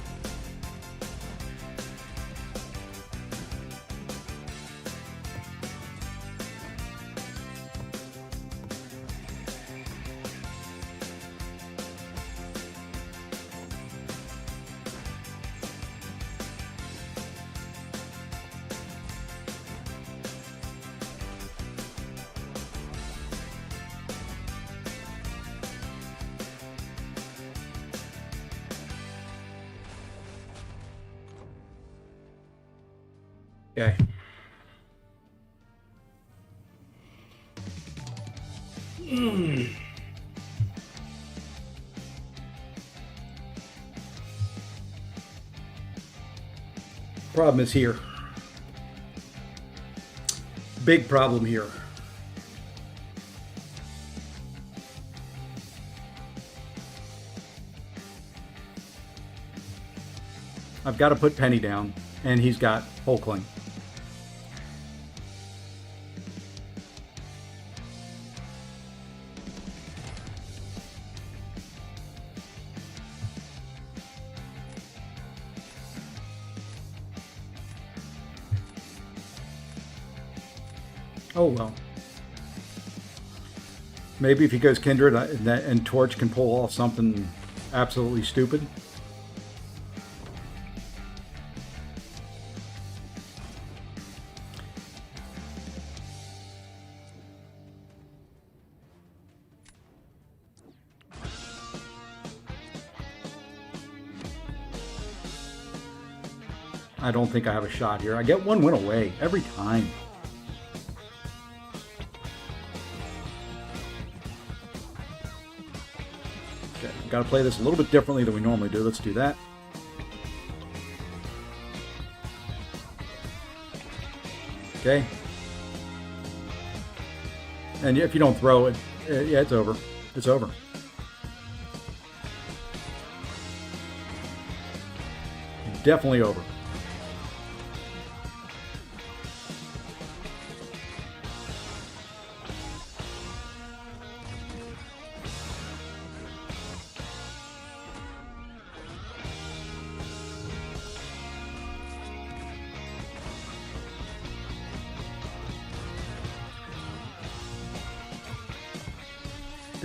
Okay. Problem is here. Big problem here. I've got to put Penny down, and he's got Hulkling. Oh well. Maybe if he goes Kindred and Torch can pull off something absolutely stupid. I don't think I have a shot here. I get one win away every time. Okay, got to play this a little bit differently than we normally do. Let's do that. Okay. And if you don't throw it, yeah, it's over. It's over. Definitely over.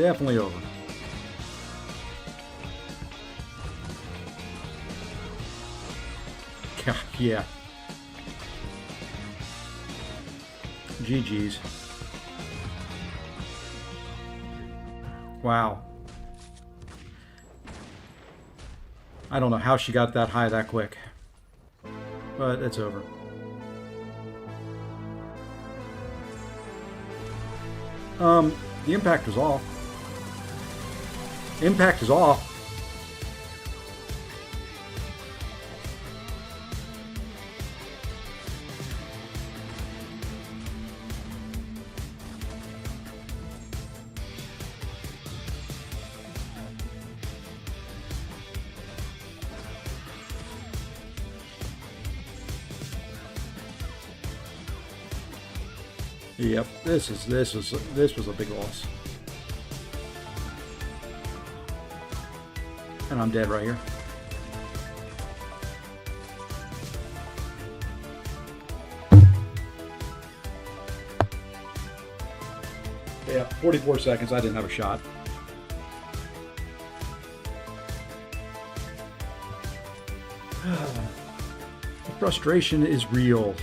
Definitely over. Yeah. GG's. Wow. I don't know how she got that high that quick. But it's over. The impact was off. Impact is off. Yep, this was a big loss. And I'm dead right here. Yeah, 44 seconds. I didn't have a shot. The frustration is real.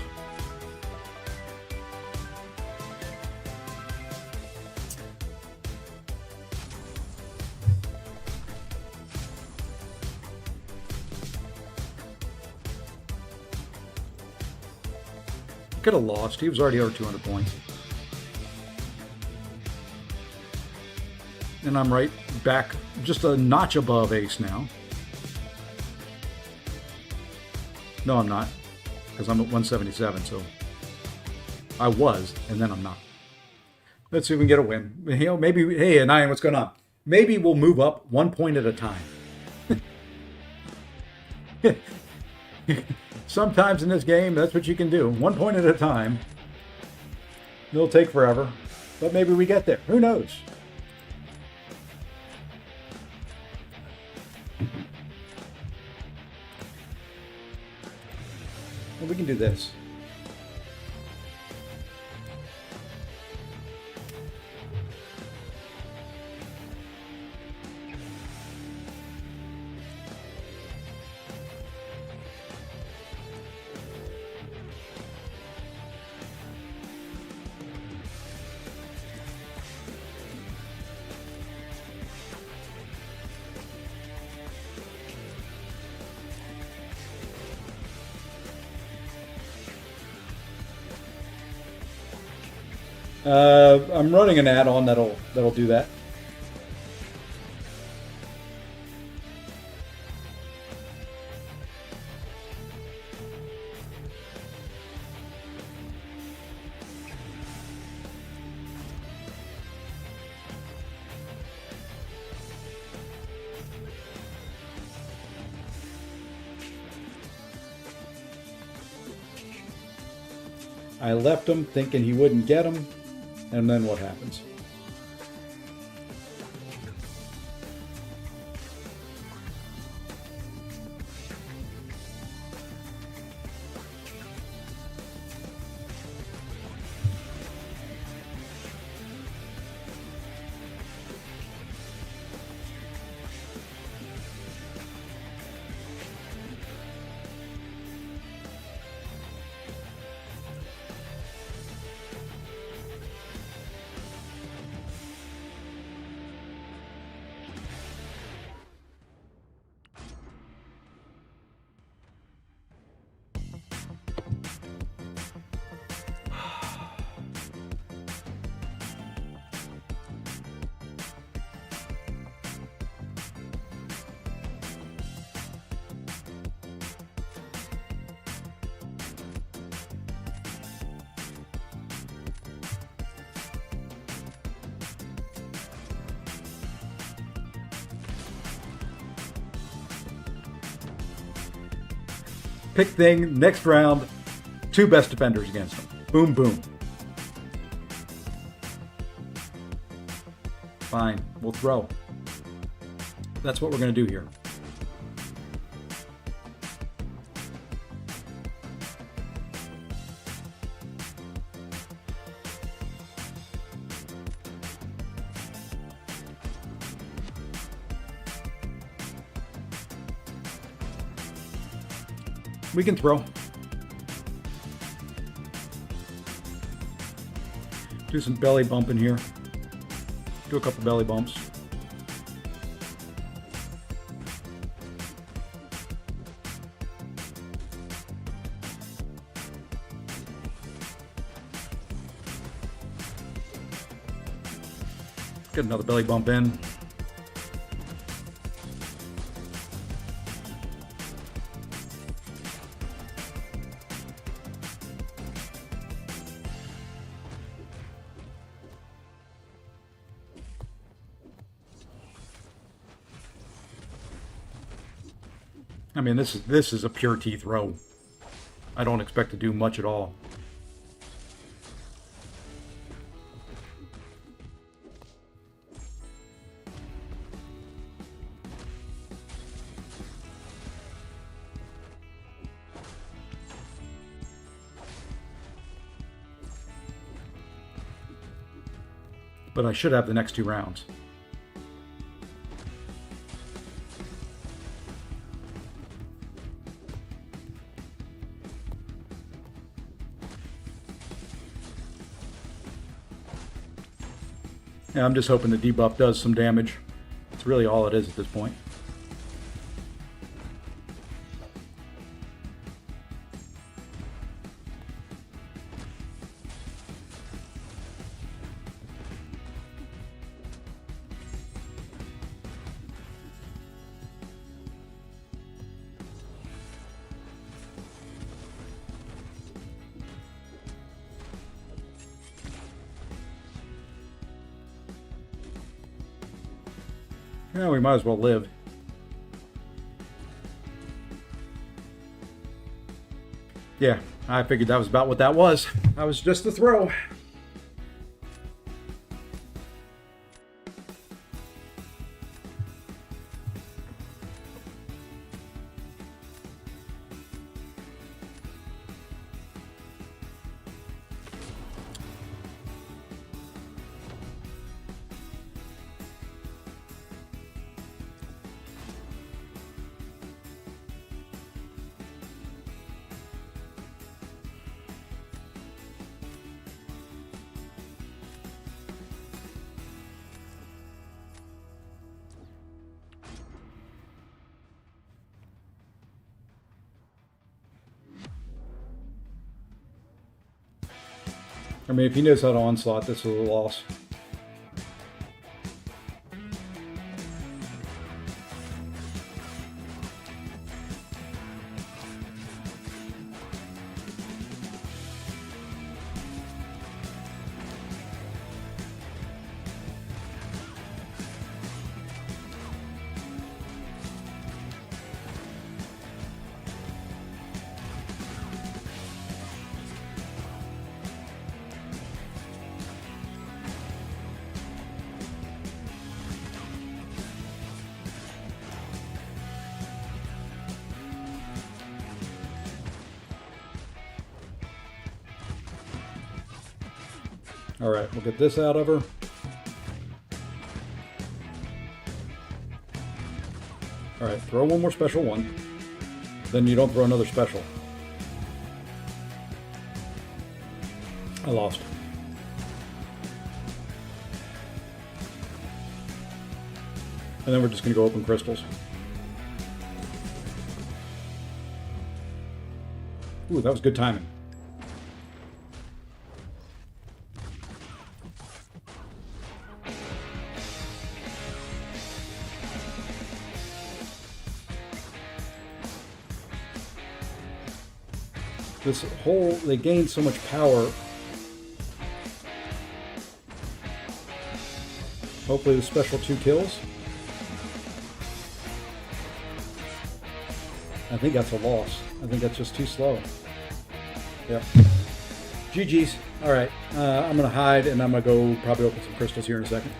Could have lost. He was already over 200 points. And I'm right back, just a notch above ace now. No, I'm not, because I'm at 177, so I was, and then I'm not. Let's see if we can get a win. You know, maybe, hey, Anian, what's going on? Maybe we'll move up 1 point at a time. Sometimes in this game, that's what you can do. 1 point at a time. It'll take forever, but maybe we get there. Who knows? Well, we can do this. I'm running an add-on that'll do that. I left him thinking he wouldn't get him. And then what happens? Pick thing, next round, 2 best defenders against him. Boom, boom. Fine, we'll throw. That's what we're going to do here. We can throw. Do some belly bumping here. Do a couple belly bumps. Get another belly bump in. I mean, this is a pure T throw. I don't expect to do much at all. But I should have the next 2 rounds. Yeah, I'm just hoping the debuff does some damage. It's really all it is at this point. Yeah, we might as well live. Yeah, I figured that was about what that was. That was just the throw. I mean, if he knows how to onslaught, this is a loss. All right, we'll get this out of her. All right, throw one more special one. Then you don't throw another special. I lost. And then we're just going to go open crystals. Ooh, that was good timing. This whole, they gain so much power. Hopefully the special 2 kills. I think that's a loss. I think that's just too slow. Yep. GG's. All right. I'm going to hide and I'm going to go probably open some crystals here in a second.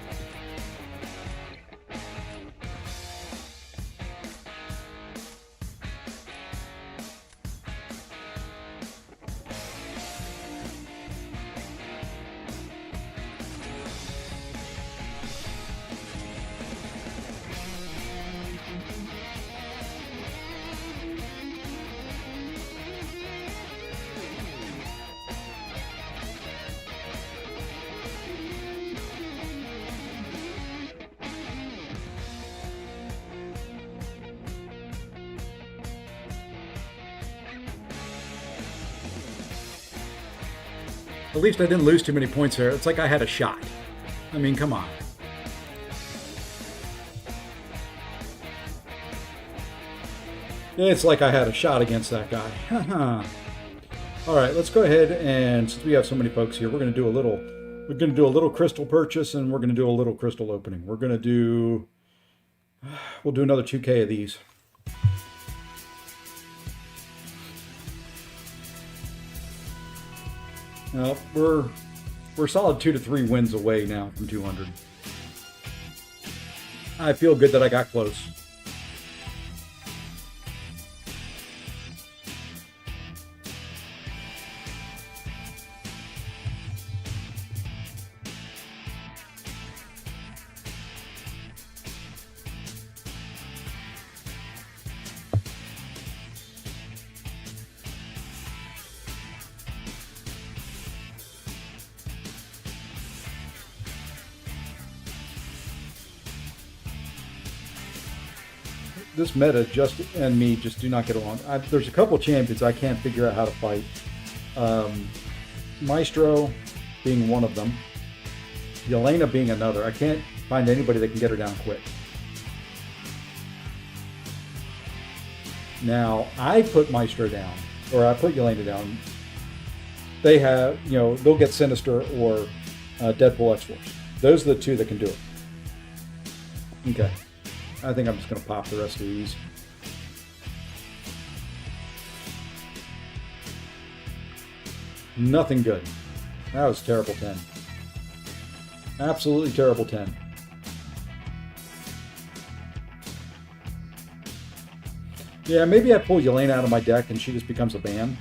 At least I didn't lose too many points there. It's like I had a shot. I mean, come on. It's like I had a shot against that guy. All right, let's go ahead, and since we have so many folks here, we're going to do a little crystal purchase, and we're going to do a little crystal opening. We'll do another 2K of these. Now, we're solid 2 to 3 wins away now from 200. I feel good that I got close. This meta and me just do not get along. There's a couple champions I can't figure out how to fight. Maestro being one of them. Yelena being another. I can't find anybody that can get her down quick. Now, I put Maestro down, or I put Yelena down. They have, they'll get Sinister or Deadpool X-Force. Those are the two that can do it. Okay. I think I'm just going to pop the rest of these. Nothing good. That was terrible 10. Absolutely terrible 10. Yeah, maybe I pull Yelena out of my deck and she just becomes a ban.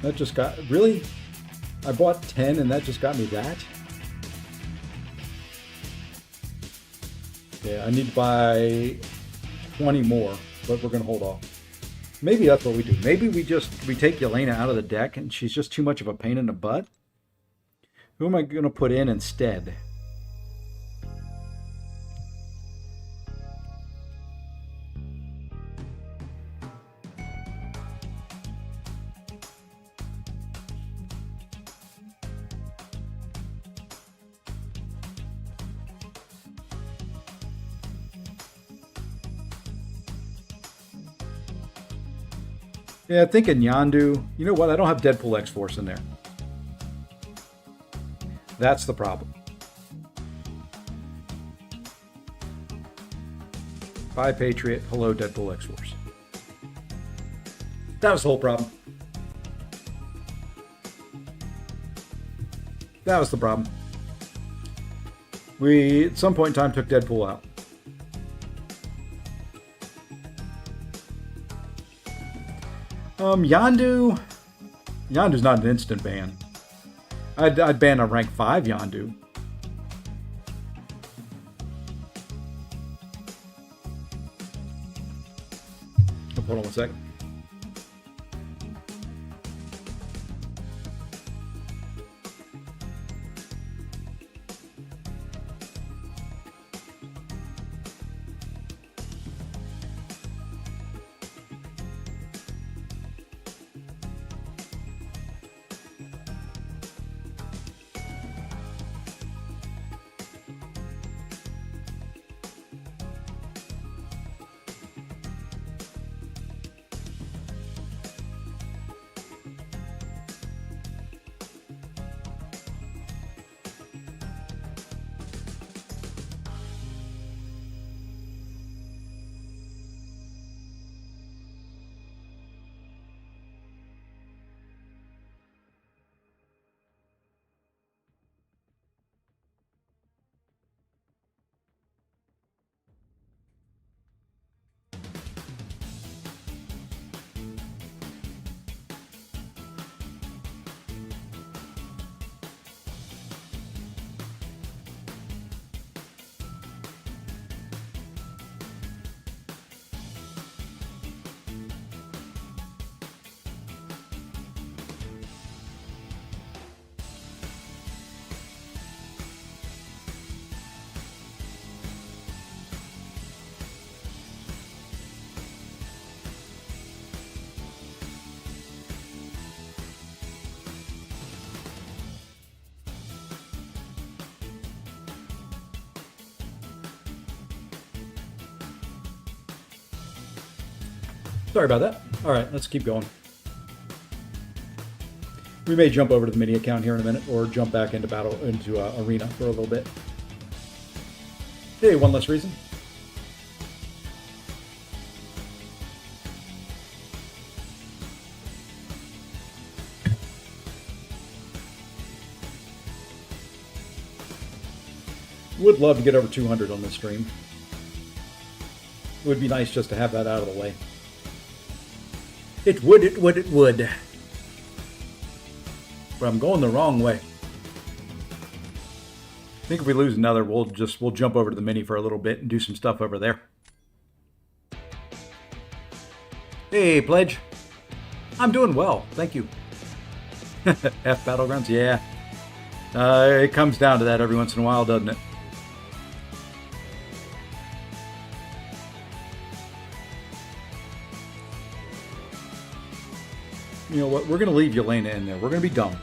That just got, really? I bought 10 and that just got me that? Yeah, I need to buy 20 more, but we're going to hold off. Maybe that's what we do. Maybe we take Yelena out of the deck and she's just too much of a pain in the butt. Who am I going to put in instead? Yeah, thinking Yondu. You know what? I don't have Deadpool X-Force in there. That's the problem. Bye, Patriot. Hello, Deadpool X-Force. That was the whole problem. That was the problem. We, at some point in time, took Deadpool out. Yondu's not an instant ban. I'd ban a rank 5 Yondu. Oh, hold on one second. Sorry about that. All right, let's keep going. We may jump over to the mini account here in a minute, or jump back into arena for a little bit. Hey, one less reason. Would love to get over 200 on this stream. It would be nice just to have that out of the way. It would. But I'm going the wrong way. I think if we lose another, we'll jump over to the mini for a little bit and do some stuff over there. Hey, Pledge. I'm doing well, thank you. F Battlegrounds, yeah. It comes down to that every once in a while, doesn't it? You know what? We're going to leave Yelena in there. We're going to be dumb.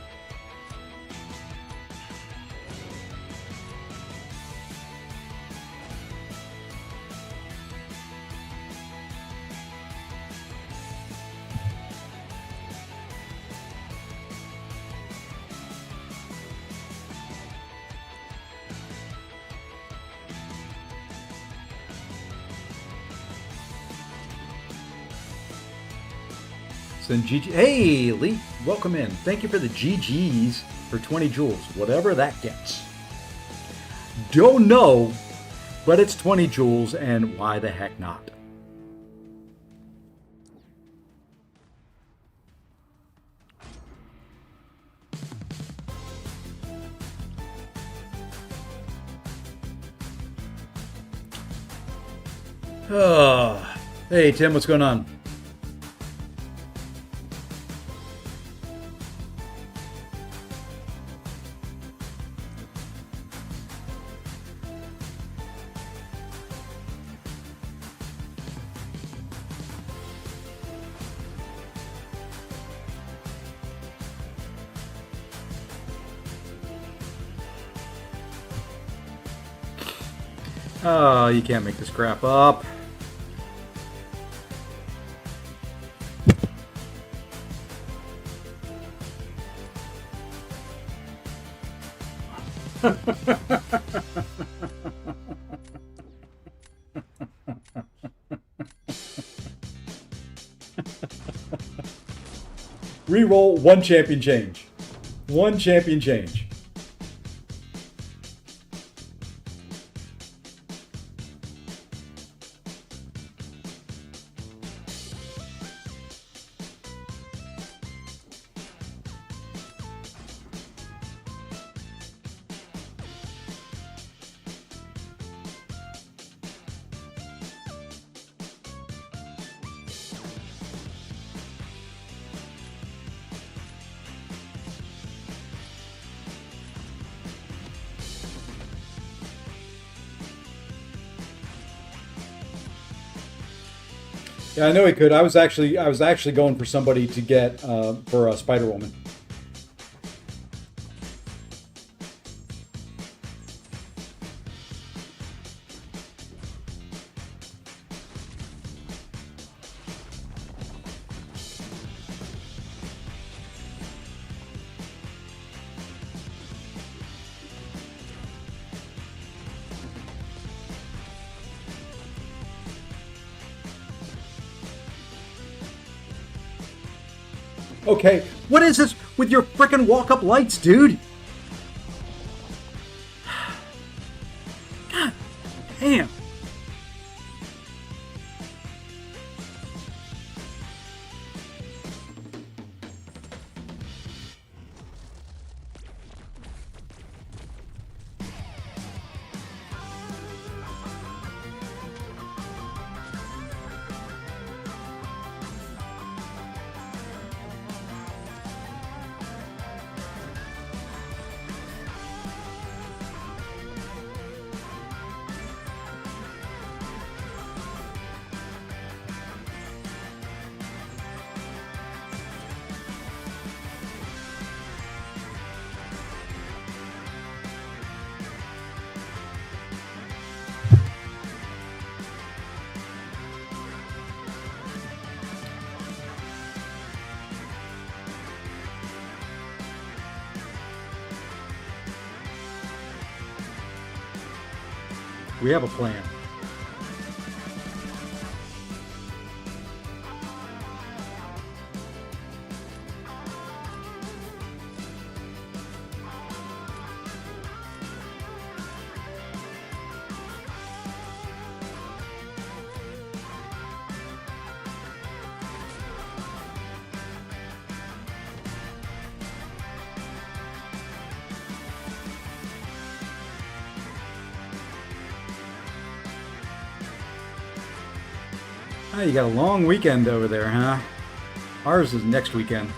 Send GG. Hey, Lee, welcome in. Thank you for the GGs for 20 joules, whatever that gets. Don't know, but it's 20 joules, and why the heck not? Oh, hey, Tim, what's going on? Oh, you can't make this crap up. Reroll one champion change. One champion change. Yeah, I know he could. I was actually going for somebody to get for a Spider Woman. Okay, what is this with your frickin' walk-up lights, dude? God damn. We have a plan. Oh, you got a long weekend over there, huh? Ours is next weekend.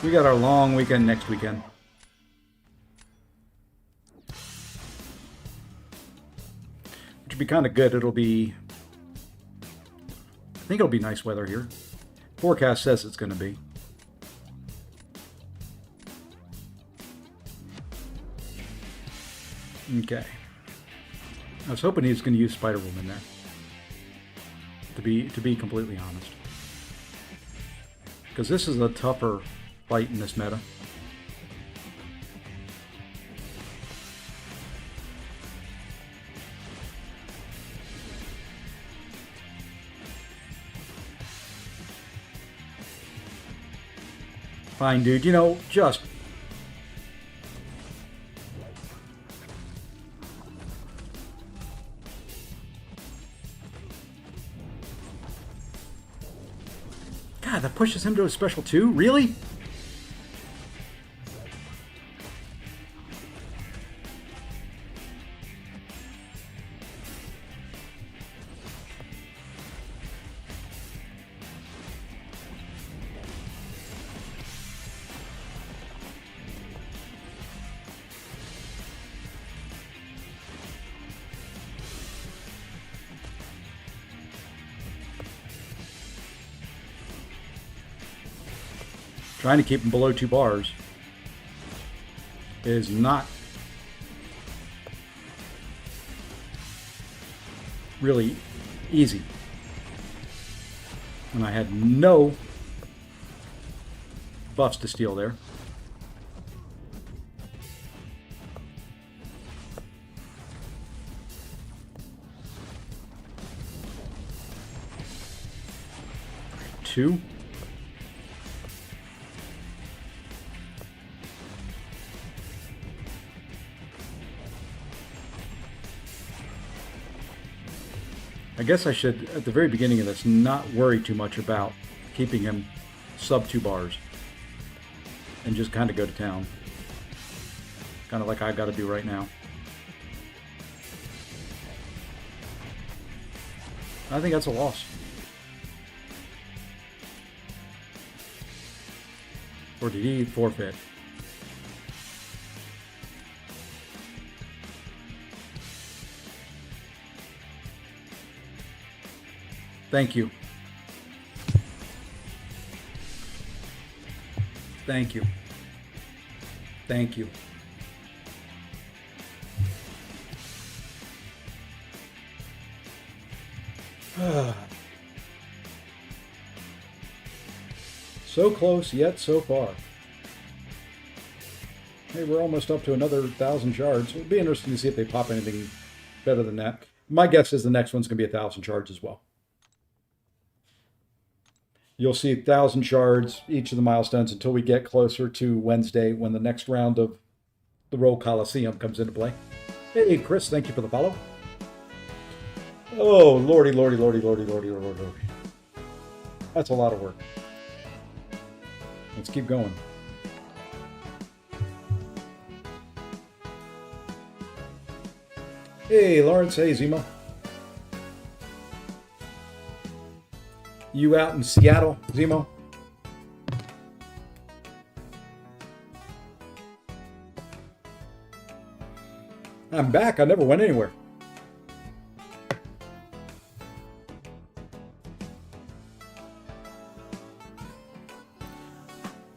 We got our long weekend next weekend. Which would be kind of good. It'll be... I think it'll be nice weather here. Forecast says it's going to be. Okay. I was hoping he was going to use Spider-Woman there. To be completely honest. Because this is a tougher fight in this meta. Fine, dude. You know, just... God, that pushes him to a special 2? Really? Trying to keep him below 2 bars is not really easy. And I had no buffs to steal there. Two. I guess I should, at the very beginning of this, not worry too much about keeping him sub 2 bars and just kind of go to town. Kind of like I've got to do right now. I think that's a loss. Or did he forfeit? Thank you. Thank you. Thank you. So close, yet so far. Hey, we're almost up to another 1,000 shards. It'll be interesting to see if they pop anything better than that. My guess is the next one's going to be 1,000 shards as well. You'll see 1,000 shards each of the milestones until we get closer to Wednesday when the next round of the Roll Coliseum comes into play. Hey, Chris, thank you for the follow. Oh, lordy, lordy, lordy, lordy, lordy, lordy, lordy. That's a lot of work. Let's keep going. Hey, Lawrence. Hey, Zemo. You out in Seattle, Zemo? I'm back. I never went anywhere.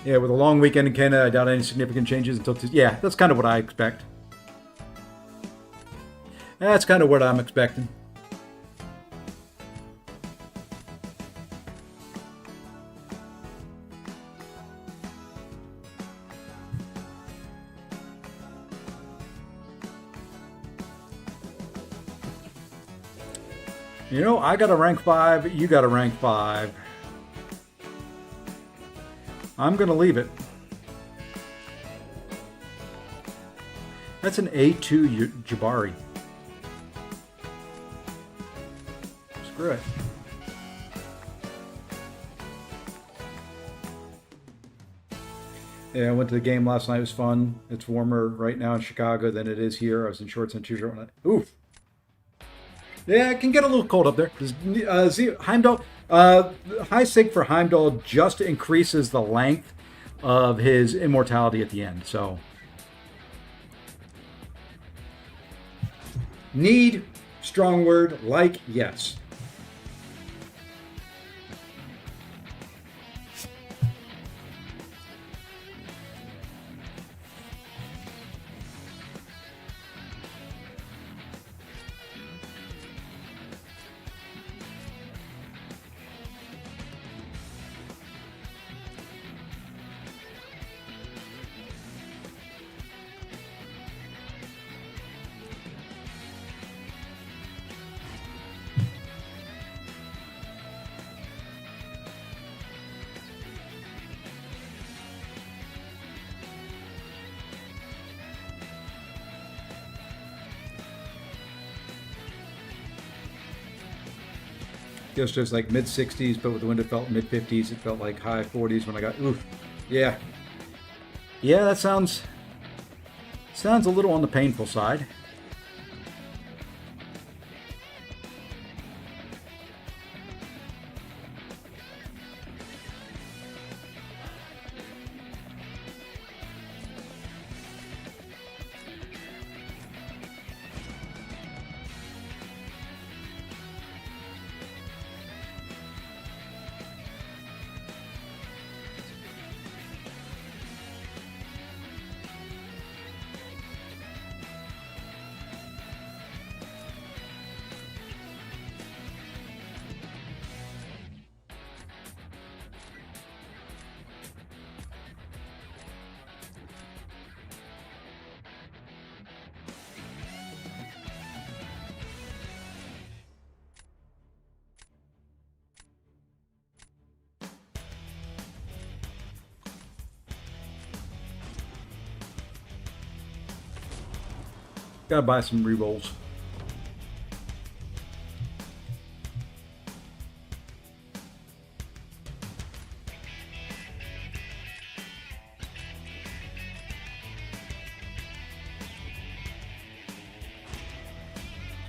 Yeah, with a long weekend in Canada, I doubt any significant changes until Tuesday. Yeah, that's kind of what I expect. That's kind of what I'm expecting. You know, I got a rank 5, you got a rank 5. I'm going to leave it. That's an A2 Jabari. Screw it. Yeah, I went to the game last night. It was fun. It's warmer right now in Chicago than it is here. I was in shorts and t-shirt. Oof. Yeah, it can get a little cold up there. Heimdall, high sig for Heimdall just increases the length of his immortality at the end. So, need, strong word, like, yes. Just like mid 60s, but with the wind it felt mid 50s. It felt like high 40s when I got, oof. Yeah. Yeah, that sounds a little on the painful side. Gotta buy some re-rolls.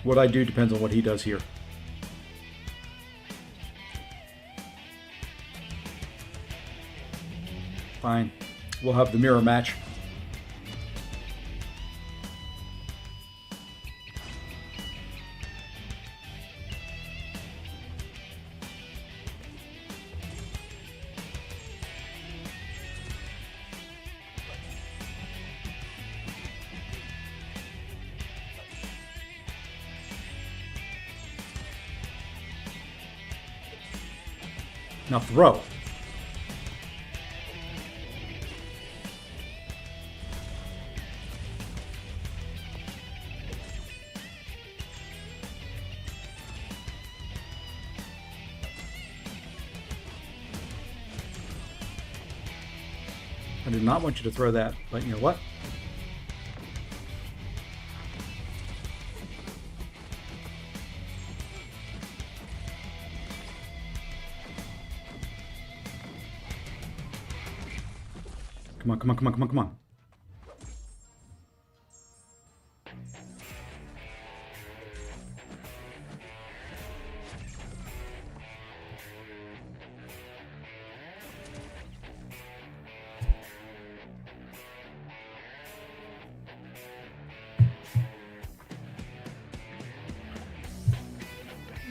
What I do depends on what he does here. Fine. We'll have the mirror match. Now throw. I did not want you to throw that, but you know what? Come on, come on, come on, come on, come on.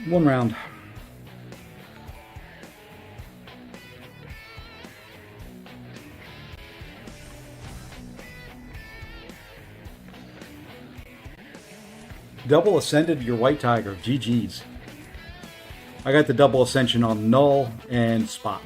One round. Double ascended your white tiger. GG's. I got the double ascension on null and spot.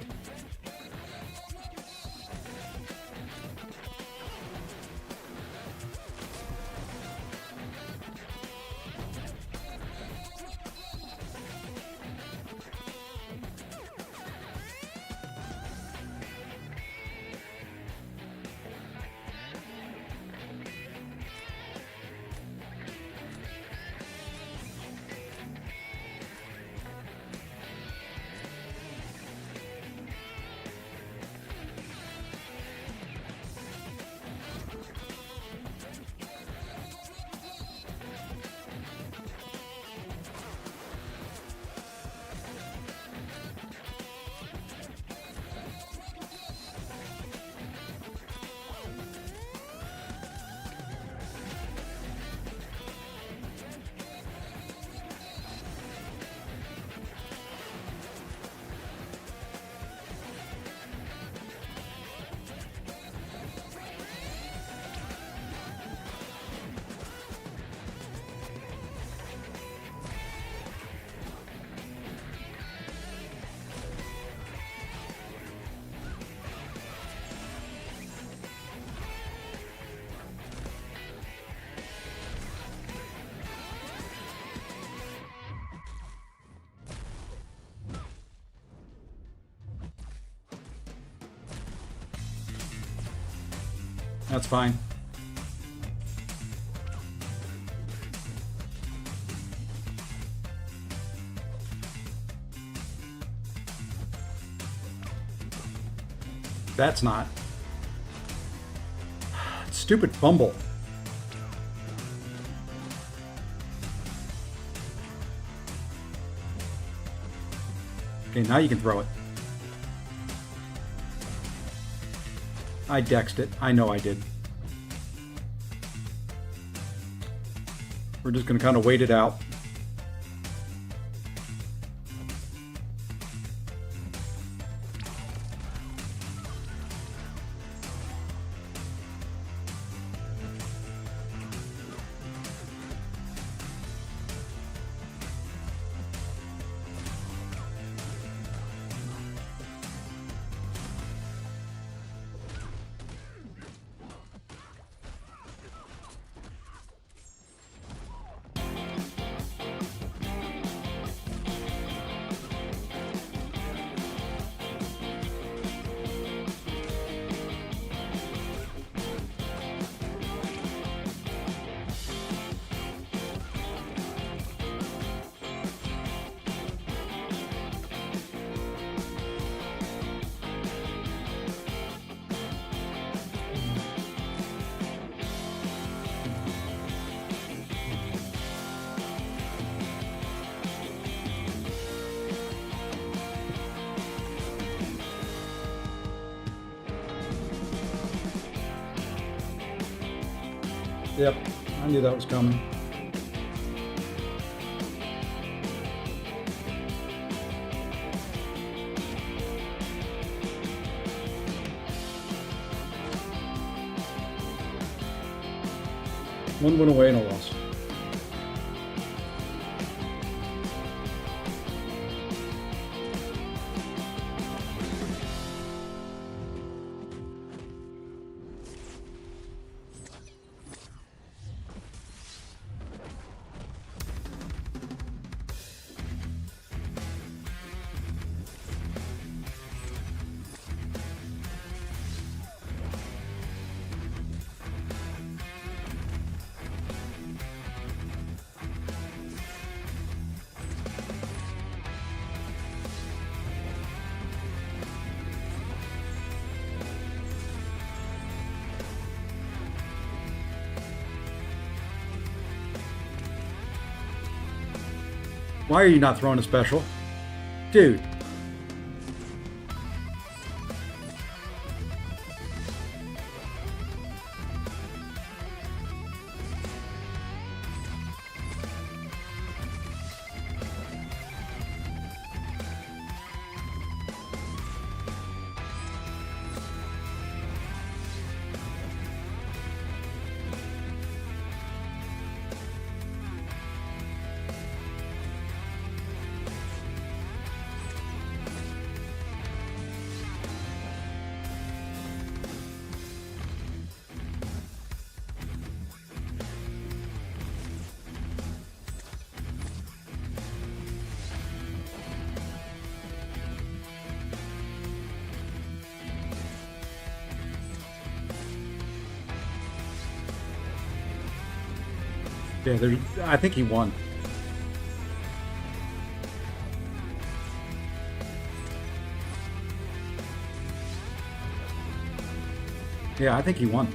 That's fine. That's not. Stupid fumble. Okay, now you can throw it. I dexed it. I know I did. We're just going to kind of wait it out. Yep, I knew that was coming. One went away and a loss. Why are you not throwing a special? Dude. Yeah, I think he won. Yeah, I think he won.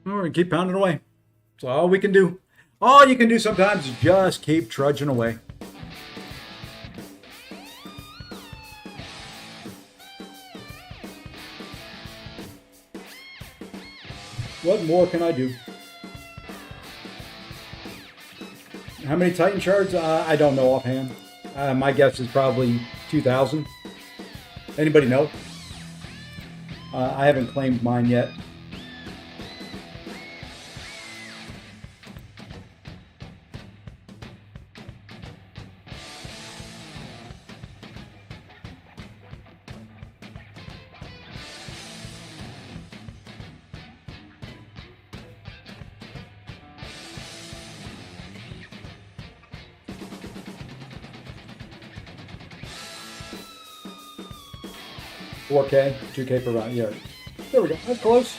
We're going to keep pounding away. That's all we can do. All you can do sometimes is just keep trudging away. What more can I do? How many Titan shards? I don't know offhand. My guess is probably 2,000. Anybody know? I haven't claimed mine yet. $4K, $2K per round. Yeah, there we go. That's close.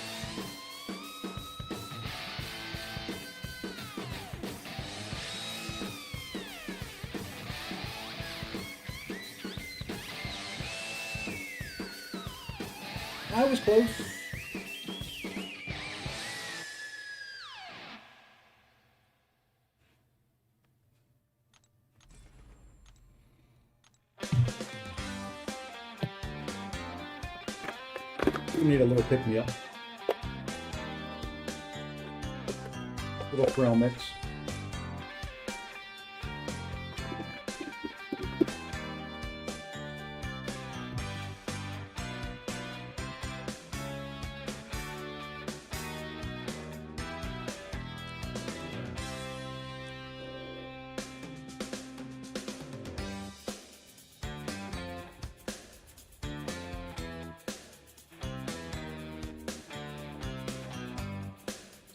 I was close. We need a little pick-me-up. Little trail mix.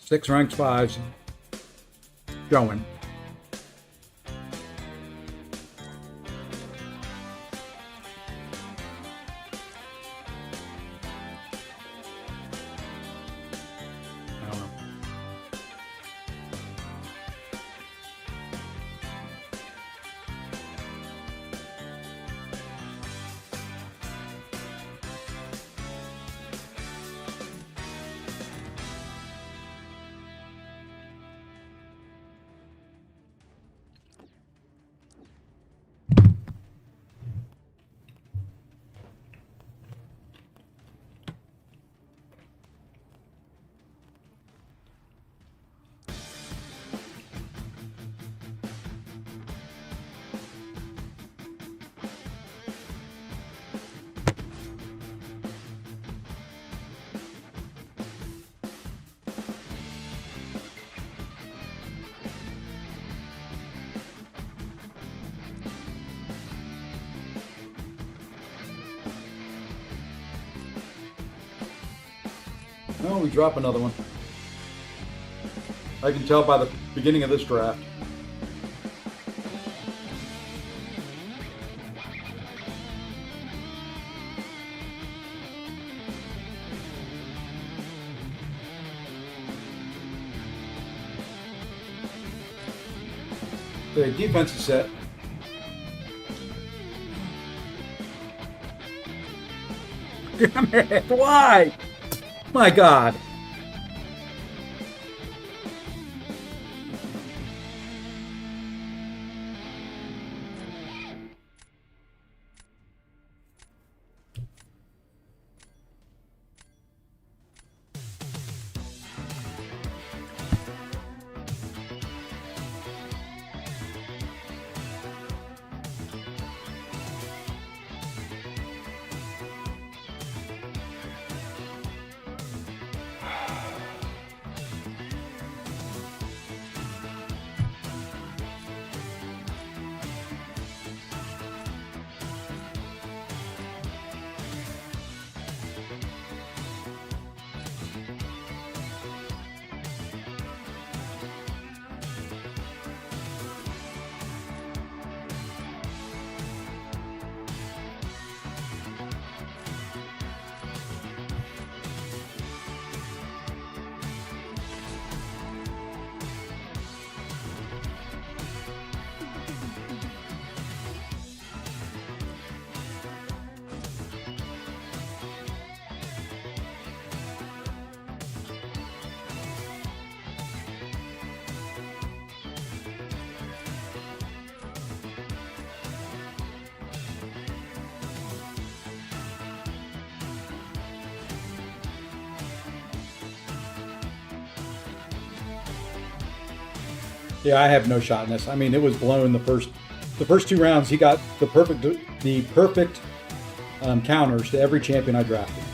Six ranked fives going. I don't know. Oh, we drop another one. I can tell by the beginning of this draft. The defense is set. Damn it! Why? My God. Yeah, I have no shot in this. I mean, it was blown the first 2 rounds. He got the perfect counters to every champion I drafted.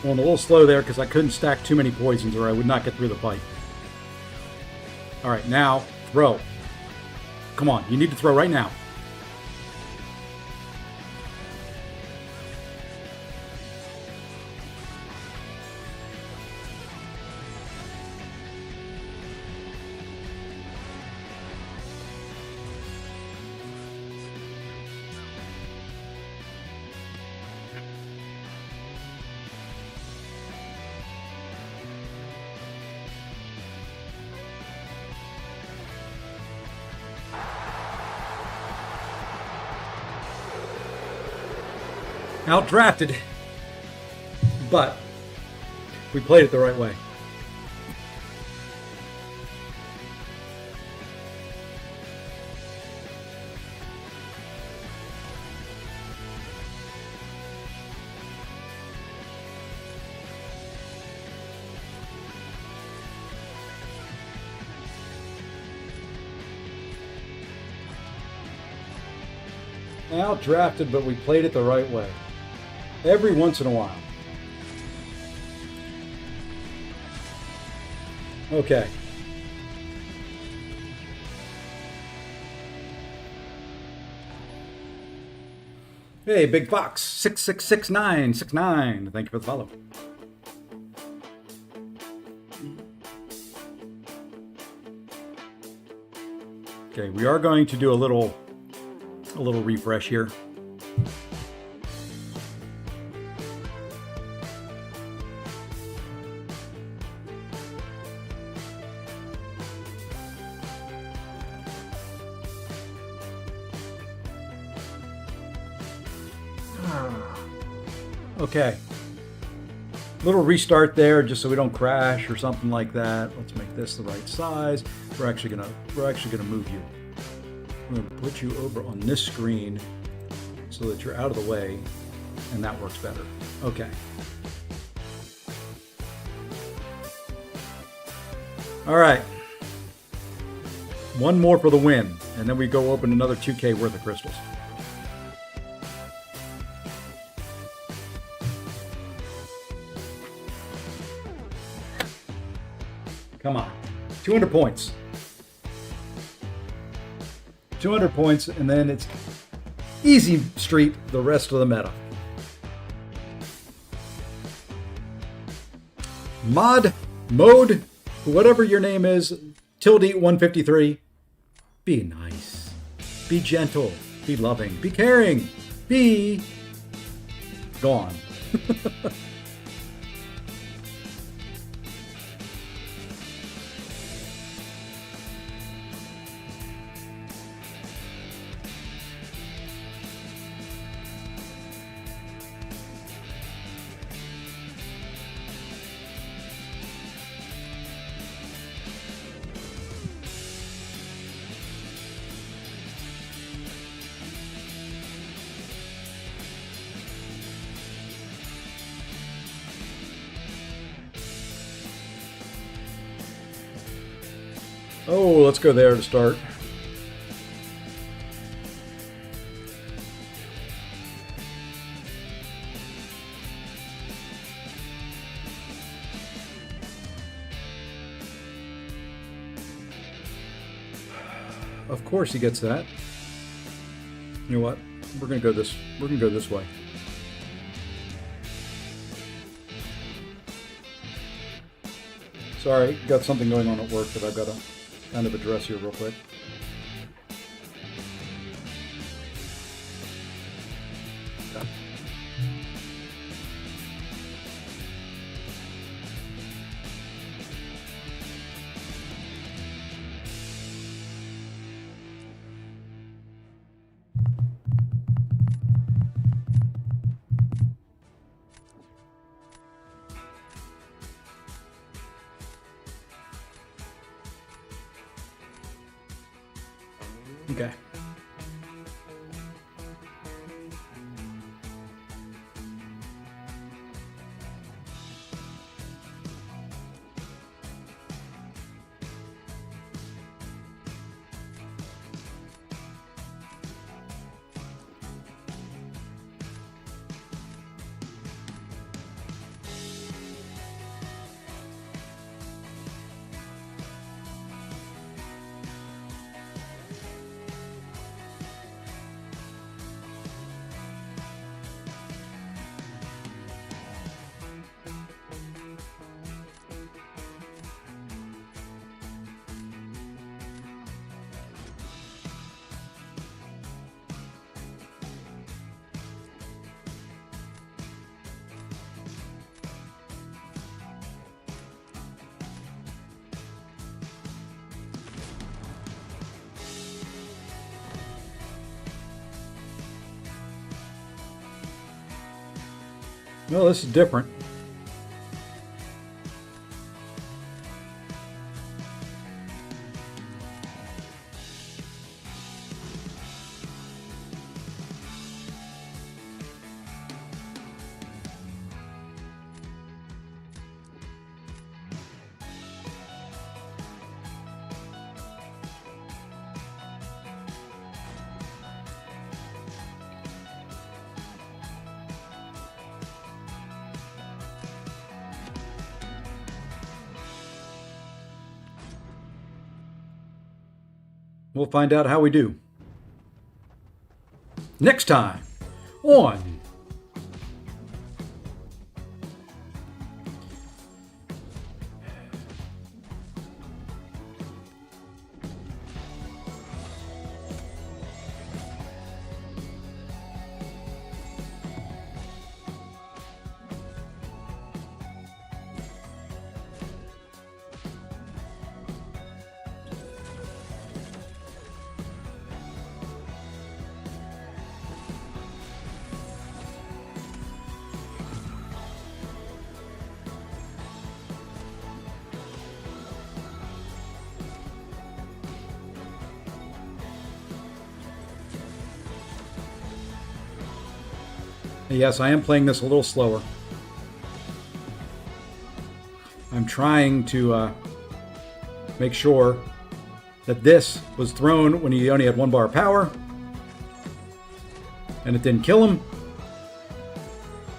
Going a little slow there because I couldn't stack too many poisons or I would not get through the fight. All right, now throw. Come on, you need to throw right now. Outdrafted, but we played it the right way. Outdrafted, but we played it the right way. Every once in a while. Okay. Hey, Big Fox 666969. Thank you for the follow. Okay, we are going to do a little A little refresh here. Okay. Little restart there just so we don't crash or something like that. Let's make this the right size. We're actually gonna move you. I'm gonna put you over on this screen so that you're out of the way, and that works better. Okay. All right. One more for the win, and then we go open another 2K worth of crystals. Come on. 200 points. 200 points, and then it's easy street the rest of the meta. Mode, whatever your name is, tilde153. Be nice. Be gentle. Be loving. Be caring. Be gone. Oh, let's go there to start. Of course he gets that. You know what? We're gonna go this way. Sorry, got something going on at work that I've got to kind of address here real quick. Okay. Well, this is different. We'll find out how we do next time on Yes, I am playing this a little slower. I'm trying to make sure that this was thrown when he only had 1 bar of power. And it didn't kill him.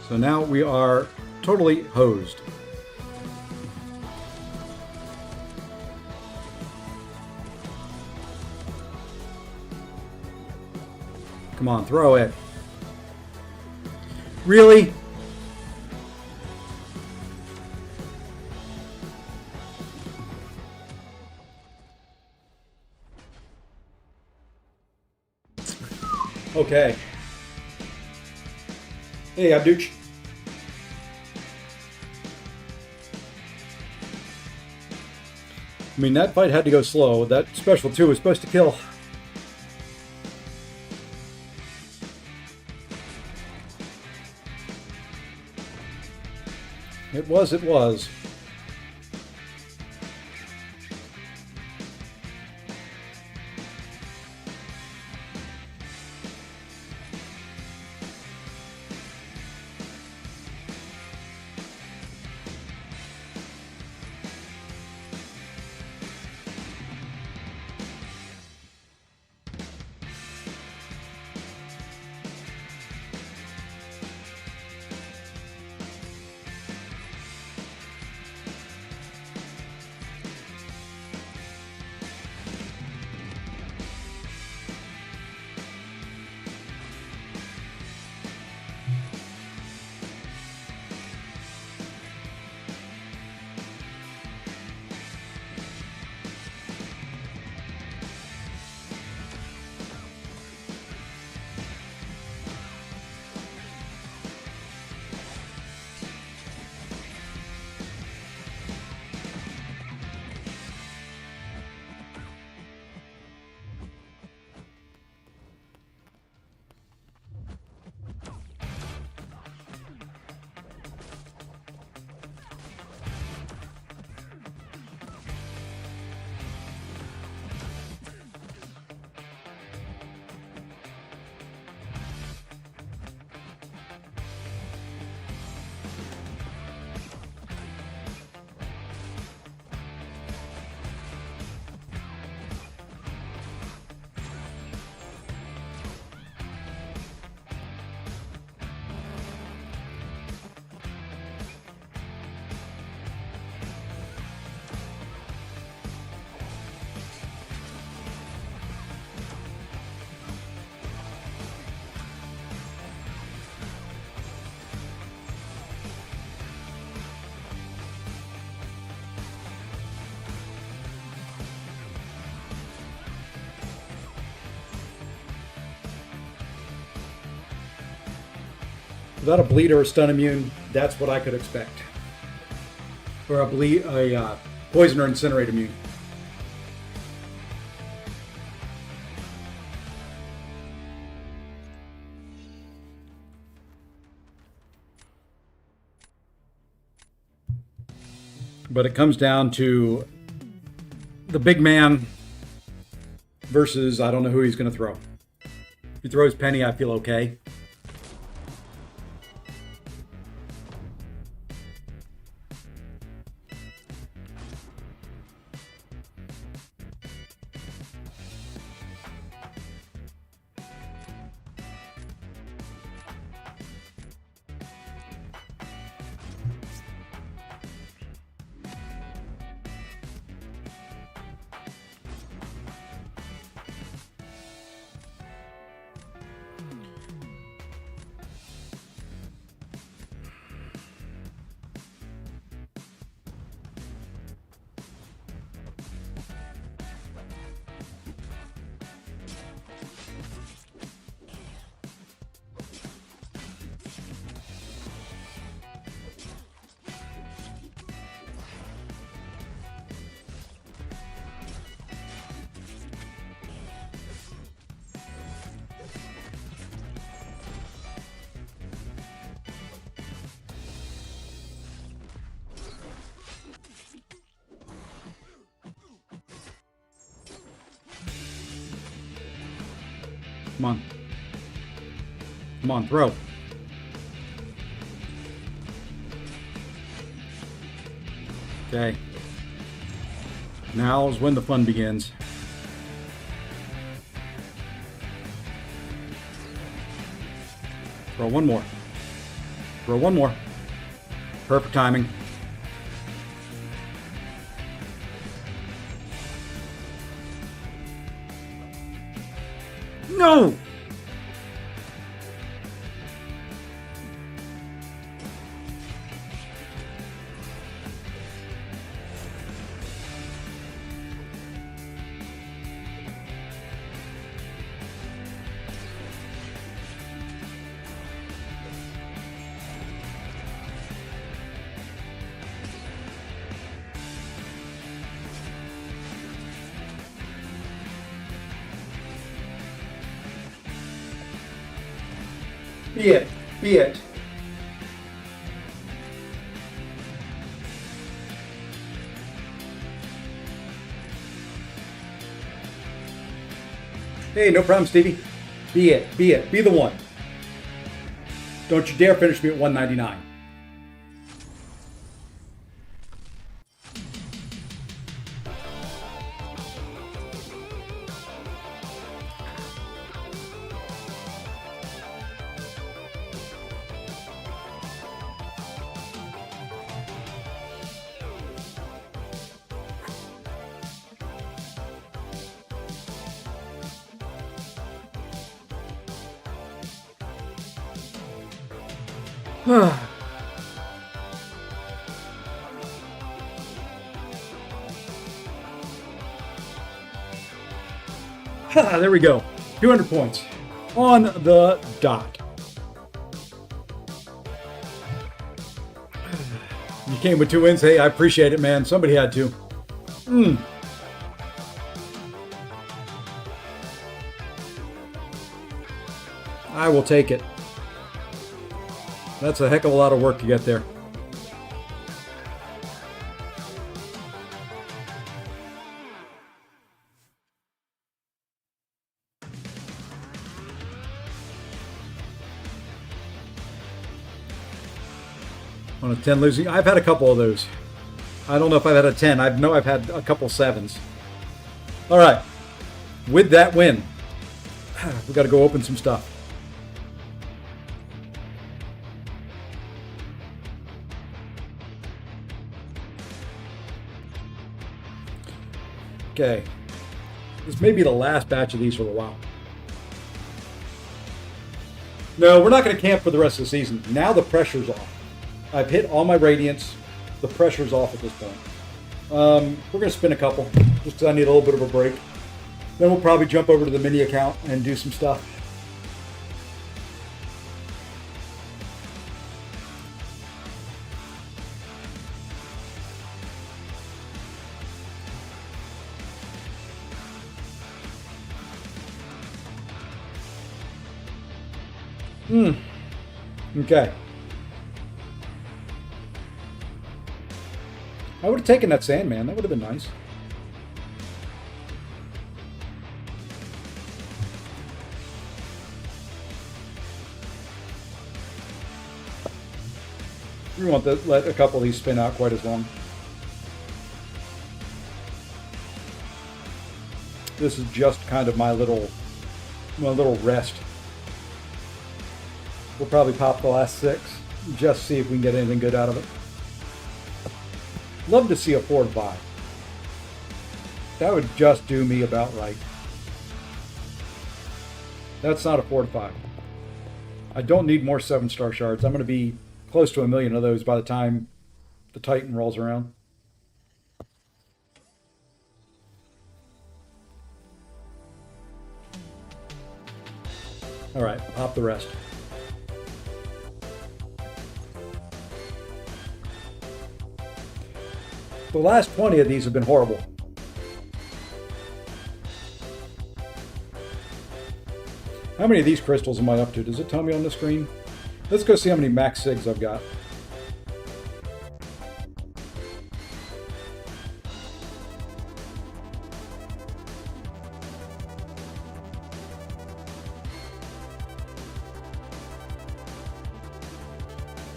So now we are totally hosed. Come on, throw it. Really? Okay. Hey, Abduch. I mean, that fight had to go slow. That special 2 was supposed to kill. It was. Without a bleed or a stun immune, that's what I could expect. Or a poison or incinerate immune. But it comes down to the big man versus I don't know who he's going to throw. If he throws Penny, I feel okay. Come on. Come on, throw. Okay. Now is when the fun begins. Throw one more. Throw one more. Perfect timing. No! Be it. Be it. Hey, no problem, Stevie. Be it. Be it. Be the one. Don't you dare finish me at 199. There we go. 200 points on the dot. You came with 2 wins. Hey, I appreciate it, man. Somebody had to. I will take it. That's a heck of a lot of work to get there. On a 10 losing, I've had a couple of those. I don't know if I've had a 10. I know I've had a couple 7s. All right. With that win, we got to go open some stuff. Okay. This may be the last batch of these for a while. No, we're not going to camp for the rest of the season. Now the pressure's off. I've hit all my radiants. The pressure's off at this point. We're going to spin a couple, just because I need a little bit of a break. Then we'll probably jump over to the mini account and do some stuff. Okay. I would have taken that Sandman. That would have been nice. We want to let a couple of these spin out quite as long. This is just kind of my little rest. We'll probably pop the last 6, just see if we can get anything good out of it. Love to see a 4-5. That would just do me about right. That's not a 4-5. I don't need more 7-star shards. I'm going to be close to 1 million of those by the time the Titan rolls around. All right, pop the rest. The last 20 of these have been horrible. How many of these crystals am I up to? Does it tell me on the screen? Let's go see how many max SIGs I've got.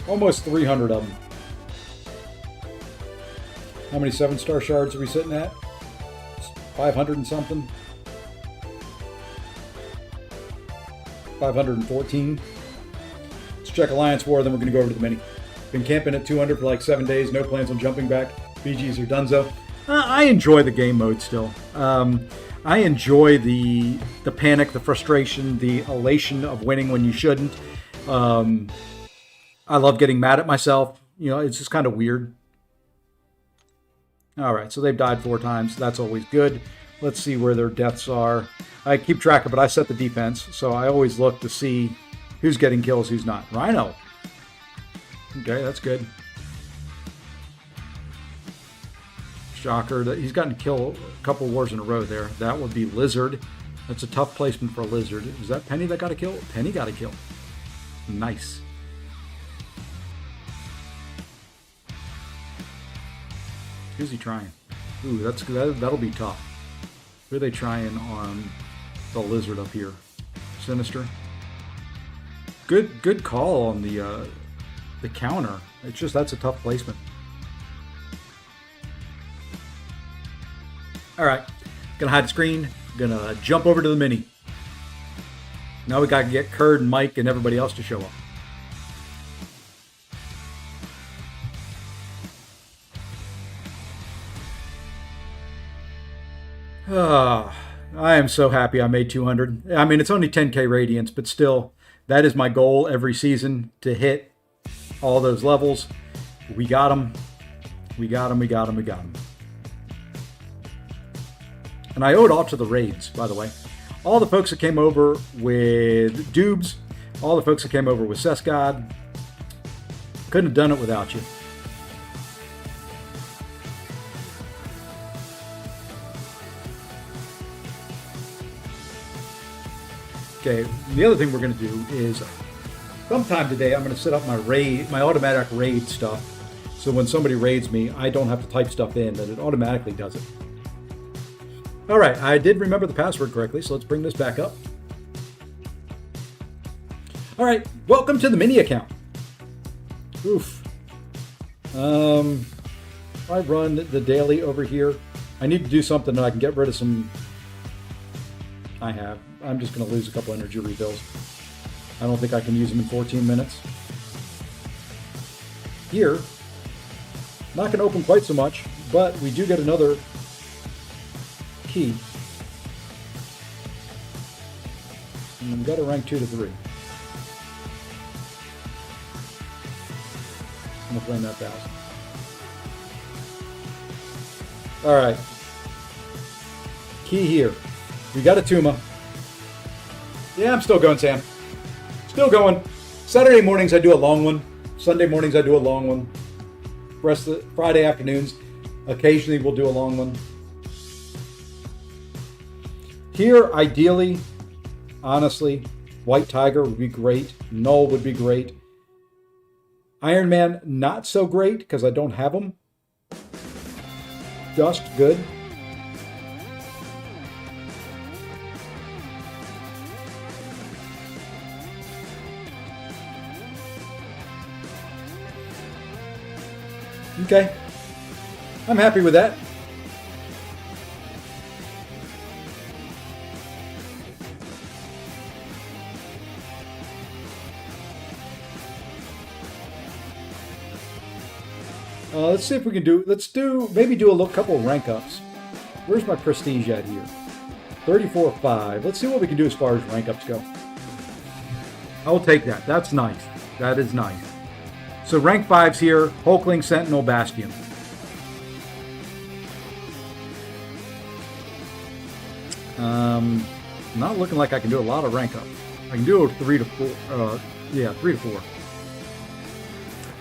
Almost 300 of them. How many 7-star shards are we sitting at? 500 and something? 514. Let's check Alliance War, then we're going to go over to the mini. Been camping at 200 for like 7 days. No plans on jumping back. BGs are donezo. I enjoy the game mode still. I enjoy the panic, the frustration, the elation of winning when you shouldn't. I love getting mad at myself. You know, it's just kind of weird. All right, so they've died 4 times. That's always good. Let's see where their deaths are. I keep track of it. I set the defense, so I always look to see who's getting kills, who's not. Rhino. Okay, that's good. Shocker that he's gotten to kill a couple wars in a row there. That would be Lizard. That's a tough placement for a Lizard. Is that Penny that got a kill? Penny got a kill. Nice. Who's he trying? Ooh, that'll be tough. Who are they trying on the Lizard up here? Sinister. Good call on the counter. It's just that's a tough placement. All right, gonna hide the screen. Gonna jump over to the mini. Now we gotta get Kurd and Mike and everybody else to show up. I am so happy I made 200. I mean, it's only 10k radiance, but still, that is my goal every season, to hit all those levels. We got them. We got them. We got them. We got them. And I owe it all to the raids, by the way. All the folks that came over with Dubes, all the folks that came over with Sesgod, couldn't have done it without you. Okay, the other thing we're going to do is sometime today I'm going to set up my automatic raid stuff, so when somebody raids me, I don't have to type stuff in, that it automatically does it. All right, I did remember the password correctly, so let's bring this back up. All right, welcome to the mini account. Oof. I run the daily over here. I need to do something that I can get rid of some. I'm just going to lose a couple energy refills. I don't think I can use them in 14 minutes. Here, not going to open quite so much, but we do get another key. And we've got to rank 2 to 3. I'm going to claim that 1,000. All right. Key here. We got a Tuma. Yeah, I'm still going, Sam. Still going. Saturday mornings I do a long one. Sunday mornings I do a long one. Rest of the Friday afternoons, occasionally we'll do a long one. Here, ideally, honestly, White Tiger would be great. Null would be great. Iron Man, not so great because I don't have them. Dust, good. Okay, I'm happy with that. Let's see if we can do. Maybe do a couple of rank ups. Where's my prestige at here? 34.5. Let's see what we can do as far as rank ups go. I'll take that. That's nice. That is nice. So rank 5's here, Hulkling, Sentinel, Bastion. Not looking like I can do a lot of rank up. I can do a 3 to 4. 3 to 4.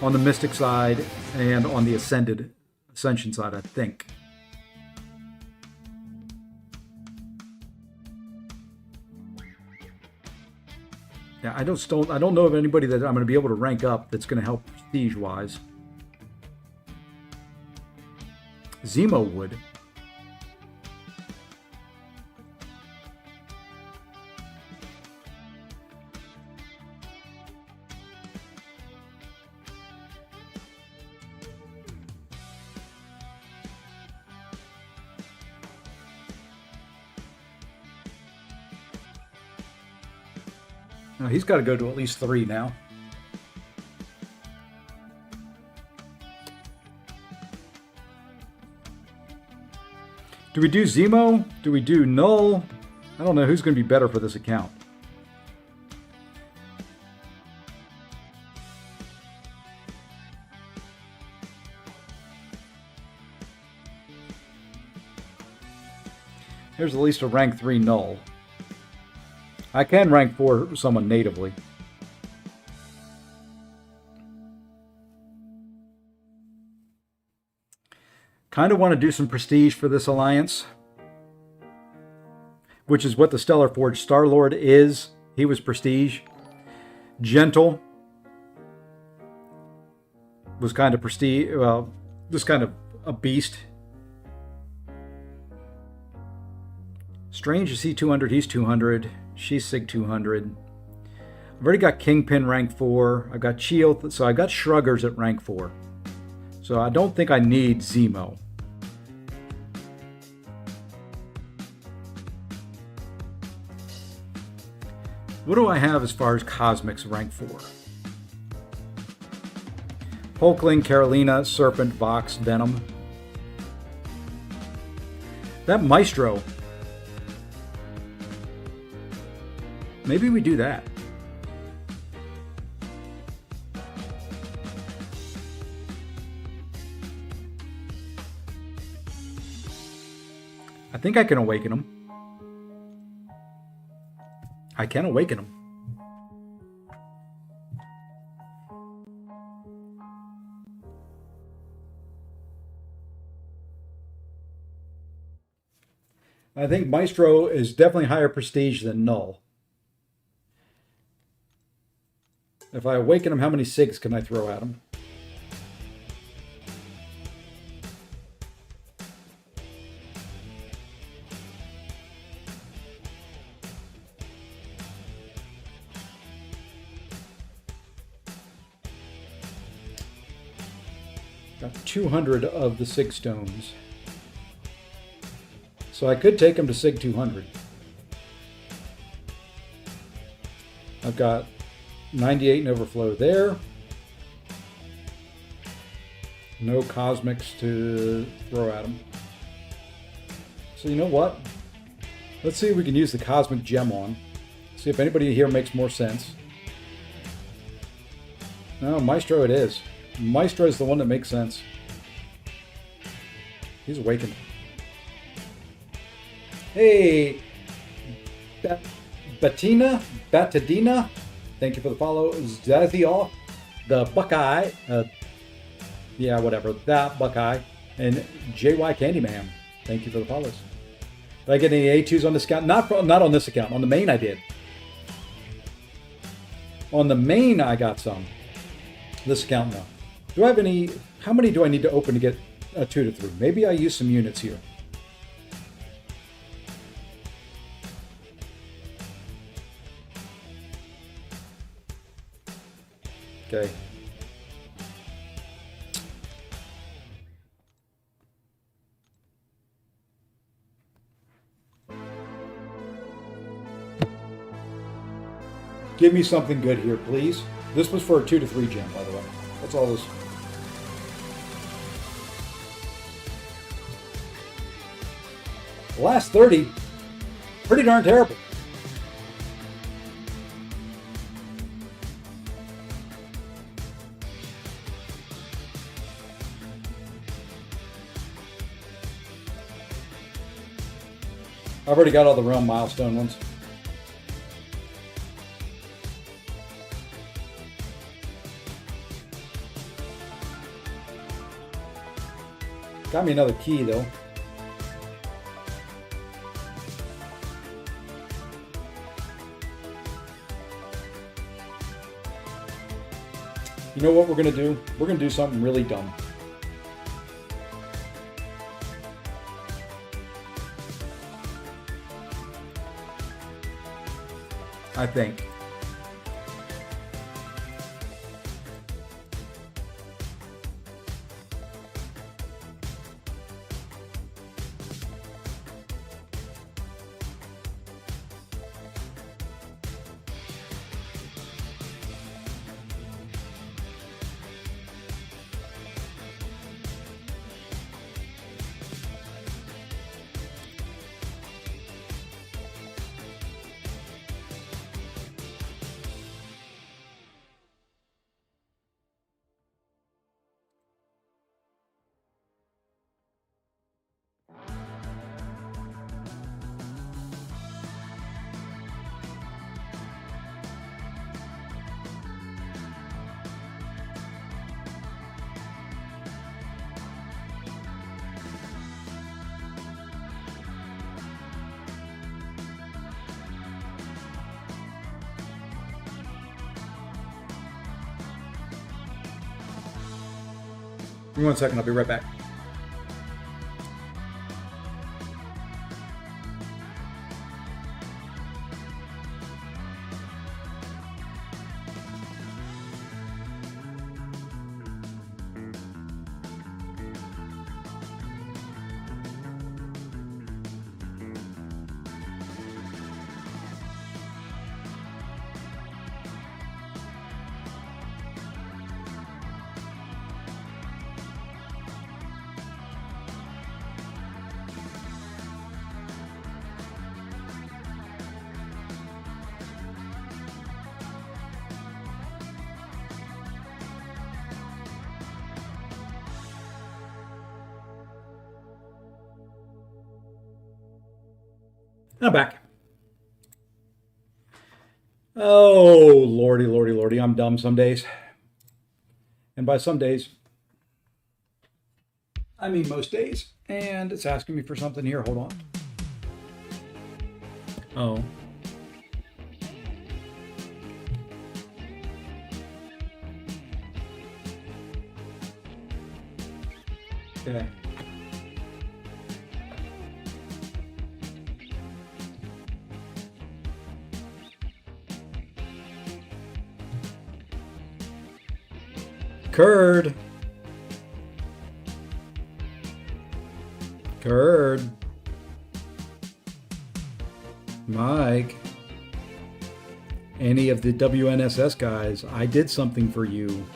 On the Mystic side and on the Ascension side, I think. Yeah, I don't know of anybody that I'm going to be able to rank up that's going to help prestige-wise. Zemo would. Now he's got to go to at least 3 now. Do we do Zemo? Do we do Null? I don't know who's going to be better for this account. Here's at least a rank 3 Null. I can rank 4 someone natively. Kind of want to do some prestige for this alliance, which is what the Stellar Forge Star-Lord is. He was prestige. Gentle was kind of prestige, well, just kind of a beast. Strange is he 200, he's 200. She's Sig 200. I've already got Kingpin rank 4. I've got Shield, so I got Shruggers at rank 4. So I don't think I need Zemo. What do I have as far as Cosmics rank 4? Hulkling, Carolina, Serpent, Vox, Venom. That Maestro. Maybe we do that. I think I can awaken him. I can awaken him. I think Maestro is definitely higher prestige than Null. If I awaken him, how many SIGs can I throw at him? Got 200 of the SIG stones. So I could take him to SIG 200. I've got 98 in overflow there. No cosmics to throw at him. So you know what? Let's see if we can use the cosmic gem on. See if anybody here makes more sense. No, Maestro it is. Maestro is the one that makes sense. He's awakened. Hey, Batadina, thank you for the follow. Zazioff, the Buckeye, yeah, whatever, that Buckeye, and JY Candyman, thank you for the follows. Did I get any A2s on this account? Not on this account. On the main, I did. On the main, I got some. This account, no. Do I have any? How many do I need to open to get a 2 to 3? Maybe I use some units here. Okay. Give me something good here, please. This was for a 2 to 3 gem, by the way. That's all this. The last 30, pretty darn terrible. I've already got all the realm milestone ones. Got me another key though. You know what we're gonna do? We're gonna do something really dumb. I think. me 1 second. I'll be right back. I'm back. Oh, lordy, lordy, lordy. I'm dumb some days. And by some days, I mean most days. And it's asking me for something here. Hold on. Oh. Okay. Curd. Mike. Any of the WNSS guys, I did something for you.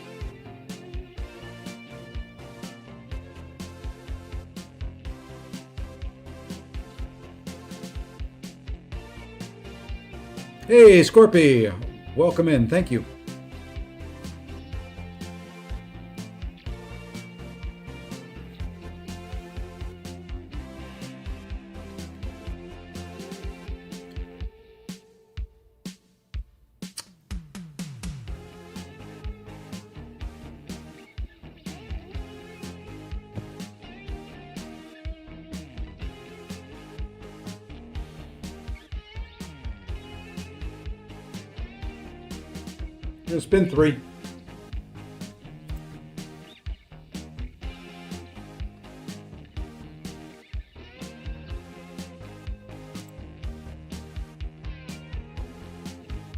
Hey, Scorpy. Welcome in. Thank you. It's been 3.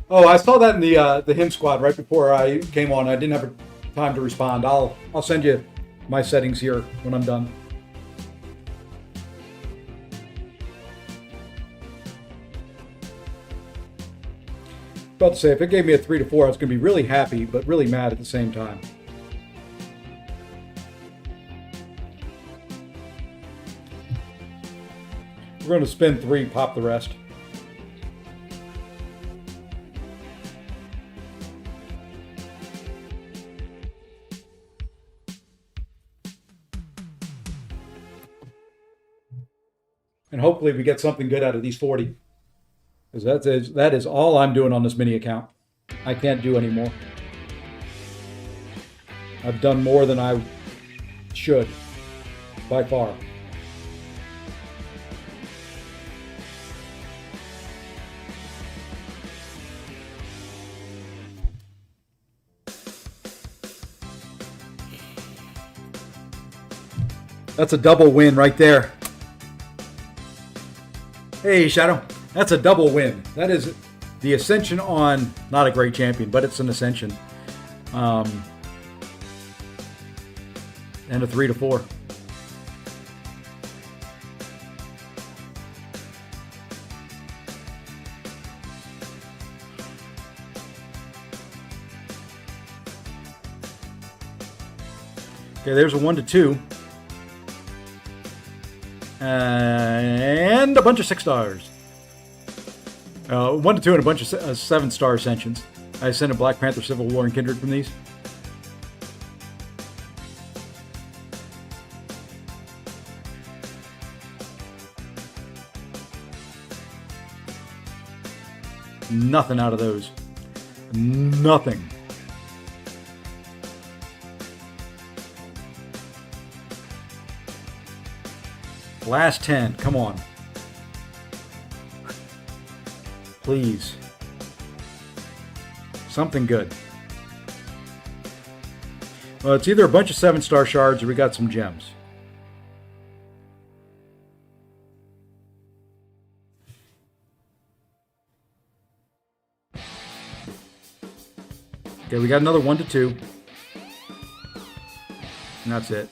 Oh, I saw that in the him squad right before I came on. I didn't have time to respond. I'll send you my settings here when I'm done. About to say, if it gave me a 3 to 4, I was going to be really happy, but really mad at the same time. We're going to spin 3, pop the rest. And hopefully we get something good out of these 40. Because that is all I'm doing on this mini account. I can't do any more. I've done more than I should, by far. That's a double win right there. Hey, Shadow. That's a double win. That is the ascension on, not a great champion, but it's an ascension. And a 3 to 4. Okay, there's a 1 to 2. And a bunch of 6 stars. 1 to 2 and a bunch of 7-star ascensions. I sent a Black Panther, Civil War, and Kindred from these. Nothing out of those. Nothing. Last 10. Come on. Please. Something good. Well, it's either a bunch of 7-star shards or we got some gems. Okay, we got another 1 to 2. And that's it.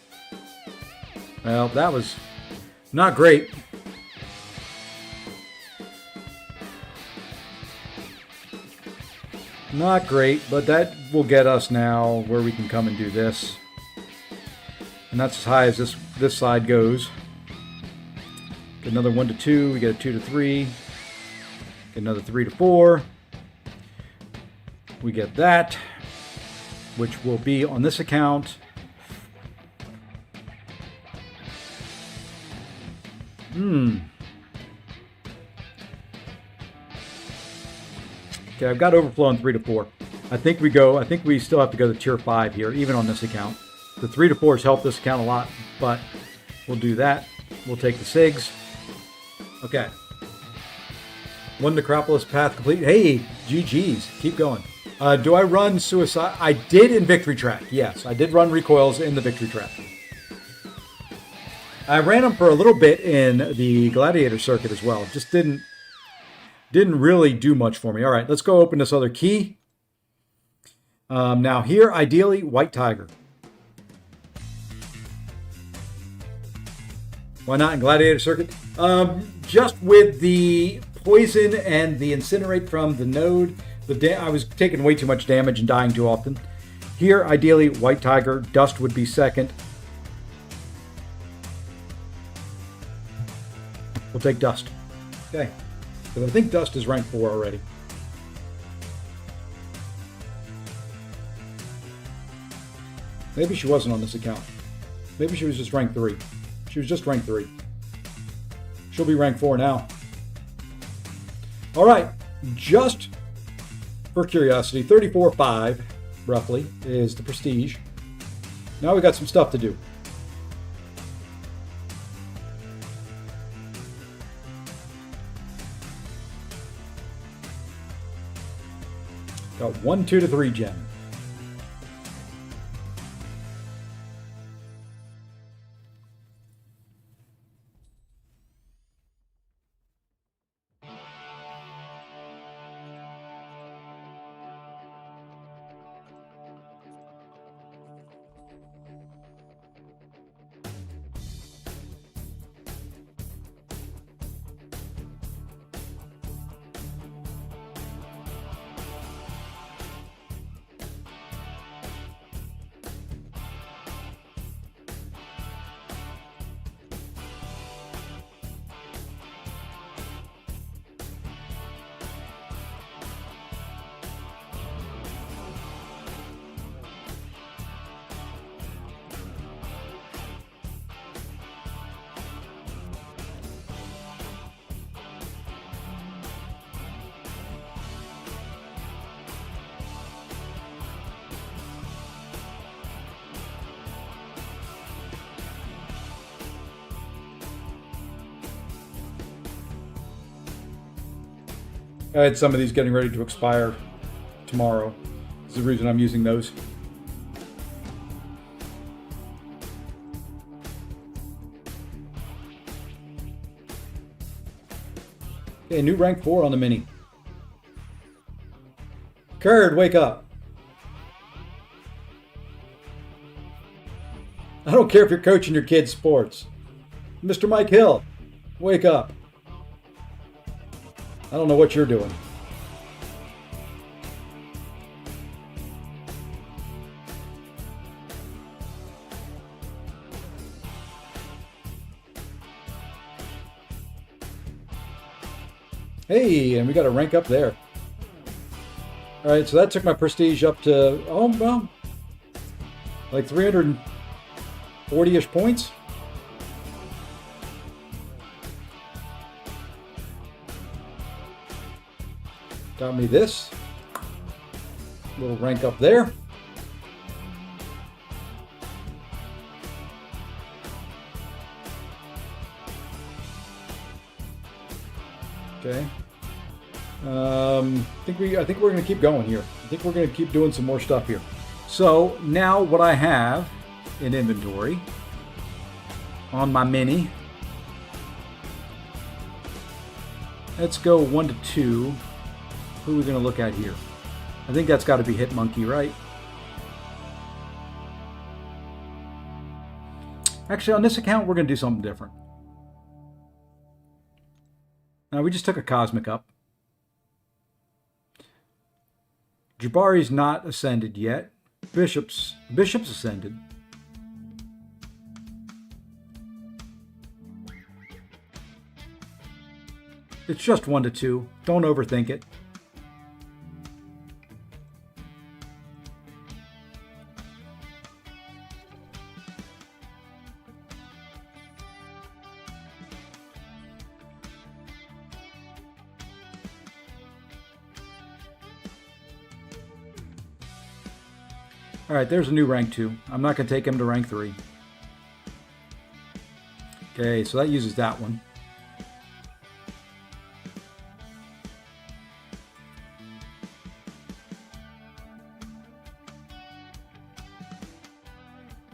Well, that was not great. Not great, but that will get us now where we can come and do this. And that's as high as this side goes. Get another 1 to 2. We get a 2 to 3. Get another 3 to 4. We get that, which will be on this account. Okay, I've got overflow on 3 to 4. I think we still have to go to tier 5 here, even on this account. The 3 to 4s help this account a lot, but we'll do that. We'll take the SIGs. Okay. 1 Necropolis path complete. Hey, GG's. Keep going. Do I run Suicide? I did in Victory Track. Yes, I did run recoils in the Victory Track. I ran them for a little bit in the Gladiator circuit as well. Just didn't really do much for me. All right, let's go open this other key. Now here, ideally, White Tiger. Why not in Gladiator circuit? Just with the poison and the incinerate from the node, I was taking way too much damage and dying too often. Here, ideally, White Tiger. Dust would be second. We'll take Dust. Okay. Because I think Dust is rank 4 already. Maybe she wasn't on this account. Maybe she was just rank 3. She was just rank 3. She'll be rank 4 now. All right. Just for curiosity, 34.5, roughly, is the prestige. Now we got some stuff to do. Got 1, 2 to 3 gem. I had some of these getting ready to expire tomorrow. This is the reason I'm using those. Okay, new rank 4 on the mini. Curd, wake up. I don't care if you're coaching your kids' sports. Mr. Mike Hill, wake up. I don't know what you're doing. Hey, and we got a rank up there. All right, so that took my prestige up to, oh, well, like 340-ish points. Got me this little rank up there. Okay. I think we're going to keep going here. I think we're going to keep doing some more stuff here. So now what I have in inventory on my mini, let's go 1 to 2. Who are we going to look at here? I think that's got to be Hit Monkey, right? Actually, on this account, we're going to do something different. Now, we just took a Cosmic up. Jabari's not ascended yet. Bishop's ascended. It's just 1 to 2. Don't overthink it. All right, there's a new rank 2. I'm not going to take him to rank 3. Okay, so that uses that one.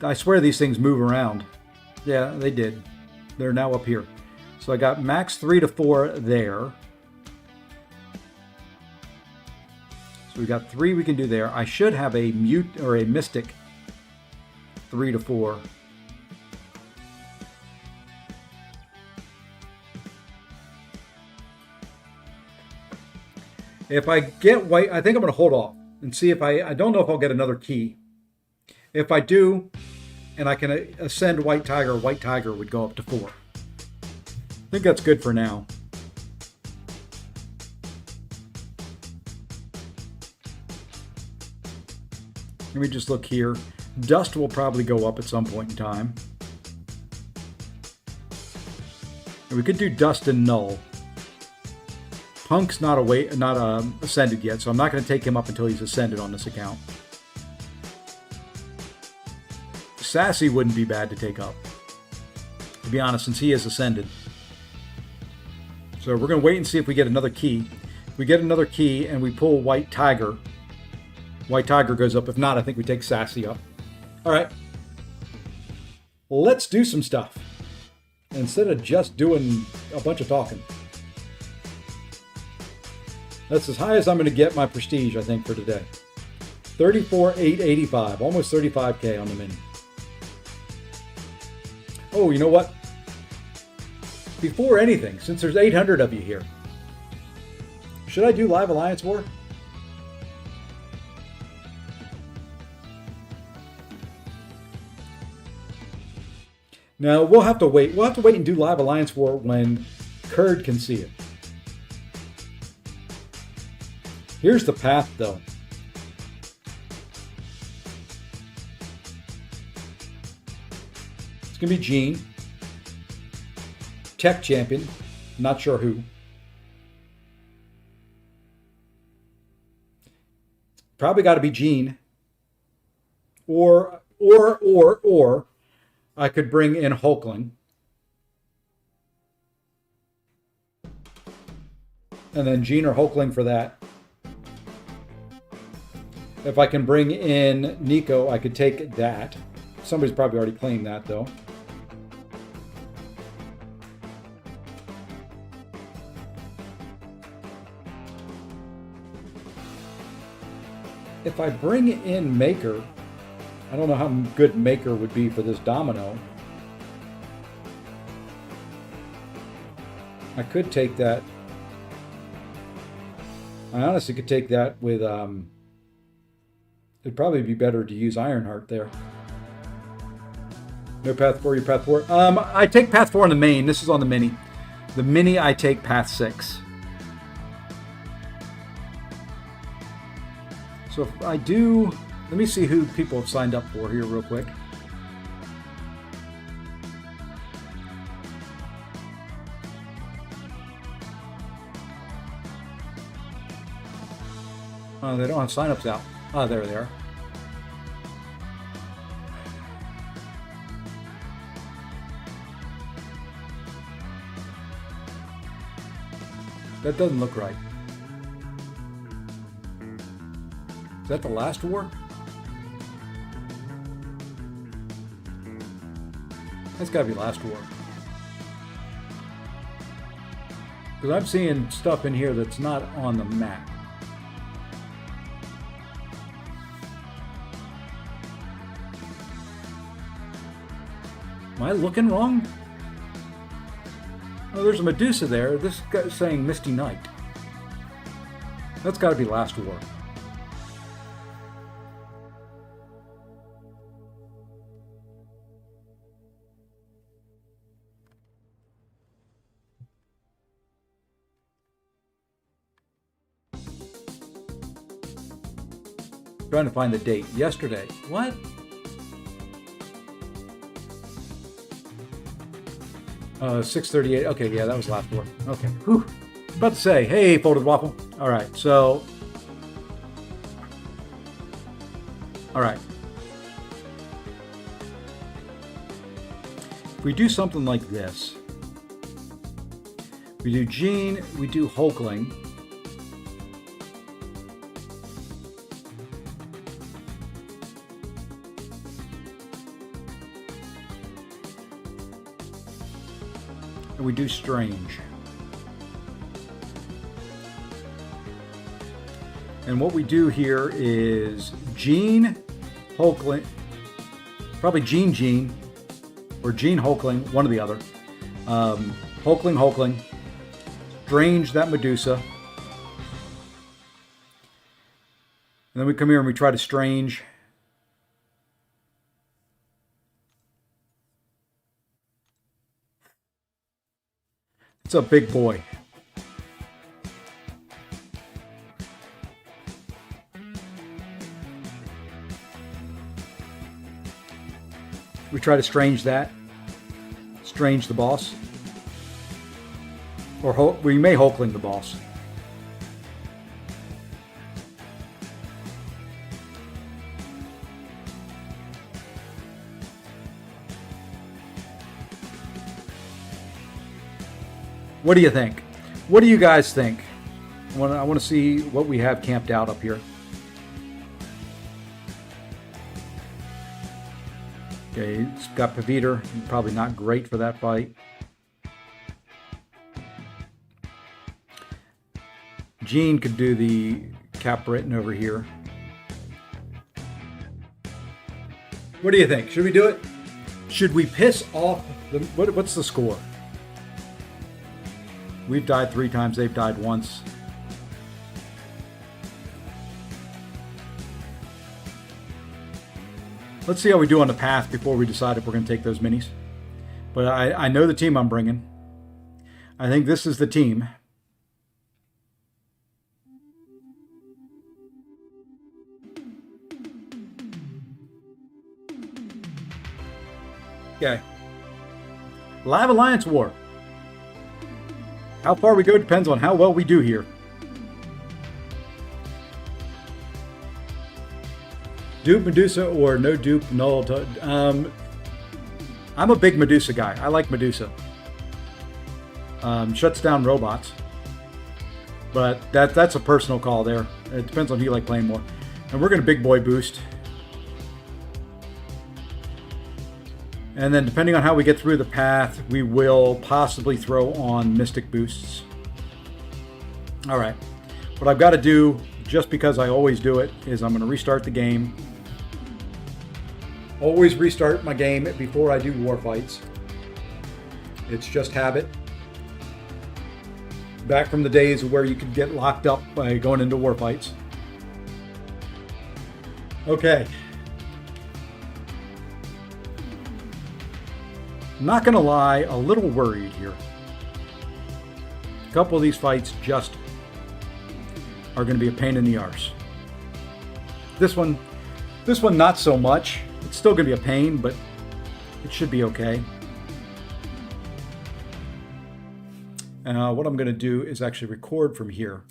I swear these things move around. Yeah, they did. They're now up here. So I got max 3 to 4 there. So we got 3 we can do there. I should have a mute or a mystic 3 to 4. If I get white, I think I'm going to hold off and see if I don't know if I'll get another key. If I do, and I can ascend White Tiger would go up to 4. I think that's good for now. Let me just look here. Dust will probably go up at some point in time. And we could do Dust and Null. Punk's not ascended yet, so I'm not going to take him up until he's ascended on this account. Sassy wouldn't be bad to take up, to be honest, since he is ascended. So we're going to wait and see if we get another key. If we get another key and we pull White Tiger, White Tiger goes up. If not, I think we take Sassy up. All right. Let's do some stuff instead of just doing a bunch of talking. That's as high as I'm going to get my prestige, I think, for today. 34,885, almost 35K on the mini. Oh, you know what? Before anything, since there's 800 of you here, should I do Live Alliance War? No, we'll have to wait. We'll have to wait and do Live Alliance War when Kurd can see it. Here's the path, though. It's going to be Gene. Tech champion. Not sure who. Probably got to be Gene. Or I could bring in Hulkling. And then Gene or Hulkling for that. If I can bring in Nico, I could take that. Somebody's probably already claimed that, though. If I bring in Maker, I don't know how good Maker would be for this domino. I could take that. I honestly could take that with... It'd probably be better to use Ironheart there. No path 4, you path 4. I take path 4 on the main. This is on the mini. The mini, I take path 6. So if I do, let me see who people have signed up for here real quick. Oh, they don't have signups out. Oh, there they are. That doesn't look right. Is that the last war? That's got to be last war. Because I'm seeing stuff in here that's not on the map. Am I looking wrong? Oh, there's a Medusa there. This guy's saying Misty Night. That's got to be last war. Trying to find the date. Yesterday. What? Uh, 6:38. Okay, yeah, that was last war. Okay. Whew. About to say, hey, Folded Waffle. All right, so. All right. If we do something like this, we do Gene, we do Hulkling. And we do Strange. And what we do here is Gene, Hulkling, probably Gene, or Gene Hulkling, one or the other. Hulkling, Strange that Medusa. And then we come here and we try to Strange. It's a big boy. We try to Strange that. Strange the boss. Or we may Hulkling the boss. What do you think? What do you guys think? I want to see what we have camped out up here. Okay, it's got Paviter. Probably not great for that fight. Gene could do the Cap Britain over here. What do you think? Should we do it? Should we piss off the... What's the score? We've died 3 times. They've died once. Let's see how we do on the path before we decide if we're going to take those minis. But I know the team I'm bringing. I think this is the team. Okay. Live Alliance War. How far we go depends on how well we do here. Dupe Medusa or no dupe null. I'm a big Medusa guy. I like Medusa. Shuts down robots. But that's a personal call there. It depends on who you like playing more. And we're going to big boy boost. And then depending on how we get through the path, we will possibly throw on Mystic boosts. All right. What I've got to do, just because I always do it, is I'm going to restart the game. Always restart my game before I do war fights. It's just habit. Back from the days where you could get locked up by going into war fights. Okay. I'm not going to lie, a little worried here. A couple of these fights just are going to be a pain in the arse. This one not so much. It's still going to be a pain, but it should be okay. What I'm going to do is actually record from here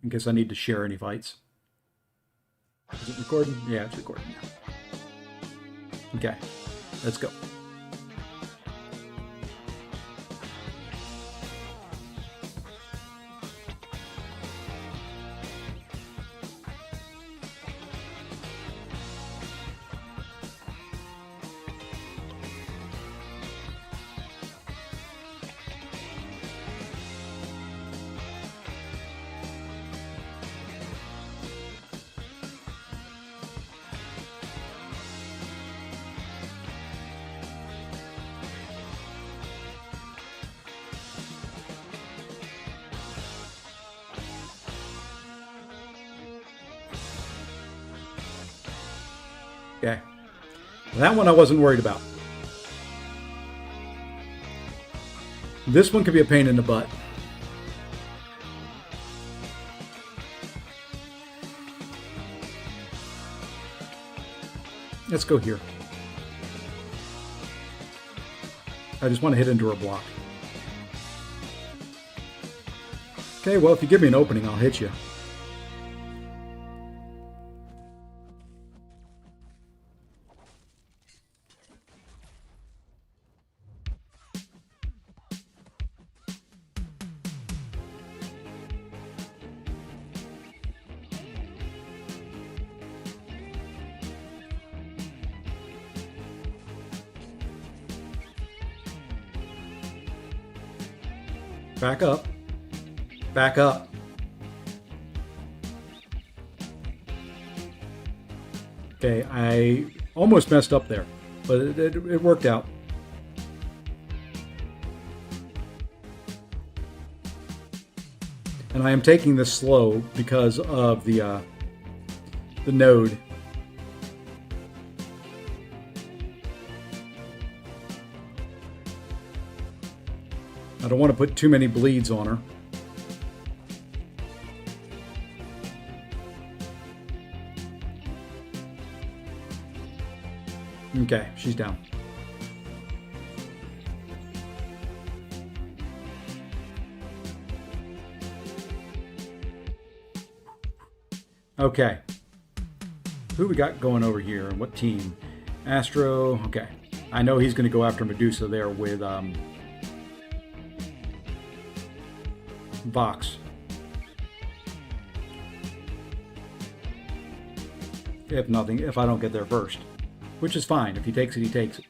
in case I need to share any fights. Is it recording? Yeah, it's recording now. Okay, let's go. Okay. That one I wasn't worried about. This one could be a pain in the butt. Let's go here. I just want to hit into her block. Okay, well, if you give me an opening, I'll hit you. Back up. Back up. Okay, I almost messed up there, but it worked out. And I am taking this slow because of the node. I don't want to put too many bleeds on her. Okay, she's down. Okay. Who we got going over here and what team? Astro, okay. I know he's going to go after Medusa there with Vox. If I don't get there first. Which is fine. If he takes it, he takes it.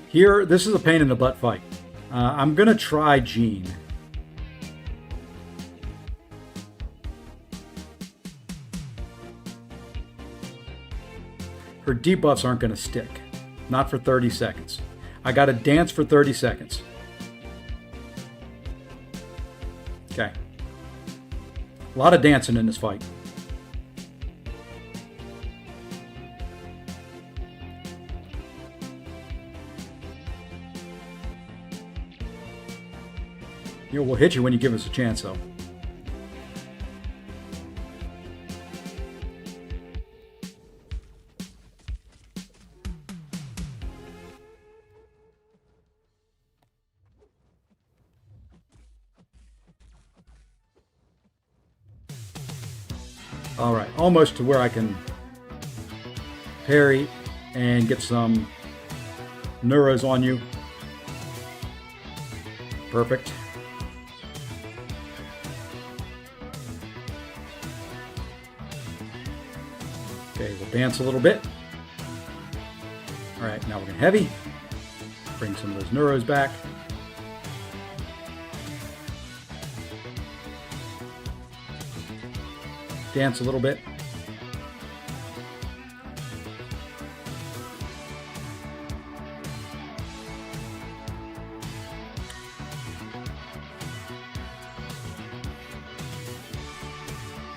Here, this is a pain in the butt fight. I'm going to try Jean. Her debuffs aren't going to stick. Not for 30 seconds. I got to dance for 30 seconds. Okay. A lot of dancing in this fight. You know, we'll hit you when you give us a chance, though. All right, almost to where I can parry and get some neuros on you. Perfect. Okay, we'll dance a little bit. All right, now we're going to heavy. Bring some of those neuros back. Dance a little bit.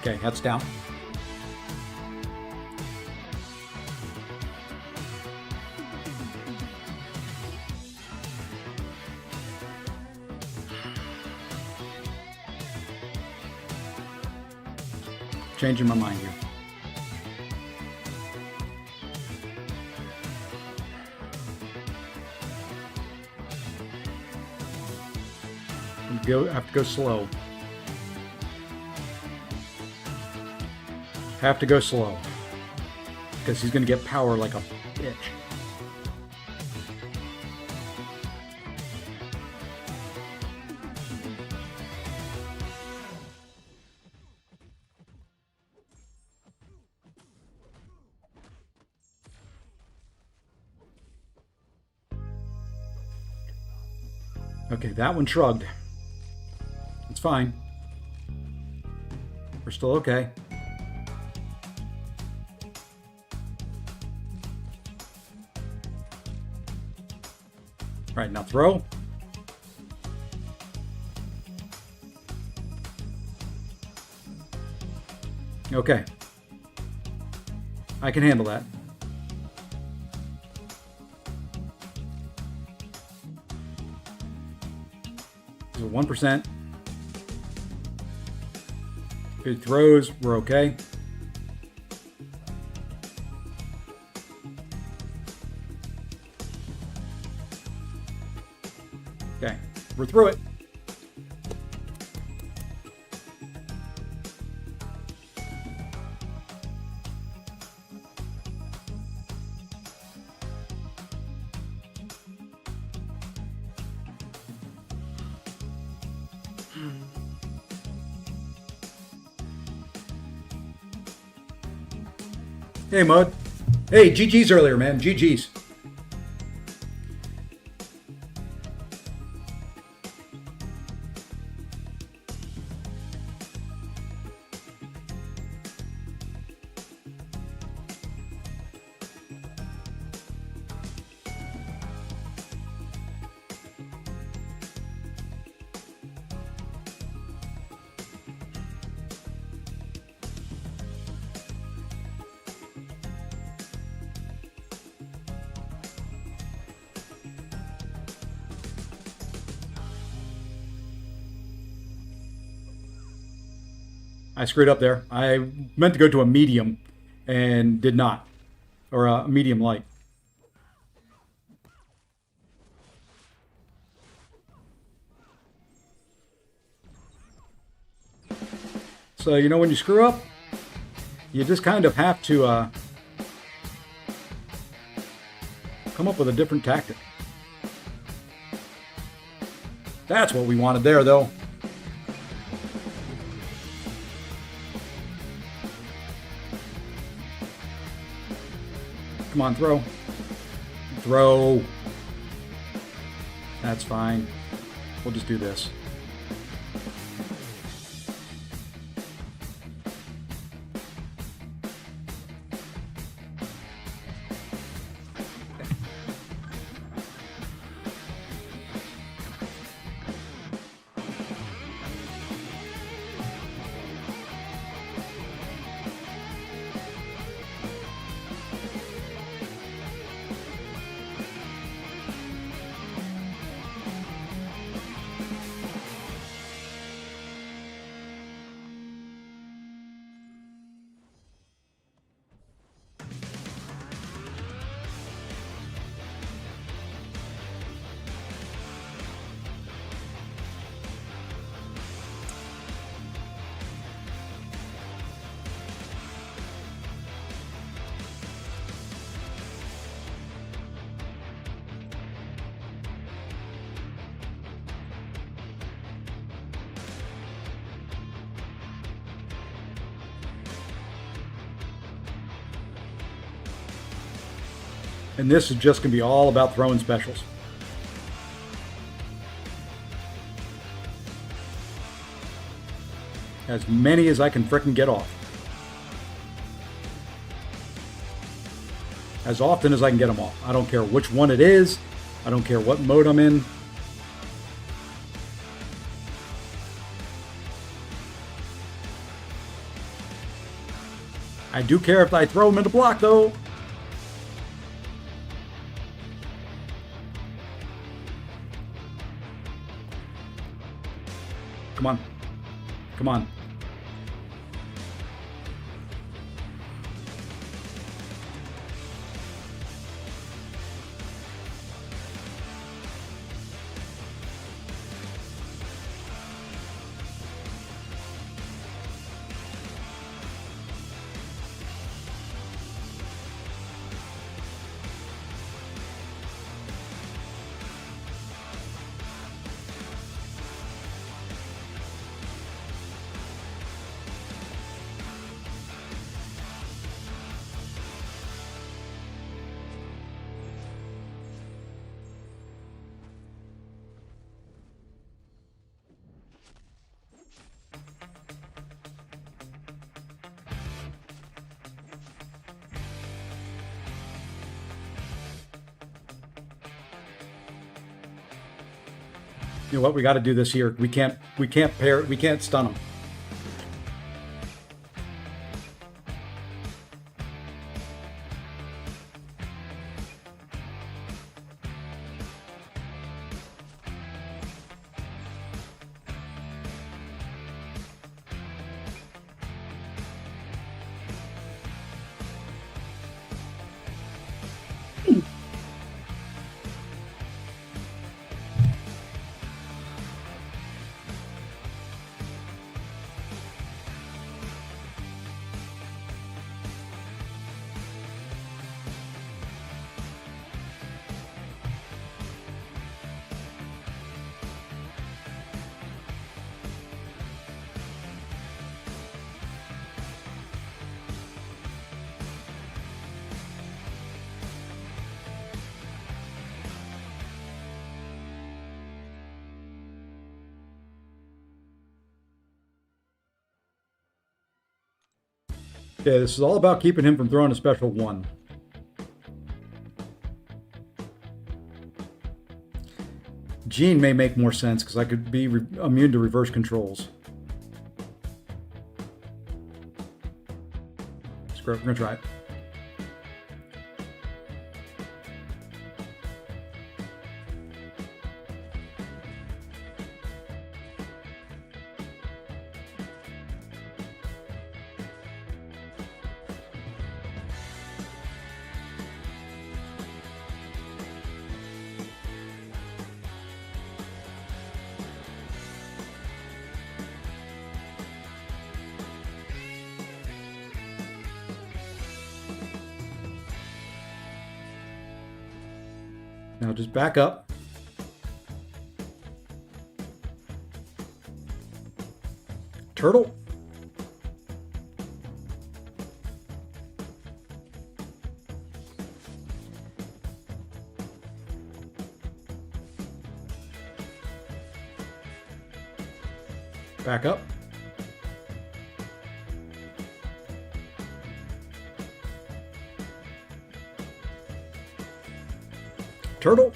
Okay, that's down. Changing my mind here. I have to go slow. Have to go slow. Because he's going to get power like a bitch. Okay, that one shrugged. It's fine. We're still okay. All right, now throw. Okay. I can handle that. So 1%. If it throws, we're okay. Okay, we're through it. Hey, Mud. Hey, GG's earlier, man. GG's. I screwed up there. I meant to go to a medium and did not. Or a medium light. So, you know, when you screw up, you just kind of have to come up with a different tactic. That's what we wanted there, though. Come on, throw. Throw. That's fine. We'll just do this. And this is just going to be all about throwing specials. As many as I can frickin' get off. As often as I can get them off. I don't care which one it is. I don't care what mode I'm in. I do care if I throw them in the block, though. Come on. Come on. You know what? We got to do this here. We can't stun them. Okay, this is all about keeping him from throwing a special 1. Gene may make more sense because I could be immune to reverse controls. Screw it, we're gonna try it. Now just back up. Turtle. Back up. Turtle.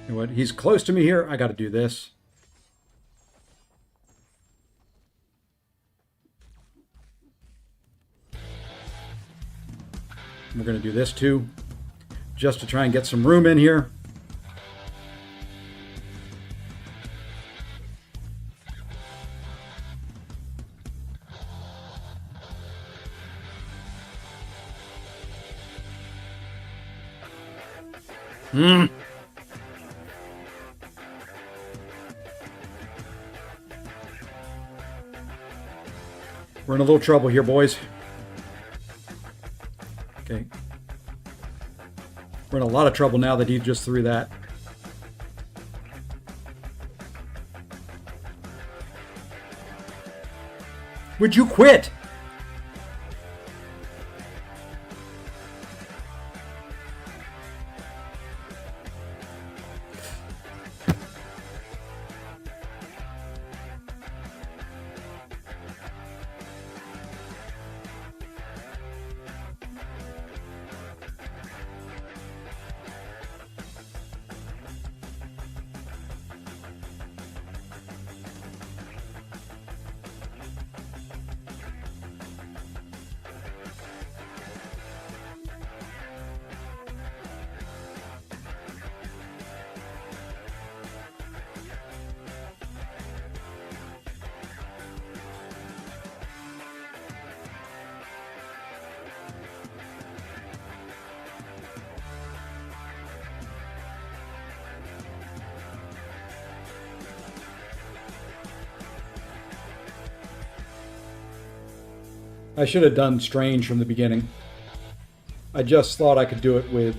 You know what? He's close to me here. I got to do this. We're going to do this too, just to try and get some room in here. We're in a little trouble here, boys. Okay. We're in a lot of trouble now that he just threw that. Would you quit? I should have done Strange from the beginning. I just thought I could do it with...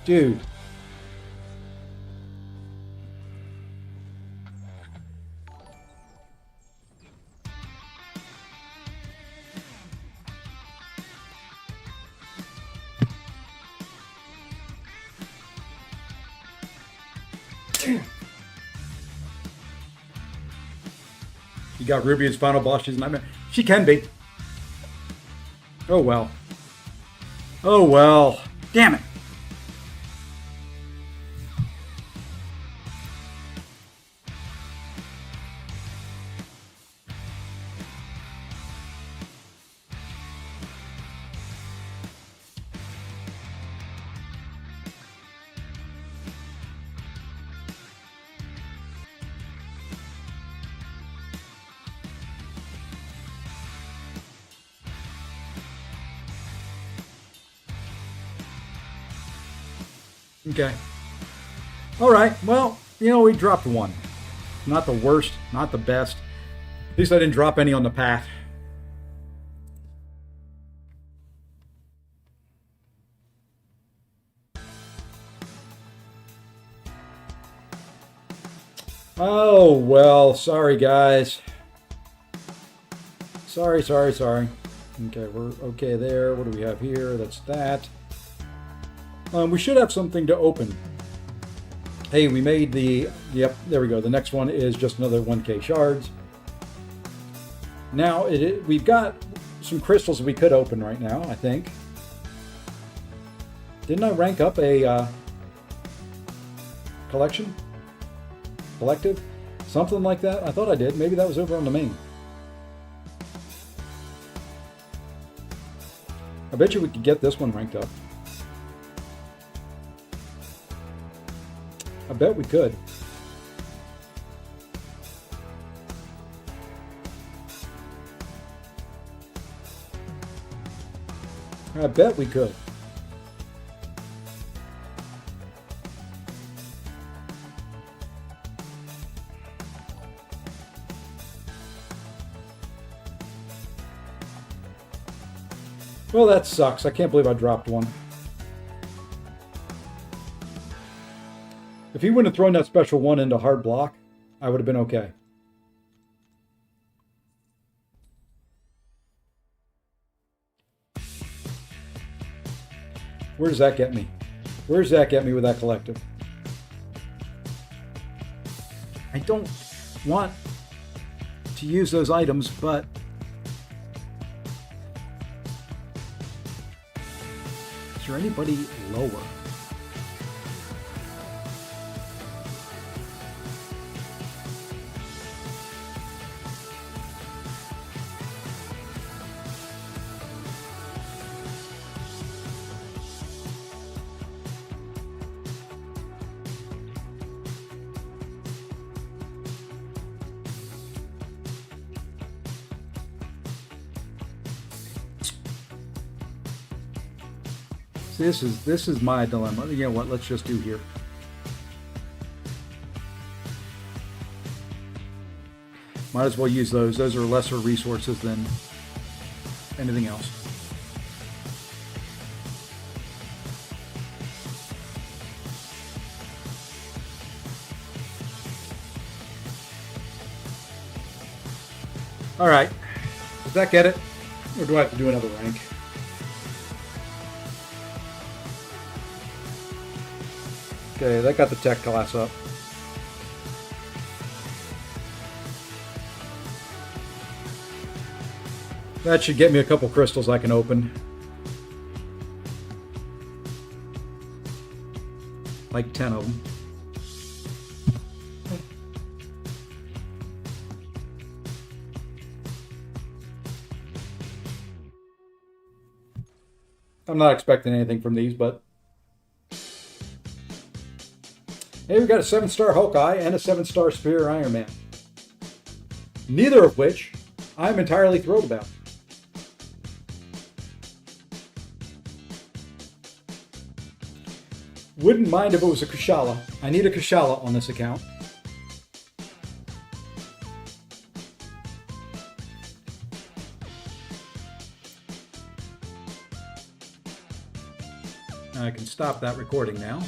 Dude. You got Ruby as final boss. She's not. She can be. Oh well. Oh well. Damn it. Okay. All right. Well, you know, we dropped one. Not the worst, not the best. At least I didn't drop any on the path. Oh, well, sorry, guys. Sorry. Okay, we're okay there. What do we have here? That's that. We should have something to open. Hey, we made the... Yep, there we go. The next one is just another 1K shards. Now, we've got some crystals we could open right now, I think. Didn't I rank up a collection? Collective? Something like that? I thought I did. Maybe that was over on the main. I bet you we could get this one ranked up. I bet we could. I bet we could. Well, that sucks. I can't believe I dropped one. If he wouldn't have thrown that special one into hard block, I would have been okay. Where does that get me? Where does that get me with that collective? I don't want to use those items, but is there anybody lower? This is my dilemma. You know what? Let's just do here. Might as well use those. Those are lesser resources than anything else. All right. Does that get it? Or do I have to do another rank? Okay, that got the tech class up. That should get me a couple crystals I can open. Like 10 of them. I'm not expecting anything from these, but... Hey, we got a 7-star Hawkeye and a 7-star Superior Iron Man. Neither of which I'm entirely thrilled about. Wouldn't mind if it was a Kushala. I need a Kushala on this account. I can stop that recording now.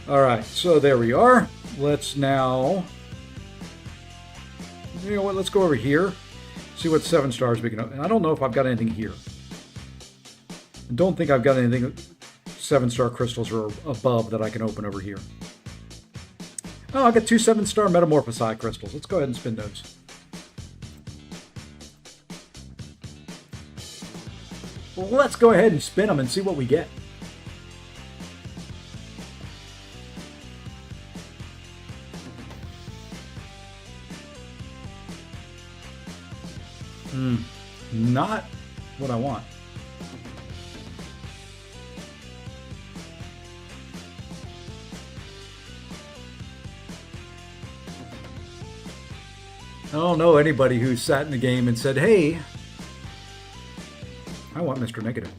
All right, so there we are. Let's now, you know what, let's go over here, see what 7 stars we can open. I don't know if I've got anything here. I don't think I've got anything 7-star crystals or above that I can open over here. Oh, I got 2 7-star Metamorphosi crystals. Let's go ahead and spin those. Well, let's go ahead and spin them and see what we get. Not what I want. I don't know anybody who sat in the game and said, hey, I want Mr. Negative.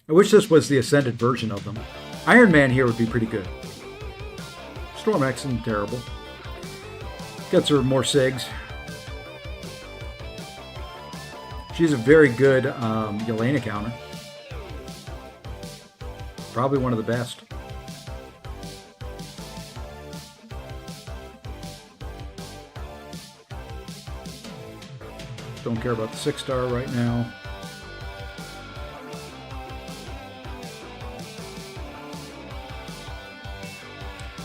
I wish this was the Ascended version of them. Iron Man here would be pretty good. Storm X isn't terrible. Gets her more SIGs. She's a very good Yelena counter. Probably one of the best. Don't care about the 6-star right now.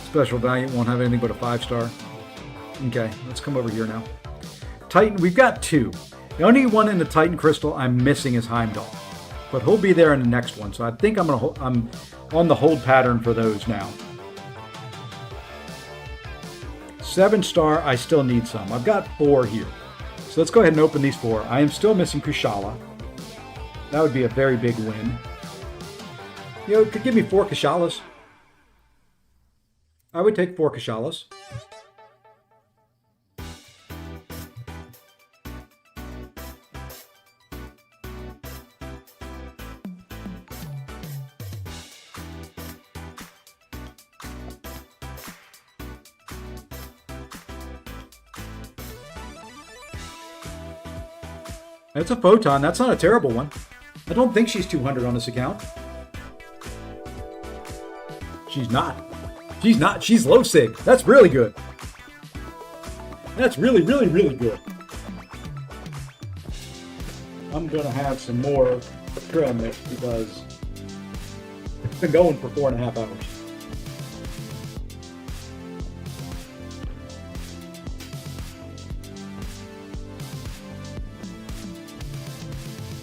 Special Valiant won't have anything but a 5-star. Okay, let's come over here now. Titan, we've got 2. The only one in the Titan Crystal I'm missing is Heimdall, but he'll be there in the next one. So I think I'm on the hold pattern for those now. 7-star, I still need some. I've got 4 here. So let's go ahead and open these 4. I am still missing Kushala. That would be a very big win. You know, could give me 4 Kushalas. I would take 4 Kushalas. It's a photon. That's not a terrible one. I don't think she's 200 on this account. She's not. She's not. She's low sig. That's really good. That's really, really, really good. I'm going to have some more trail mix because it's been going for 4.5 hours.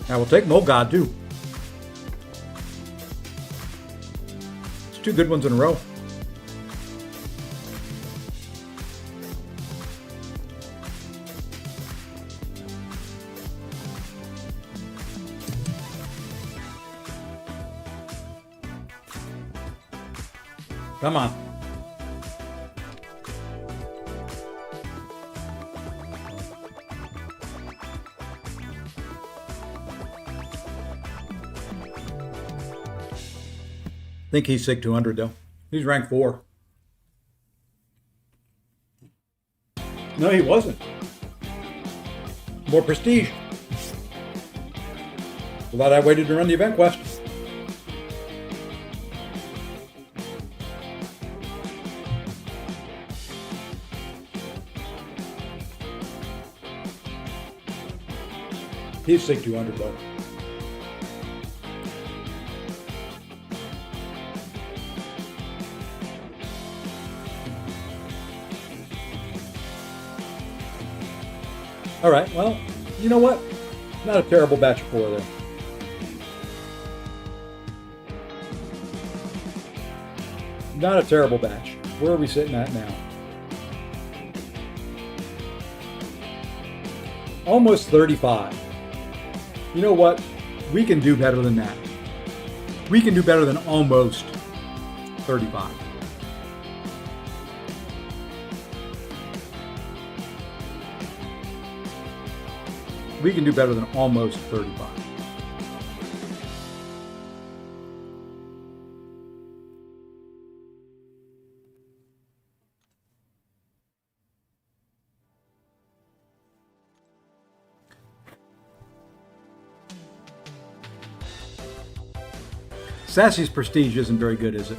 I will take Mole God too. It's 2 good ones in a row. Come on. I think he's SIG 200 though. He's rank 4. No, he wasn't. More prestige. Glad I waited to run the event quest. He's SIG 200 though. All right, well, you know what? Not a terrible batch of 4 there. Not a terrible batch. Where are we sitting at now? Almost 35. You know what? We can do better than that. We can do better than almost 35. We can do better than almost 35. Sassy's prestige isn't very good, is it?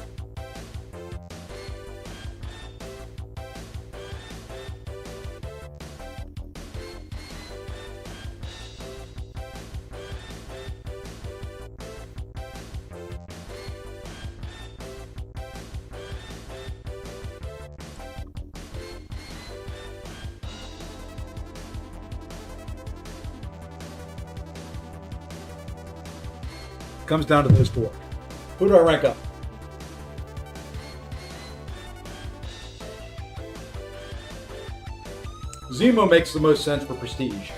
Comes down to those 4. Who do I rank up? Zemo makes the most sense for prestige.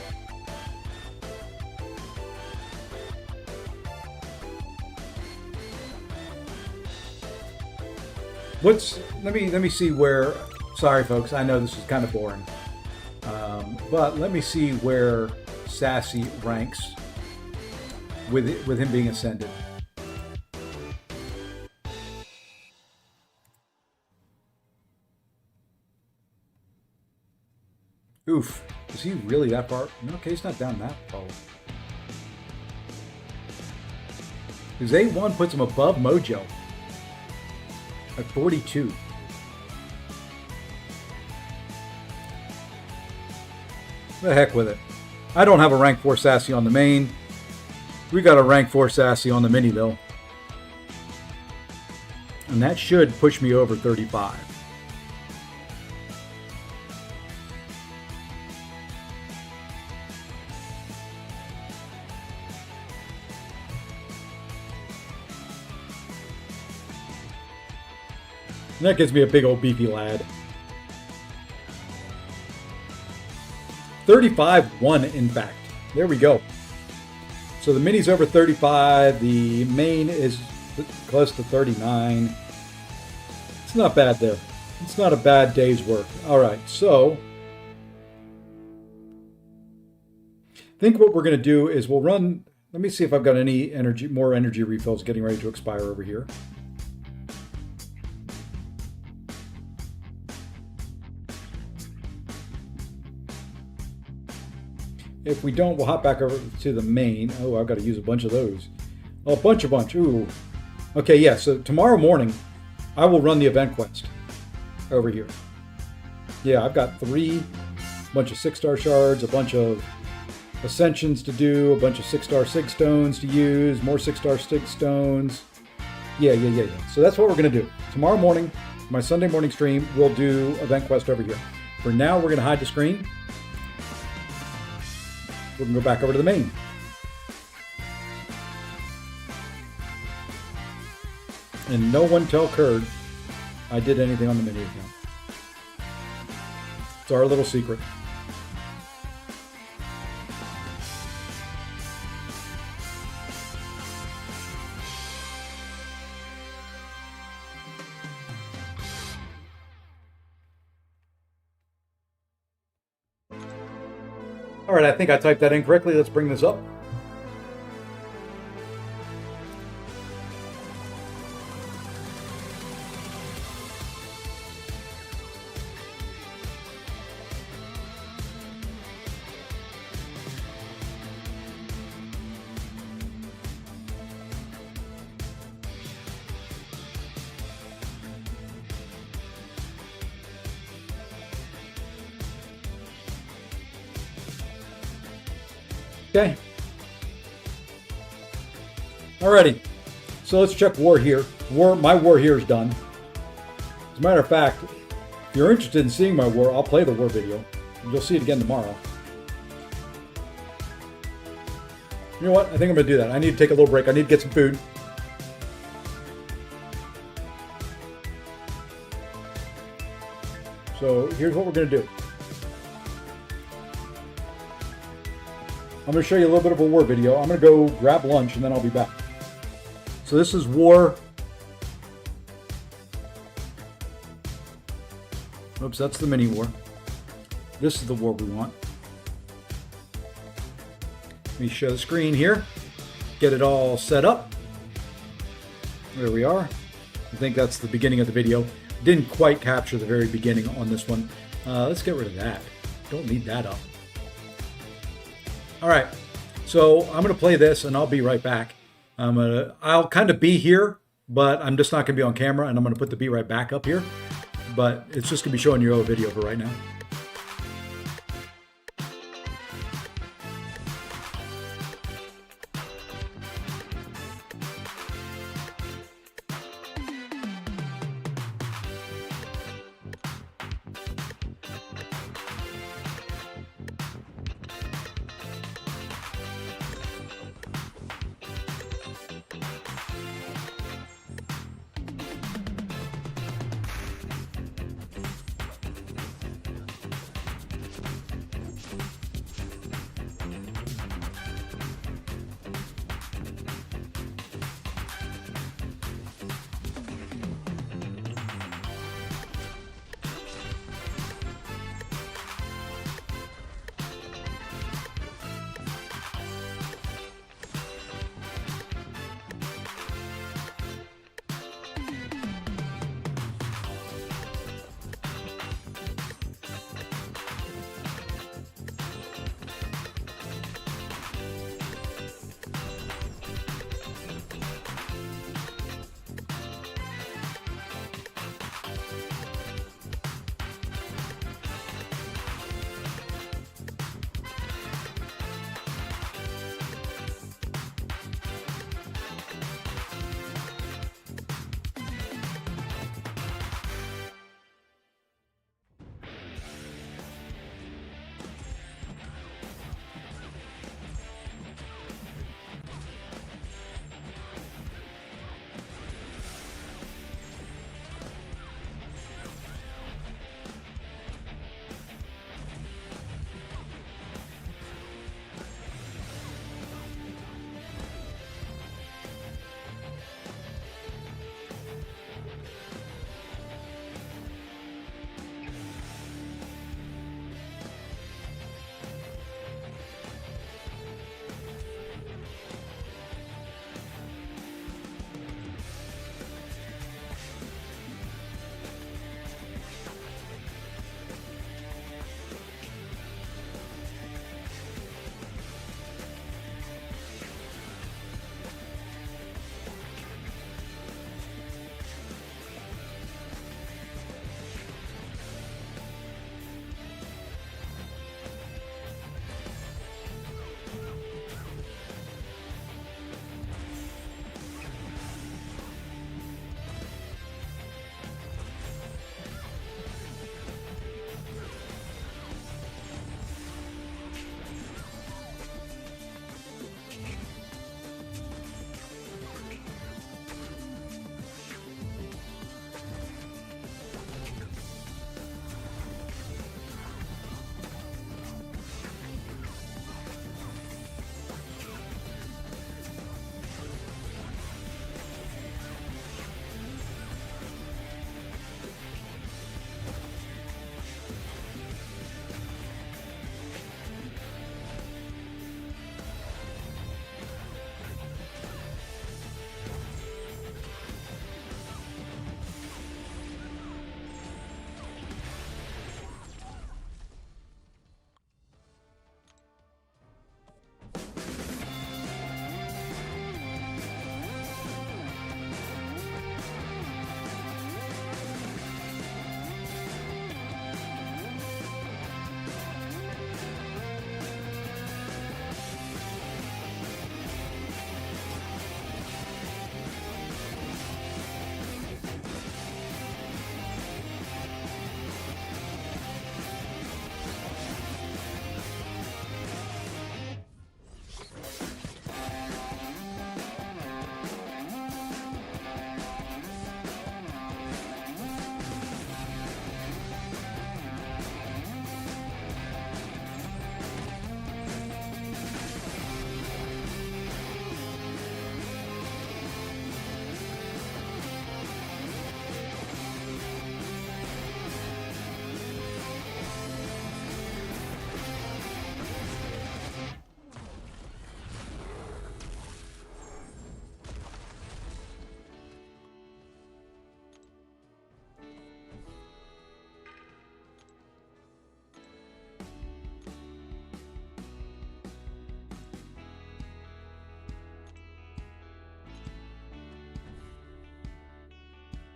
Let me see where. Sorry, folks. I know this is kind of boring, but let me see where Sassy ranks with him being ascended. Oof. Is he really that far? No, okay, he's not down that far. His 8-1 puts him above Mojo at 42. The heck with it. I don't have a rank 4 Sassy on the main. We got a rank 4 Sassy on the mini though. And that should push me over 35. And that gives me a big old beefy lad. 35-1 in fact. There we go. So the mini's over 35. The main is close to 39. It's not bad there. It's not a bad day's work. All right, so I think what we're going to do is we'll run. Let me see if I've got any more energy refills getting ready to expire over here. If we don't, we'll hop back over to the main. Oh, I've got to use a bunch of those. Oh, a bunch. Ooh. Okay, yeah, so tomorrow morning, I will run the event quest over here. Yeah, I've got a bunch of 6-star shards, a bunch of ascensions to do, a bunch of 6-star sig stones to use, more 6-star sig stones. Yeah. So that's what we're going to do. Tomorrow morning, my Sunday morning stream, we'll do event quest over here. For now, we're going to hide the screen. We can go back over to the main. And no one tell Kurd I did anything on the mini account. It's our little secret. All right, I think I typed that in correctly. Let's bring this up. Okay. Alrighty. So let's check war here. My war here is done. As a matter of fact, if you're interested in seeing my war, I'll play the war video. You'll see it again tomorrow. You know what? I think I'm going to do that. I need to take a little break. I need to get some food. So here's what we're going to do. I'm going to show you a little bit of a war video. I'm going to go grab lunch and then I'll be back. So this is war. Oops, that's the mini war. This is the war we want. Let me show the screen here. Get it all set up. There we are. I think that's the beginning of the video. Didn't quite capture the very beginning on this one. Let's get rid of that. Don't need that up. All right, so I'm going to play this and I'll be right back. I'll kind of be here, but I'm just not going to be on camera, and I'm going to put the be right back up here. But it's just going to be showing you a video for right now.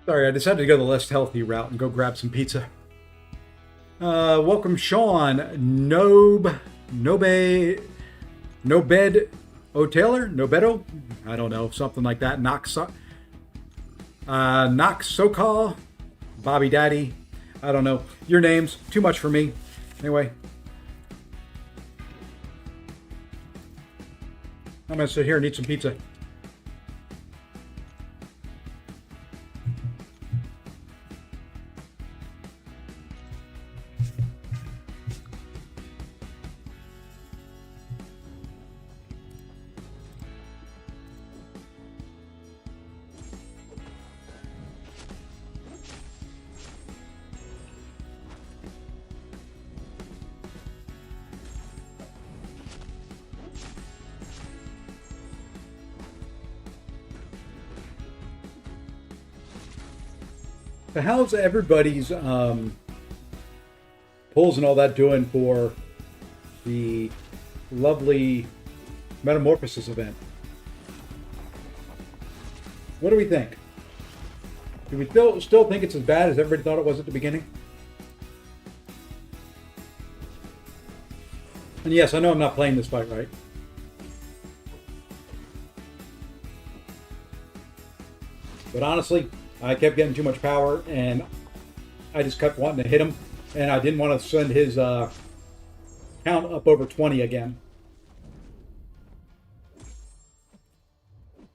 Sorry, I decided to go the less healthy route and go grab some pizza. Welcome, Sean. Nobed O'Taylor? Nobedo? I don't know, something like that. Knox Sokol, Bobby Daddy. I don't know. Your names, too much for me. Anyway. I'm going to sit here and eat some pizza. So how's everybody's polls and all that doing for the lovely Metamorphosis event? What do we think? Do we still think it's as bad as everybody thought it was at the beginning? And yes, I know I'm not playing this fight right. But honestly, I kept getting too much power, and I just kept wanting to hit him, and I didn't want to send his count up over 20 again.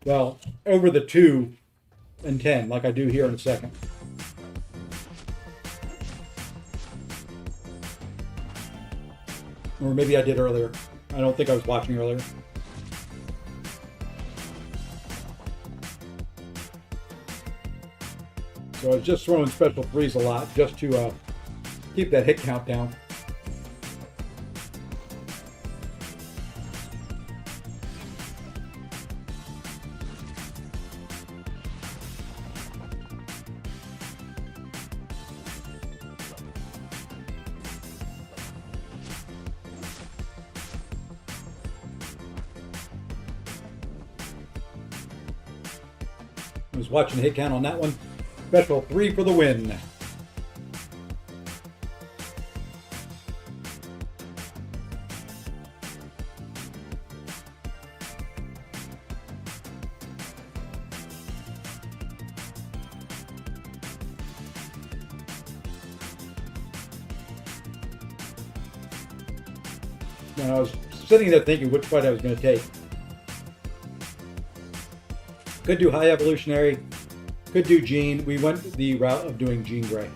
Well, over the 2 and 10, like I do here in a second. Or maybe I did earlier. I don't think I was watching earlier. So I was just throwing special threes a lot just to keep that hit count down. I was watching the hit count on that one. Special 3 for the win. And I was sitting there thinking which fight I was going to take. Could do High Evolutionary. Could do Jean. We went the route of doing Jean Grey.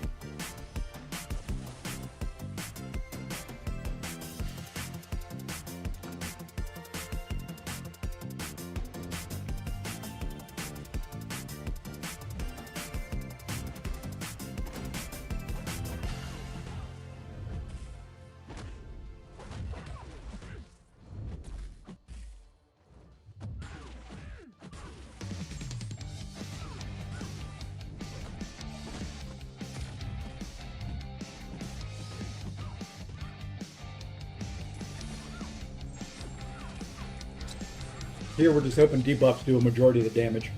Here we're just hoping debuffs do a majority of the damage.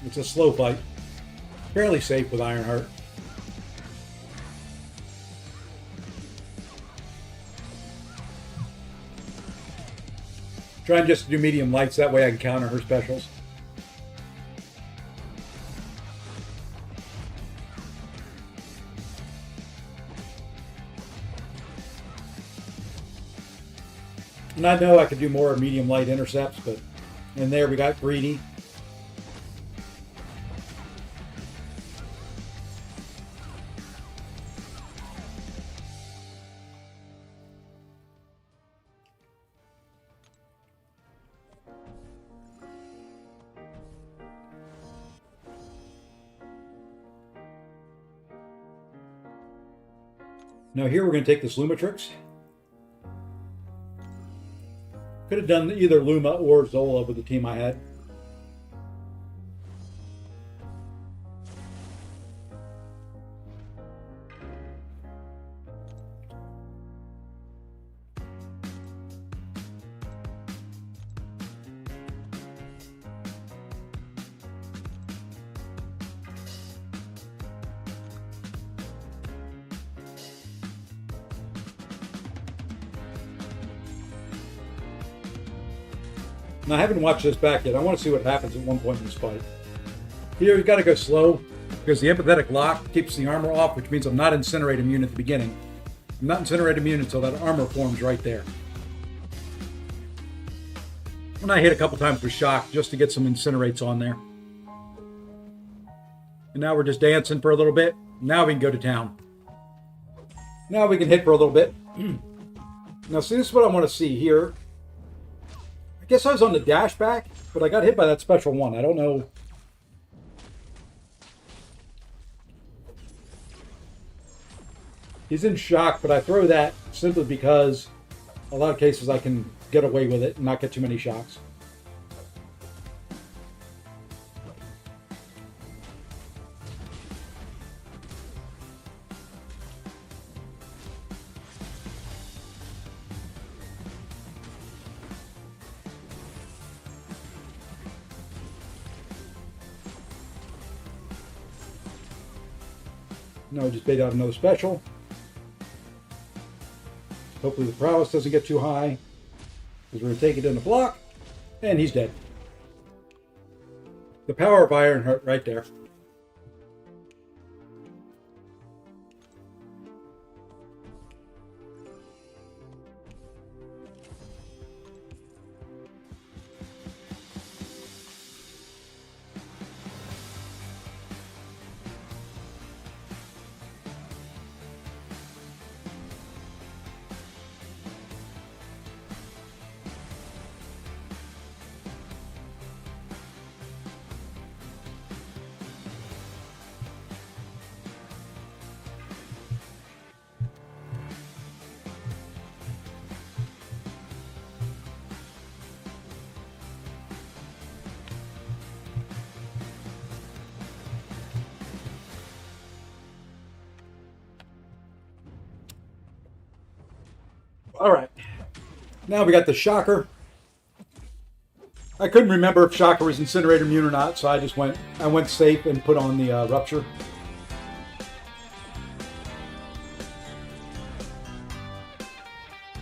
It's a slow fight. Fairly safe with Ironheart. Trying just to do medium lights, that way I can counter her specials. And I know I could do more medium light intercepts, but in there we got greedy. Now here we're going to take this Lumatrix. Could have done either Luma or Zola with the team I had. Now, I haven't watched this back yet. I want to see what happens at one point in this fight. Here, you got to go slow because the empathetic lock keeps the armor off, which means I'm not incinerate immune at the beginning. I'm not incinerate immune until that armor forms right there. And I hit a couple times with shock just to get some incinerates on there. And now we're just dancing for a little bit. Now we can go to town. Now we can hit for a little bit. Now, see, this is what I want to see here. I guess I was on the dash back, but I got hit by that special one. I don't know. He's in shock, but I throw that simply because a lot of cases I can get away with it and not get too many shocks. No, just bait out another special. Hopefully the prowess doesn't get too high, because we're going to take it in the block, and he's dead. The power of iron hurt right there. All right, now we got the shocker. I couldn't remember if shocker was incinerator immune or not, so I went safe and put on the rupture.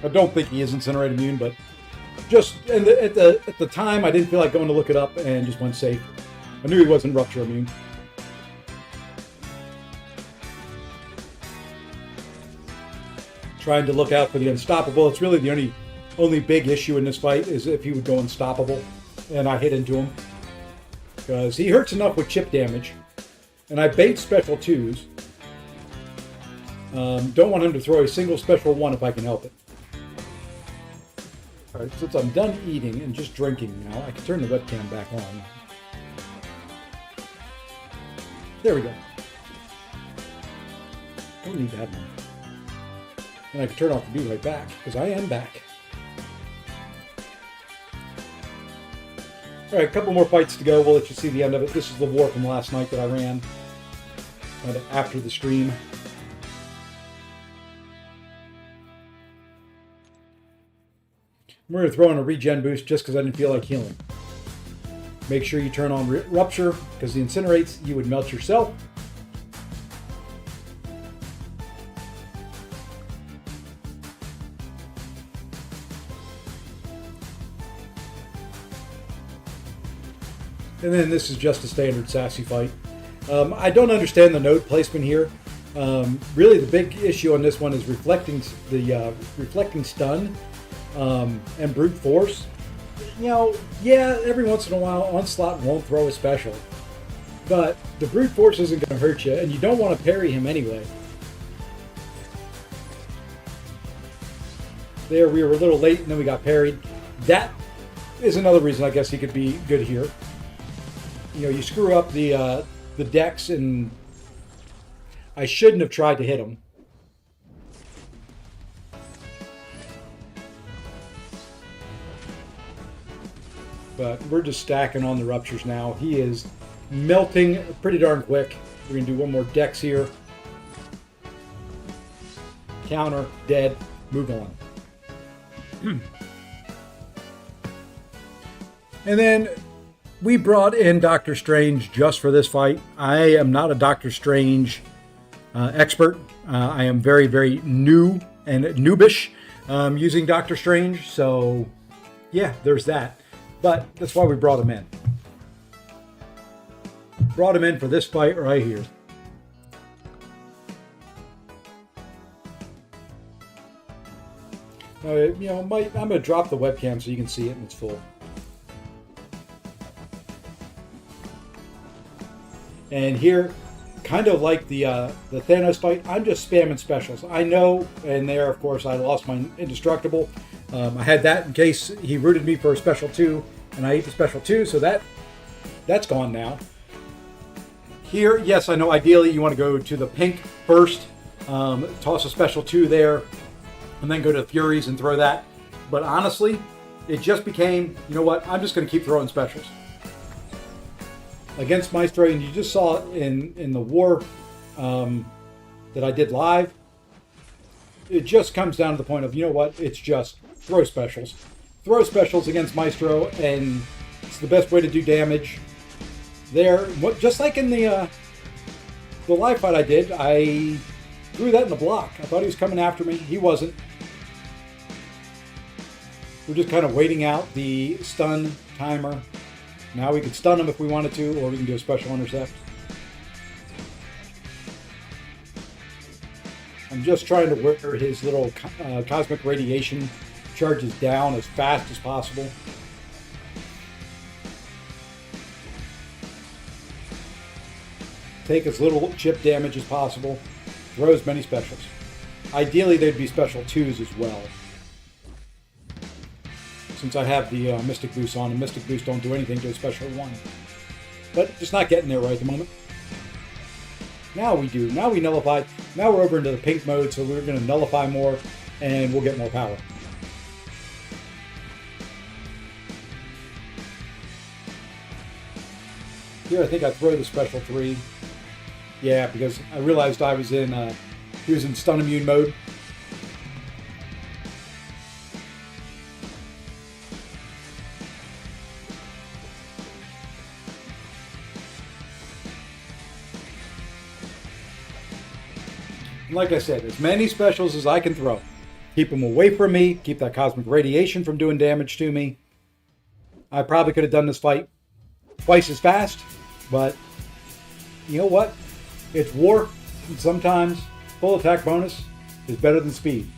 I don't think he is incinerator immune, but just at the time I didn't feel like going to look it up and just went safe. I knew he wasn't rupture immune. Trying to look out for the unstoppable. It's really the only big issue in this fight is if he would go unstoppable, and I hit into him because he hurts enough with chip damage, and I bait special 2s. Don't want him to throw a single special 1 if I can help it. All right, since I'm done eating and just drinking now, I can turn the webcam back on. There we go. Don't need that one. And I can turn off the view right back, because I am back. Alright, a couple more fights to go. We'll let you see the end of it. This is the war from last night that I ran after the stream. We're going to throw in a regen boost just because I didn't feel like healing. Make sure you turn on Rupture, because the incinerates you would melt yourself. And then this is just a standard sassy fight. I don't understand the node placement here. Really, the big issue on this one is reflecting stun and brute force. You know, yeah, every once in a while, Onslaught won't throw a special, but the brute force isn't going to hurt you, and you don't want to parry him anyway. There, we were a little late, and then we got parried. That is another reason I guess he could be good here. You know, you screw up the decks, and I shouldn't have tried to hit him. But we're just stacking on the ruptures now. He is melting pretty darn quick. We're going to do one more dex here. Counter, dead, move on. And then we brought in Doctor Strange just for this fight. I am not a Doctor Strange expert. I am very, very new and noobish using Doctor Strange. So, yeah, there's that. But that's why we brought him in. Brought him in for this fight right here. I'm going to drop the webcam so you can see it and it's full. And here, kind of like the Thanos fight, I'm just spamming specials. I know, and there, of course, I lost my indestructible. I had that in case he rooted me for a special 2, and I ate the special 2, so that's gone now. Here, yes, I know ideally you want to go to the pink first, toss a special 2 there, and then go to the Furies and throw that. But honestly, it just became, you know what, I'm just going to keep throwing specials. Against Maestro, and you just saw in the war that I did live, it just comes down to the point of, you know what, it's just throw specials. Throw specials against Maestro, and it's the best way to do damage. There, just like in the live fight I did, I threw that in the block. I thought he was coming after me. He wasn't. We're just kind of waiting out the stun timer. Now we can stun him if we wanted to, or we can do a special intercept. I'm just trying to wear his little cosmic radiation charges down as fast as possible. Take as little chip damage as possible. Throw as many specials. Ideally, they'd be special 2s as well. Since I have the Mystic Boost on, and Mystic Boost don't do anything to a special 1. But just not getting there right at the moment. Now we do. Now we nullified. Now we're over into the pink mode, so we're going to nullify more, and we'll get more power. Here I think I throw the special 3. Yeah, because I realized I was in, he was in stun immune mode. And like I said, as many specials as I can throw. Keep them away from me, keep that cosmic radiation from doing damage to me. I probably could have done this fight twice as fast, but you know what? It's war, and sometimes full attack bonus is better than speed.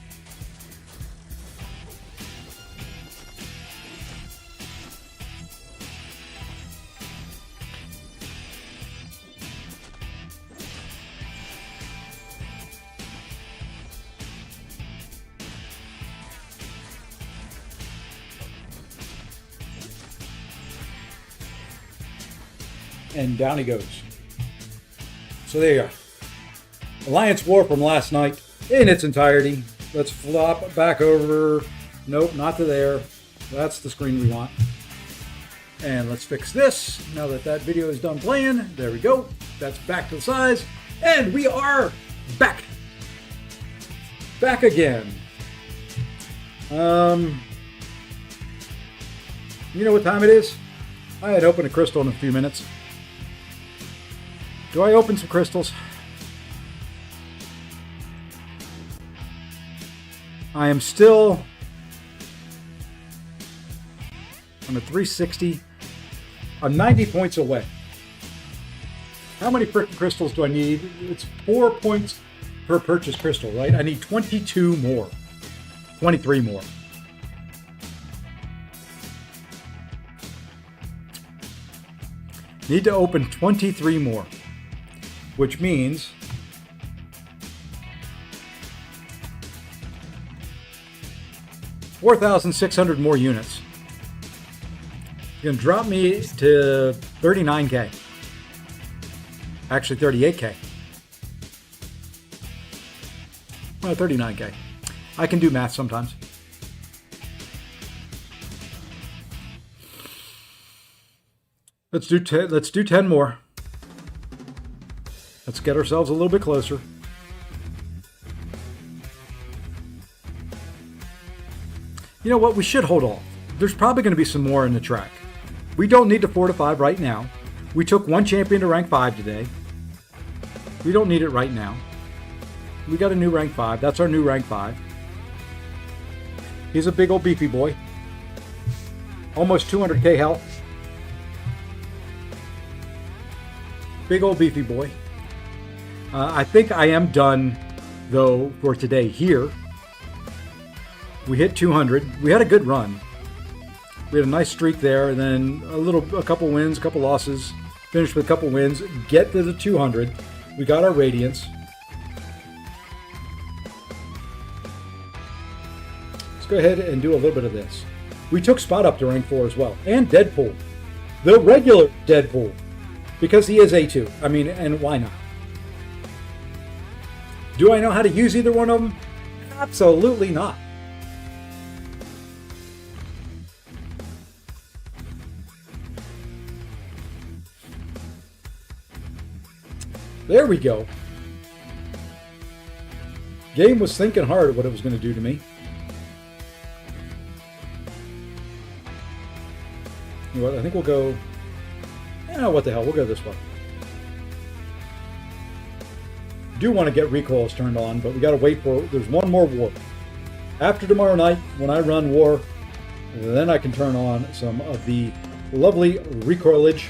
And down he goes. So there you go. Alliance War from last night in its entirety. Let's flop back over. Nope, not to there. That's the screen we want. And let's fix this. Now that that video is done playing. There we go. That's back to the size. And we are back. Back again. You know what time it is? I had opened a crystal in a few minutes. Do I open some crystals? I am still on a 360. I'm 90 points away. How many freaking crystals do I need? It's 4 points per purchase crystal, right? I need 22 more. 23 more. Need to open 23 more. Which means $4,600 more units. You're going to drop me to 39K. Actually, 38K. Well, 39K. I can do math sometimes. Let's do 10 more. Let's get ourselves a little bit closer. You know what? We should hold off. There's probably going to be some more in the track. We don't need to 4 to 5 right now. We took one champion to rank 5 today. We don't need it right now. We got a new rank 5. That's our new rank 5. He's a big old beefy boy. Almost 200k health. Big old beefy boy. I think I am done, though, for today here. We hit 200. We had a good run. We had a nice streak there, and then a couple wins, a couple losses. Finished with a couple wins. Get to the 200. We got our Radiance. Let's go ahead and do a little bit of this. We took Spot up to rank 4 as well. And Deadpool. The regular Deadpool. Because he is A2. I mean, and why not? Do I know how to use either one of them? Absolutely not. There we go. Game was thinking hard what it was going to do to me. You know what? I think we'll go... what the hell? We'll go this way. Do want to get recoils turned on, but we got to wait for... There's one more war. After tomorrow night, when I run war, then I can turn on some of the lovely recoilage.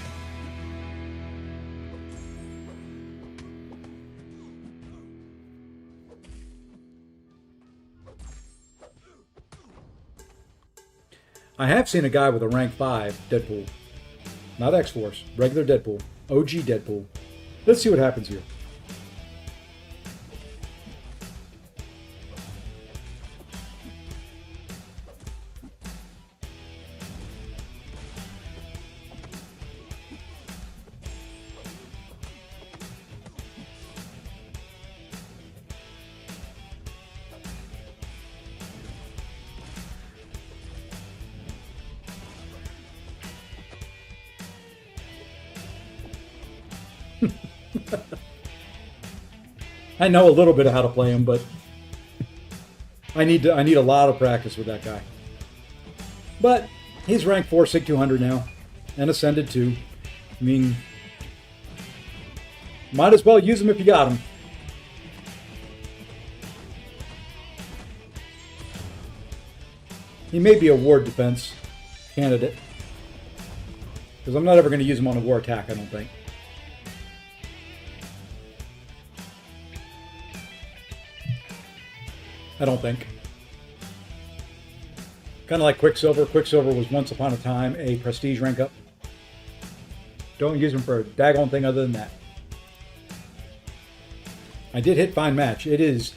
I have seen a guy with a rank 5 Deadpool. Not X-Force, regular Deadpool. OG Deadpool. Let's see what happens here. I know a little bit of how to play him, but I need a lot of practice with that guy. But he's ranked 4 Sig 200 now, and Ascended 2. I mean, might as well use him if you got him. He may be a ward defense candidate, because I'm not ever going to use him on a war attack, I don't think. I don't think. Kind of like Quicksilver. Quicksilver was once upon a time a prestige rank up. Don't use him for a daggone thing other than that. I did hit Fine Match. It is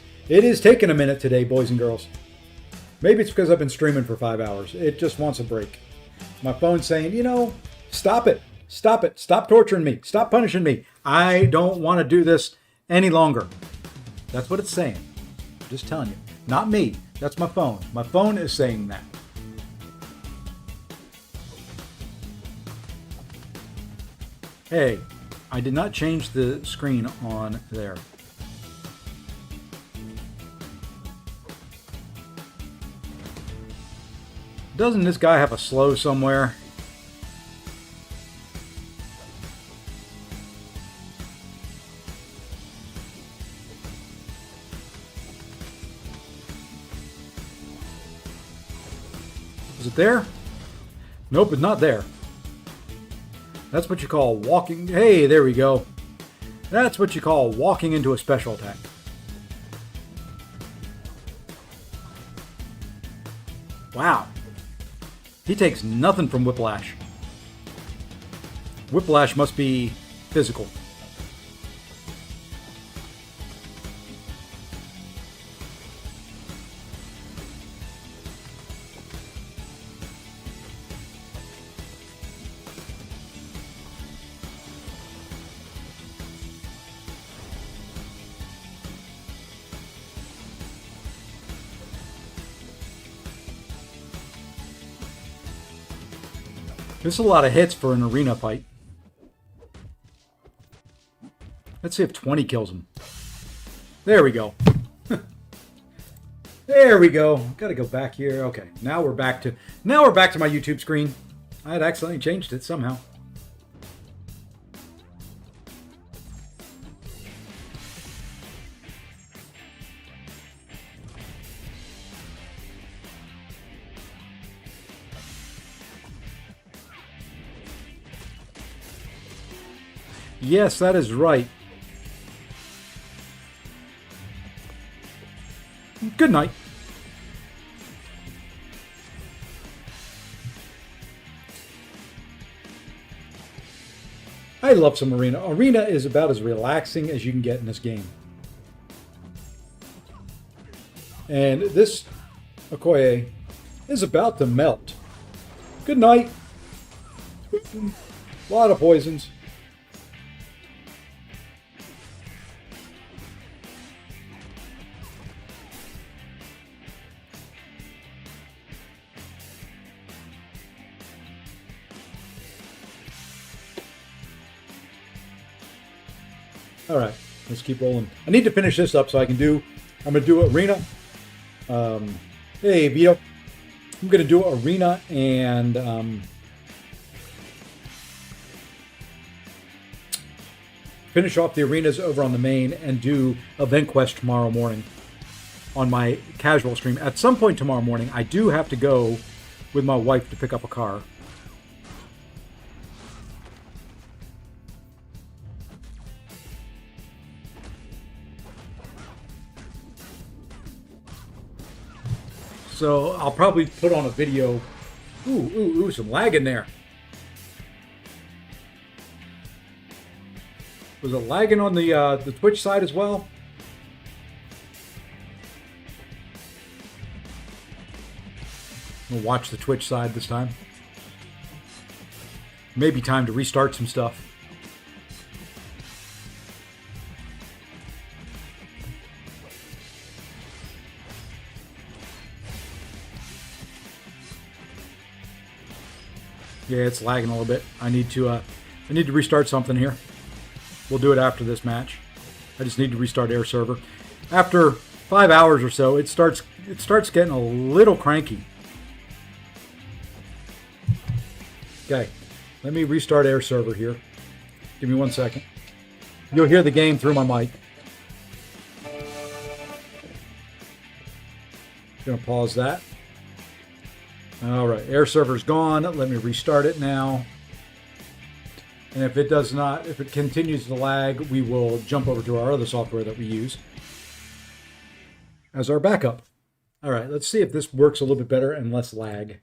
taking a minute today, boys and girls. Maybe it's because I've been streaming for 5 hours. It just wants a break. My phone's saying, you know, stop it. Stop it. Stop torturing me. Stop punishing me. I don't want to do this any longer. That's what it's saying. I'm just telling you. Not me. That's my phone. My phone is saying that. Hey, I did not change the screen on there. Doesn't this guy have a slow somewhere? Is it there? Nope, it's not there. That's what you call walking. Hey, there we go. That's what you call walking into a special attack. Wow. He takes nothing from Whiplash. Whiplash must be physical. This is a lot of hits for an arena fight. Let's see if 20 kills him. There we go. There we go. Got to go back here. Okay, now we're back to my YouTube screen. I had accidentally changed it somehow. Yes, that is right. Good night. I love some Arena. Arena is about as relaxing as you can get in this game. And this Okoye is about to melt. Good night. A lot of poisons. All right, let's keep rolling. I need to finish this up so I can do. I'm going to do Arena. Hey, Vito. I'm going to do Arena and finish off the arenas over on the main and do Event Quest tomorrow morning on my casual stream. At some point tomorrow morning, I do have to go with my wife to pick up a car. So I'll probably put on a video. Ooh, some lag in there. Was it lagging on the Twitch side as well? We'll watch the Twitch side this time. Maybe time to restart some stuff. Yeah, it's lagging a little bit. I need to restart something here. We'll do it after this match. I just need to restart Air Server. After 5 hours or so, it starts getting a little cranky. Okay, let me restart Air Server here. Give me 1 second. You'll hear the game through my mic. Gonna pause that. All right, Air Server's gone. Let me restart it now. And if it continues to lag, we will jump over to our other software that we use as our backup. All right, let's see if this works a little bit better and less lag.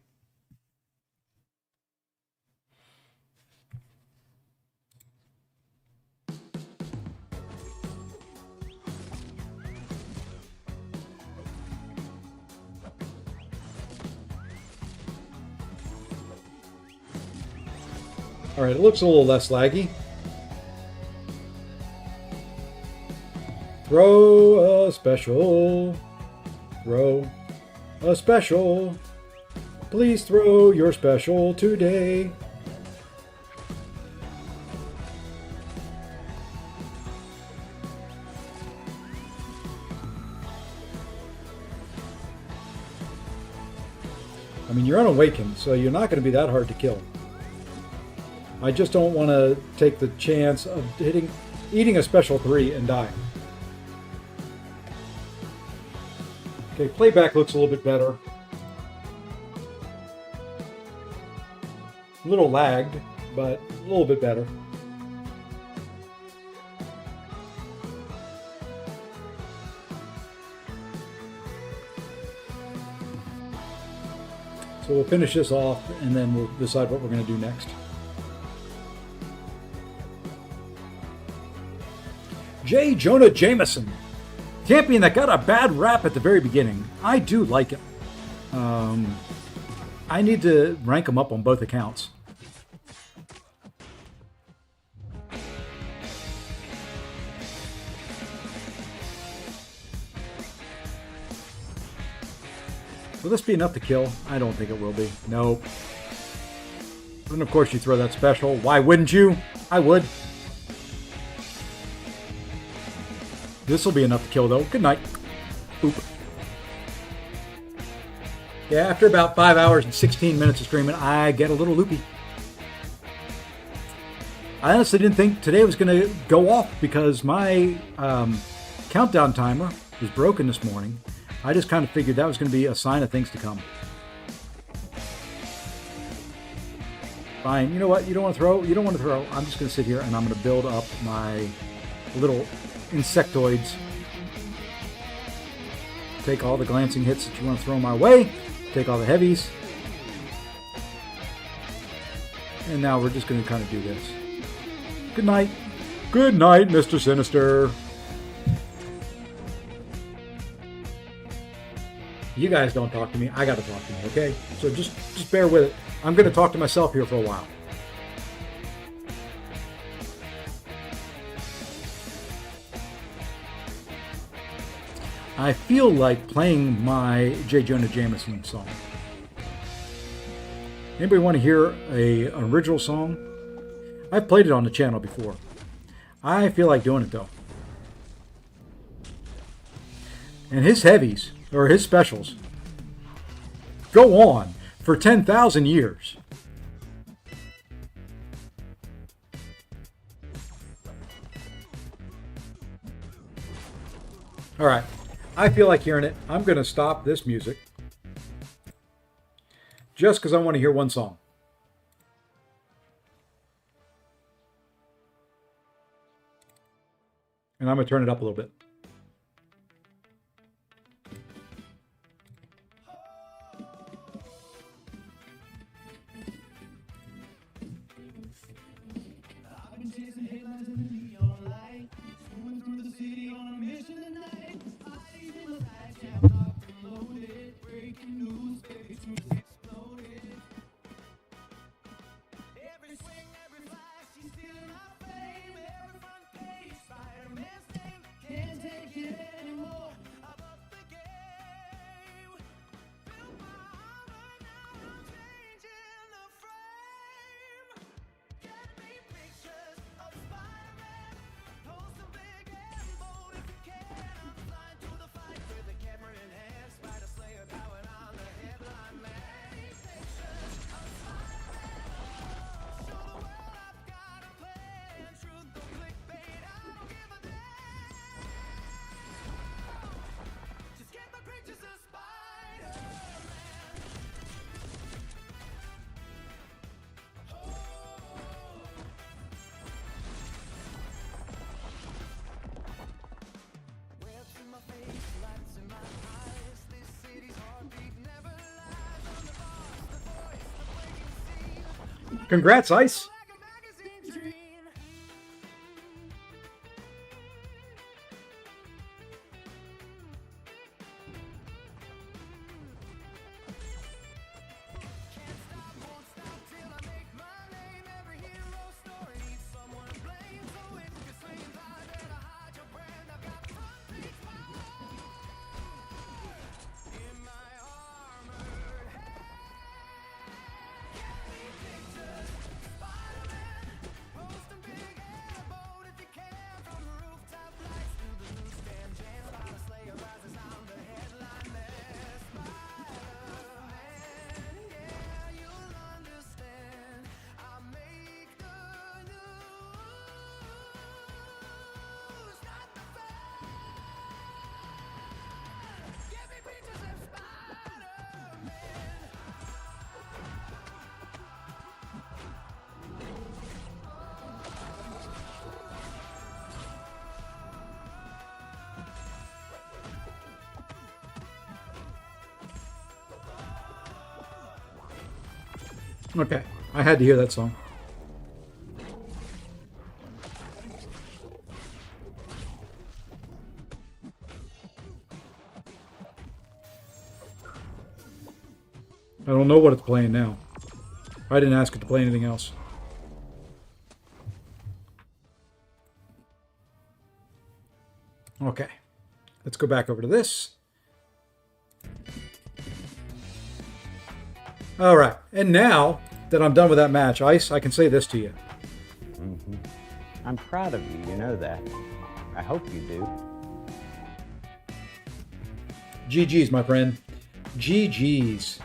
All right, it looks a little less laggy. Throw a special. Throw a special. Please throw your special today. I mean, you're unawakened, so you're not going to be that hard to kill. I just don't want to take the chance of eating a special 3 and dying. Okay, playback looks a little bit better. A little lagged, but a little bit better. So we'll finish this off and then we'll decide what we're going to do next. J. Jonah Jameson, champion that got a bad rap at the very beginning. I do like him. I need to rank him up on both accounts. Will this be enough to kill? I don't think it will be. Nope. And of course you throw that special. Why wouldn't you? I would. This will be enough to kill, though. Good night. Oop. Yeah, after about 5 hours and 16 minutes of streaming, I get a little loopy. I honestly didn't think today was going to go off because my countdown timer was broken this morning. I just kind of figured that was going to be a sign of things to come. Fine. You know what? You don't want to throw? You don't want to throw. I'm just going to sit here and I'm going to build up my little insectoids. Take all the glancing hits that you want to throw my way. Take all the heavies. And now we're just going to kind of do this. Good night. Good night, Mr. Sinister. You guys don't talk to me. I got to talk to me, okay? So just bear with it. I'm going to talk to myself here for a while. I feel like playing my J. Jonah Jameson song. Anybody want to hear an original song? I've played it on the channel before. I feel like doing it though. And his heavies, or his specials, go on for 10,000 years. All right, I feel like hearing it. I'm going to stop this music just because I want to hear one song. And I'm going to turn it up a little bit. Congrats, Ice. Okay, I had to hear that song. I don't know what it's playing now. I didn't ask it to play anything else. Okay, let's go back over to this. All right, and now that I'm done with that match, Ice, I can say this to you. Mm-hmm. I'm proud of you, you know that. I hope you do. GG's, my friend. GG's.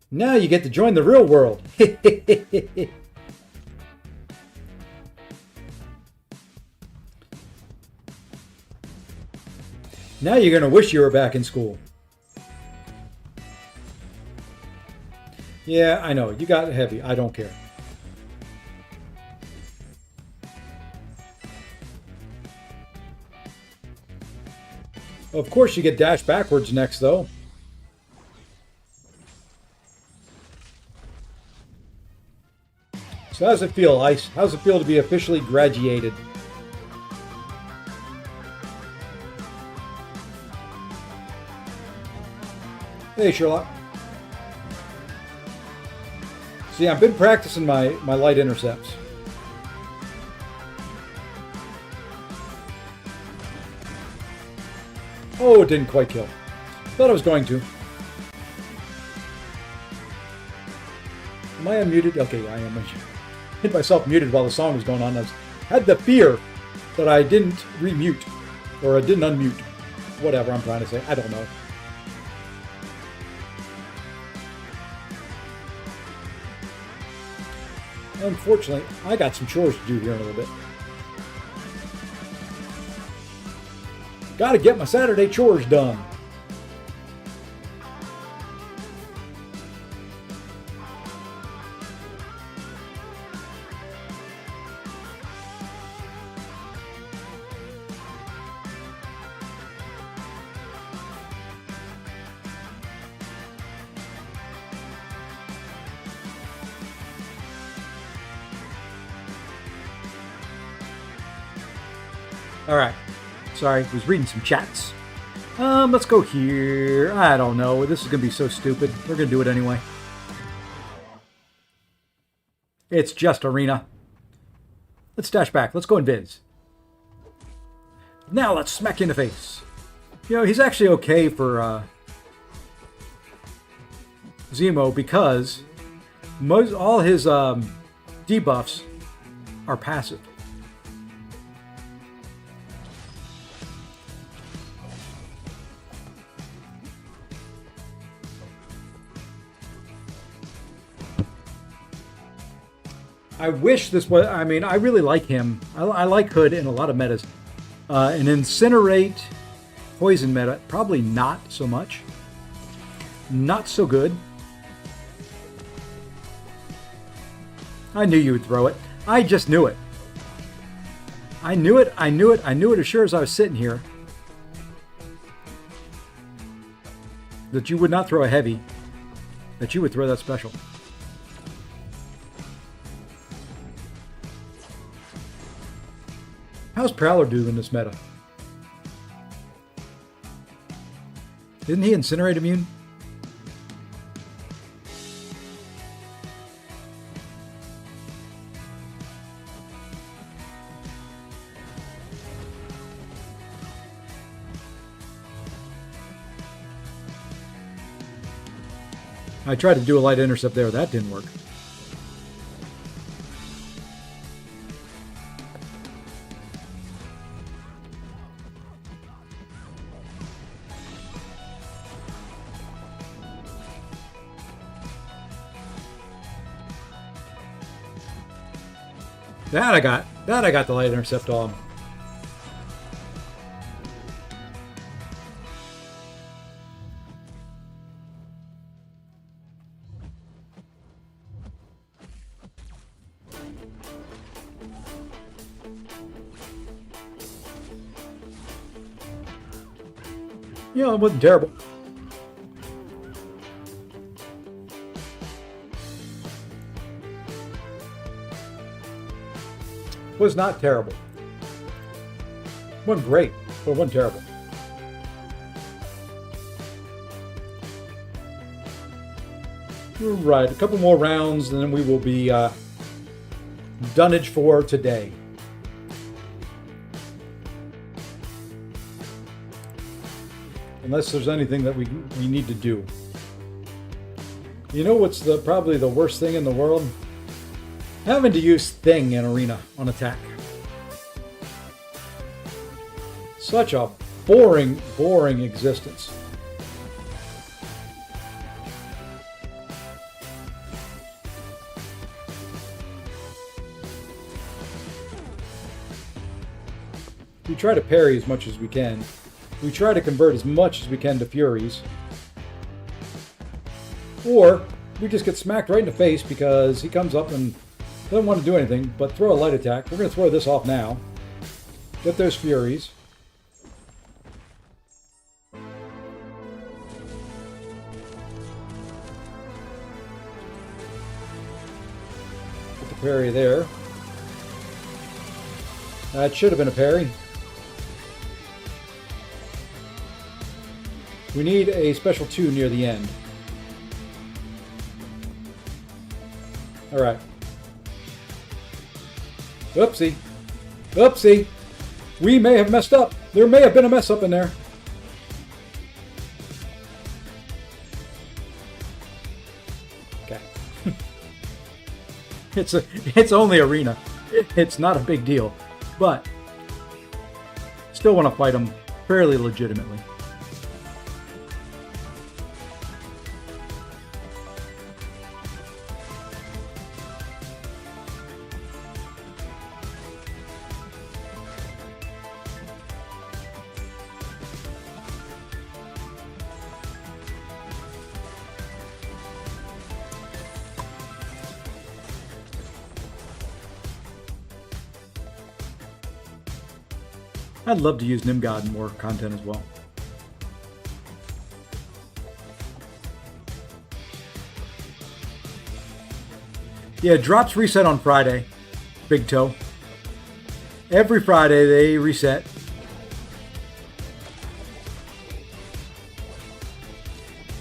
Now you get to join the real world. Now you're going to wish you were back in school. Yeah, I know. You got heavy. I don't care. Of course you get dashed backwards next, though. So how does it feel, Ice? How does it feel to be officially graduated? Hey, Sherlock. See, I've been practicing my light intercepts. Oh, it didn't quite kill. Thought I was going to. Am I unmuted? Okay, I am. Hit myself muted while the song was going on. I had the fear that I didn't remute. Or I didn't unmute. Whatever I'm trying to say. I don't know. Unfortunately, I got some chores to do here in a little bit. Gotta get my Saturday chores done. All right. Sorry, was reading some chats. Let's go here. I don't know. This is going to be so stupid. We're going to do it anyway. It's just arena. Let's dash back. Let's go in Viz. Now let's smack you in the face. You know, he's actually okay for Zemo because all his debuffs are passive. I wish this was, I mean, I really like him. I like Hood in a lot of metas. An Incinerate Poison meta, probably not so much. Not so good. I knew you would throw it. I just knew it. I knew it as sure as I was sitting here. That you would not throw a heavy. That you would throw that special. How's Prowler doing in this meta? Isn't he Incinerate immune? I tried to do a light intercept there. That didn't work. That I got the light intercept on. Yeah, it wasn't terrible. Was not terrible. Wasn't great, but wasn't terrible. Right, a couple more rounds, and then we will be dunnage for today. Unless there's anything that we need to do. You know what's probably the worst thing in the world? Having to use Thing in Arena on attack. Such a boring existence. We try to parry as much as we can. we try to convert as much as we can to Furies. Or we just get smacked right in the face because he comes up and doesn't want to do anything but throw a light attack. We're going to throw this off now. Get those Furies. Get the parry there. That should have been a parry. We need a special 2 near the end. Alright. Oopsie. Oopsie. We may have messed up. There may have been a mess up in there. Okay. It's only arena. It's not a big deal. But still want to fight him fairly legitimately. I'd love to use Nimgod in more content as well. Yeah, drops reset on Friday. Big Toe. Every Friday they reset.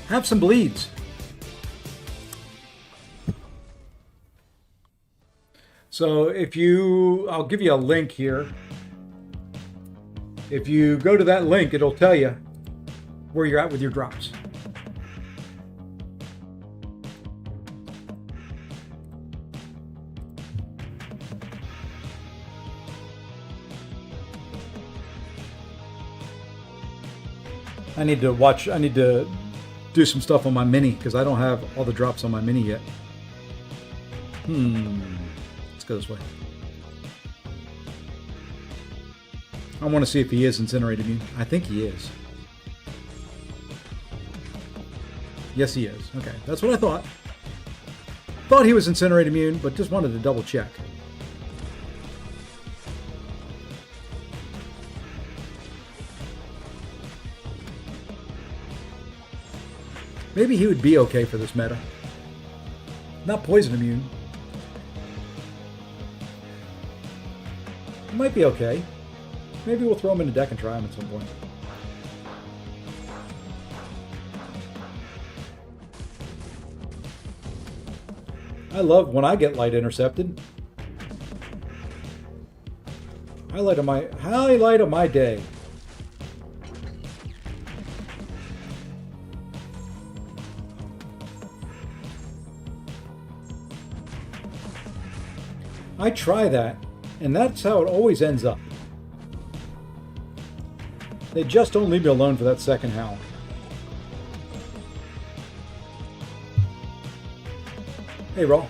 Have some bleeds. So I'll give you a link here. If you go to that link, it'll tell you where you're at with your drops. I need to do some stuff on my mini because I don't have all the drops on my mini yet. Let's go this way. I want to see if he is Incinerate Immune. I think he is. Yes, he is. Okay, that's what I thought. Thought he was Incinerate Immune, but just wanted to double check. Maybe he would be okay for this meta. Not Poison Immune. He might be okay. Maybe we'll throw him in the deck and try him at some point. I love when I get light intercepted. Highlight of my day. I try that, and that's how it always ends up. They just don't leave me alone for that second howl. Hey, Raw.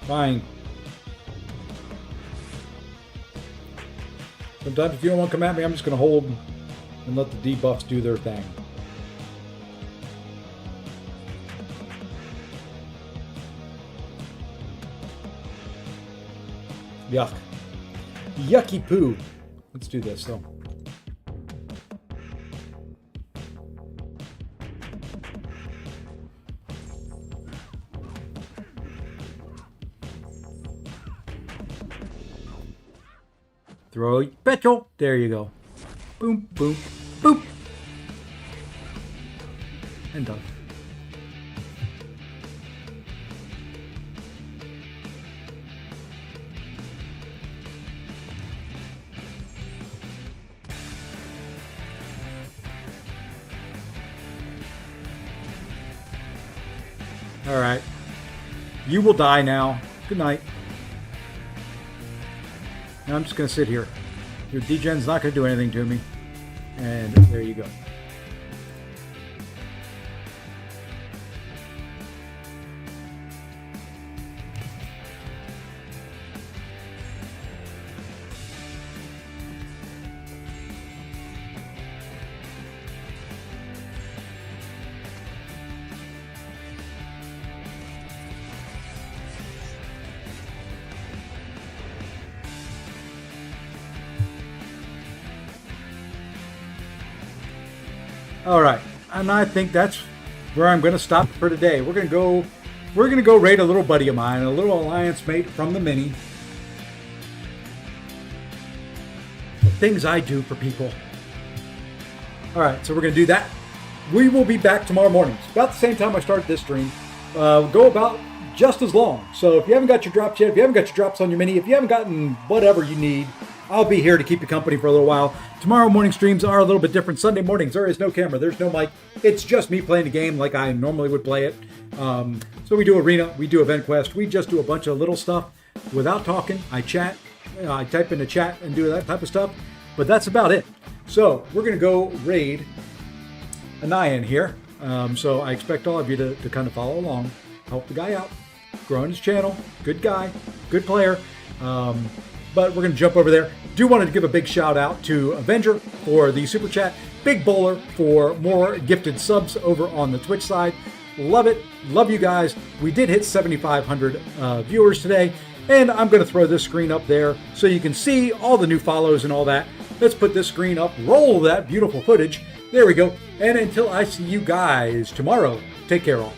Fine. Sometimes if you don't want to come at me, I'm just going to hold and let the debuffs do their thing. Yuck. Yucky poo. Let's do this though. Throw petrol. There you go. Boom, boom, boom. And done. All right. You will die now. Good night. Now I'm just going to sit here. Your degen's not going to do anything to me. And there you go. All right, and I think that's where I'm going to stop for today. We're going to go raid a little buddy of mine, a little alliance mate from the mini. The things I do for people. All right, so we're going to do that. We will be back tomorrow morning. It's about the same time I started this stream. Go about just as long. So if you haven't got your drops yet, if you haven't got your drops on your mini, if you haven't gotten whatever you need, I'll be here to keep you company for a little while. Tomorrow morning streams are a little bit different. Sunday mornings, there is no camera. There's no mic. It's just me playing the game like I normally would play it. So we do arena, we do event quest. We just do a bunch of little stuff without talking. I chat, I type in the chat and do that type of stuff. But that's about it. So we're going to go raid Anayan here. So I expect all of you to kind of follow along. Help the guy out. Growing his channel. Good guy. Good player. But we're going to jump over there. Do want to give a big shout out to Avenger for the super chat. Big Bowler for more gifted subs over on the Twitch side. Love it. Love you guys. We did hit 7,500 viewers today. And I'm going to throw this screen up there so you can see all the new follows and all that. Let's put this screen up. Roll that beautiful footage. There we go. And until I see you guys tomorrow, take care all.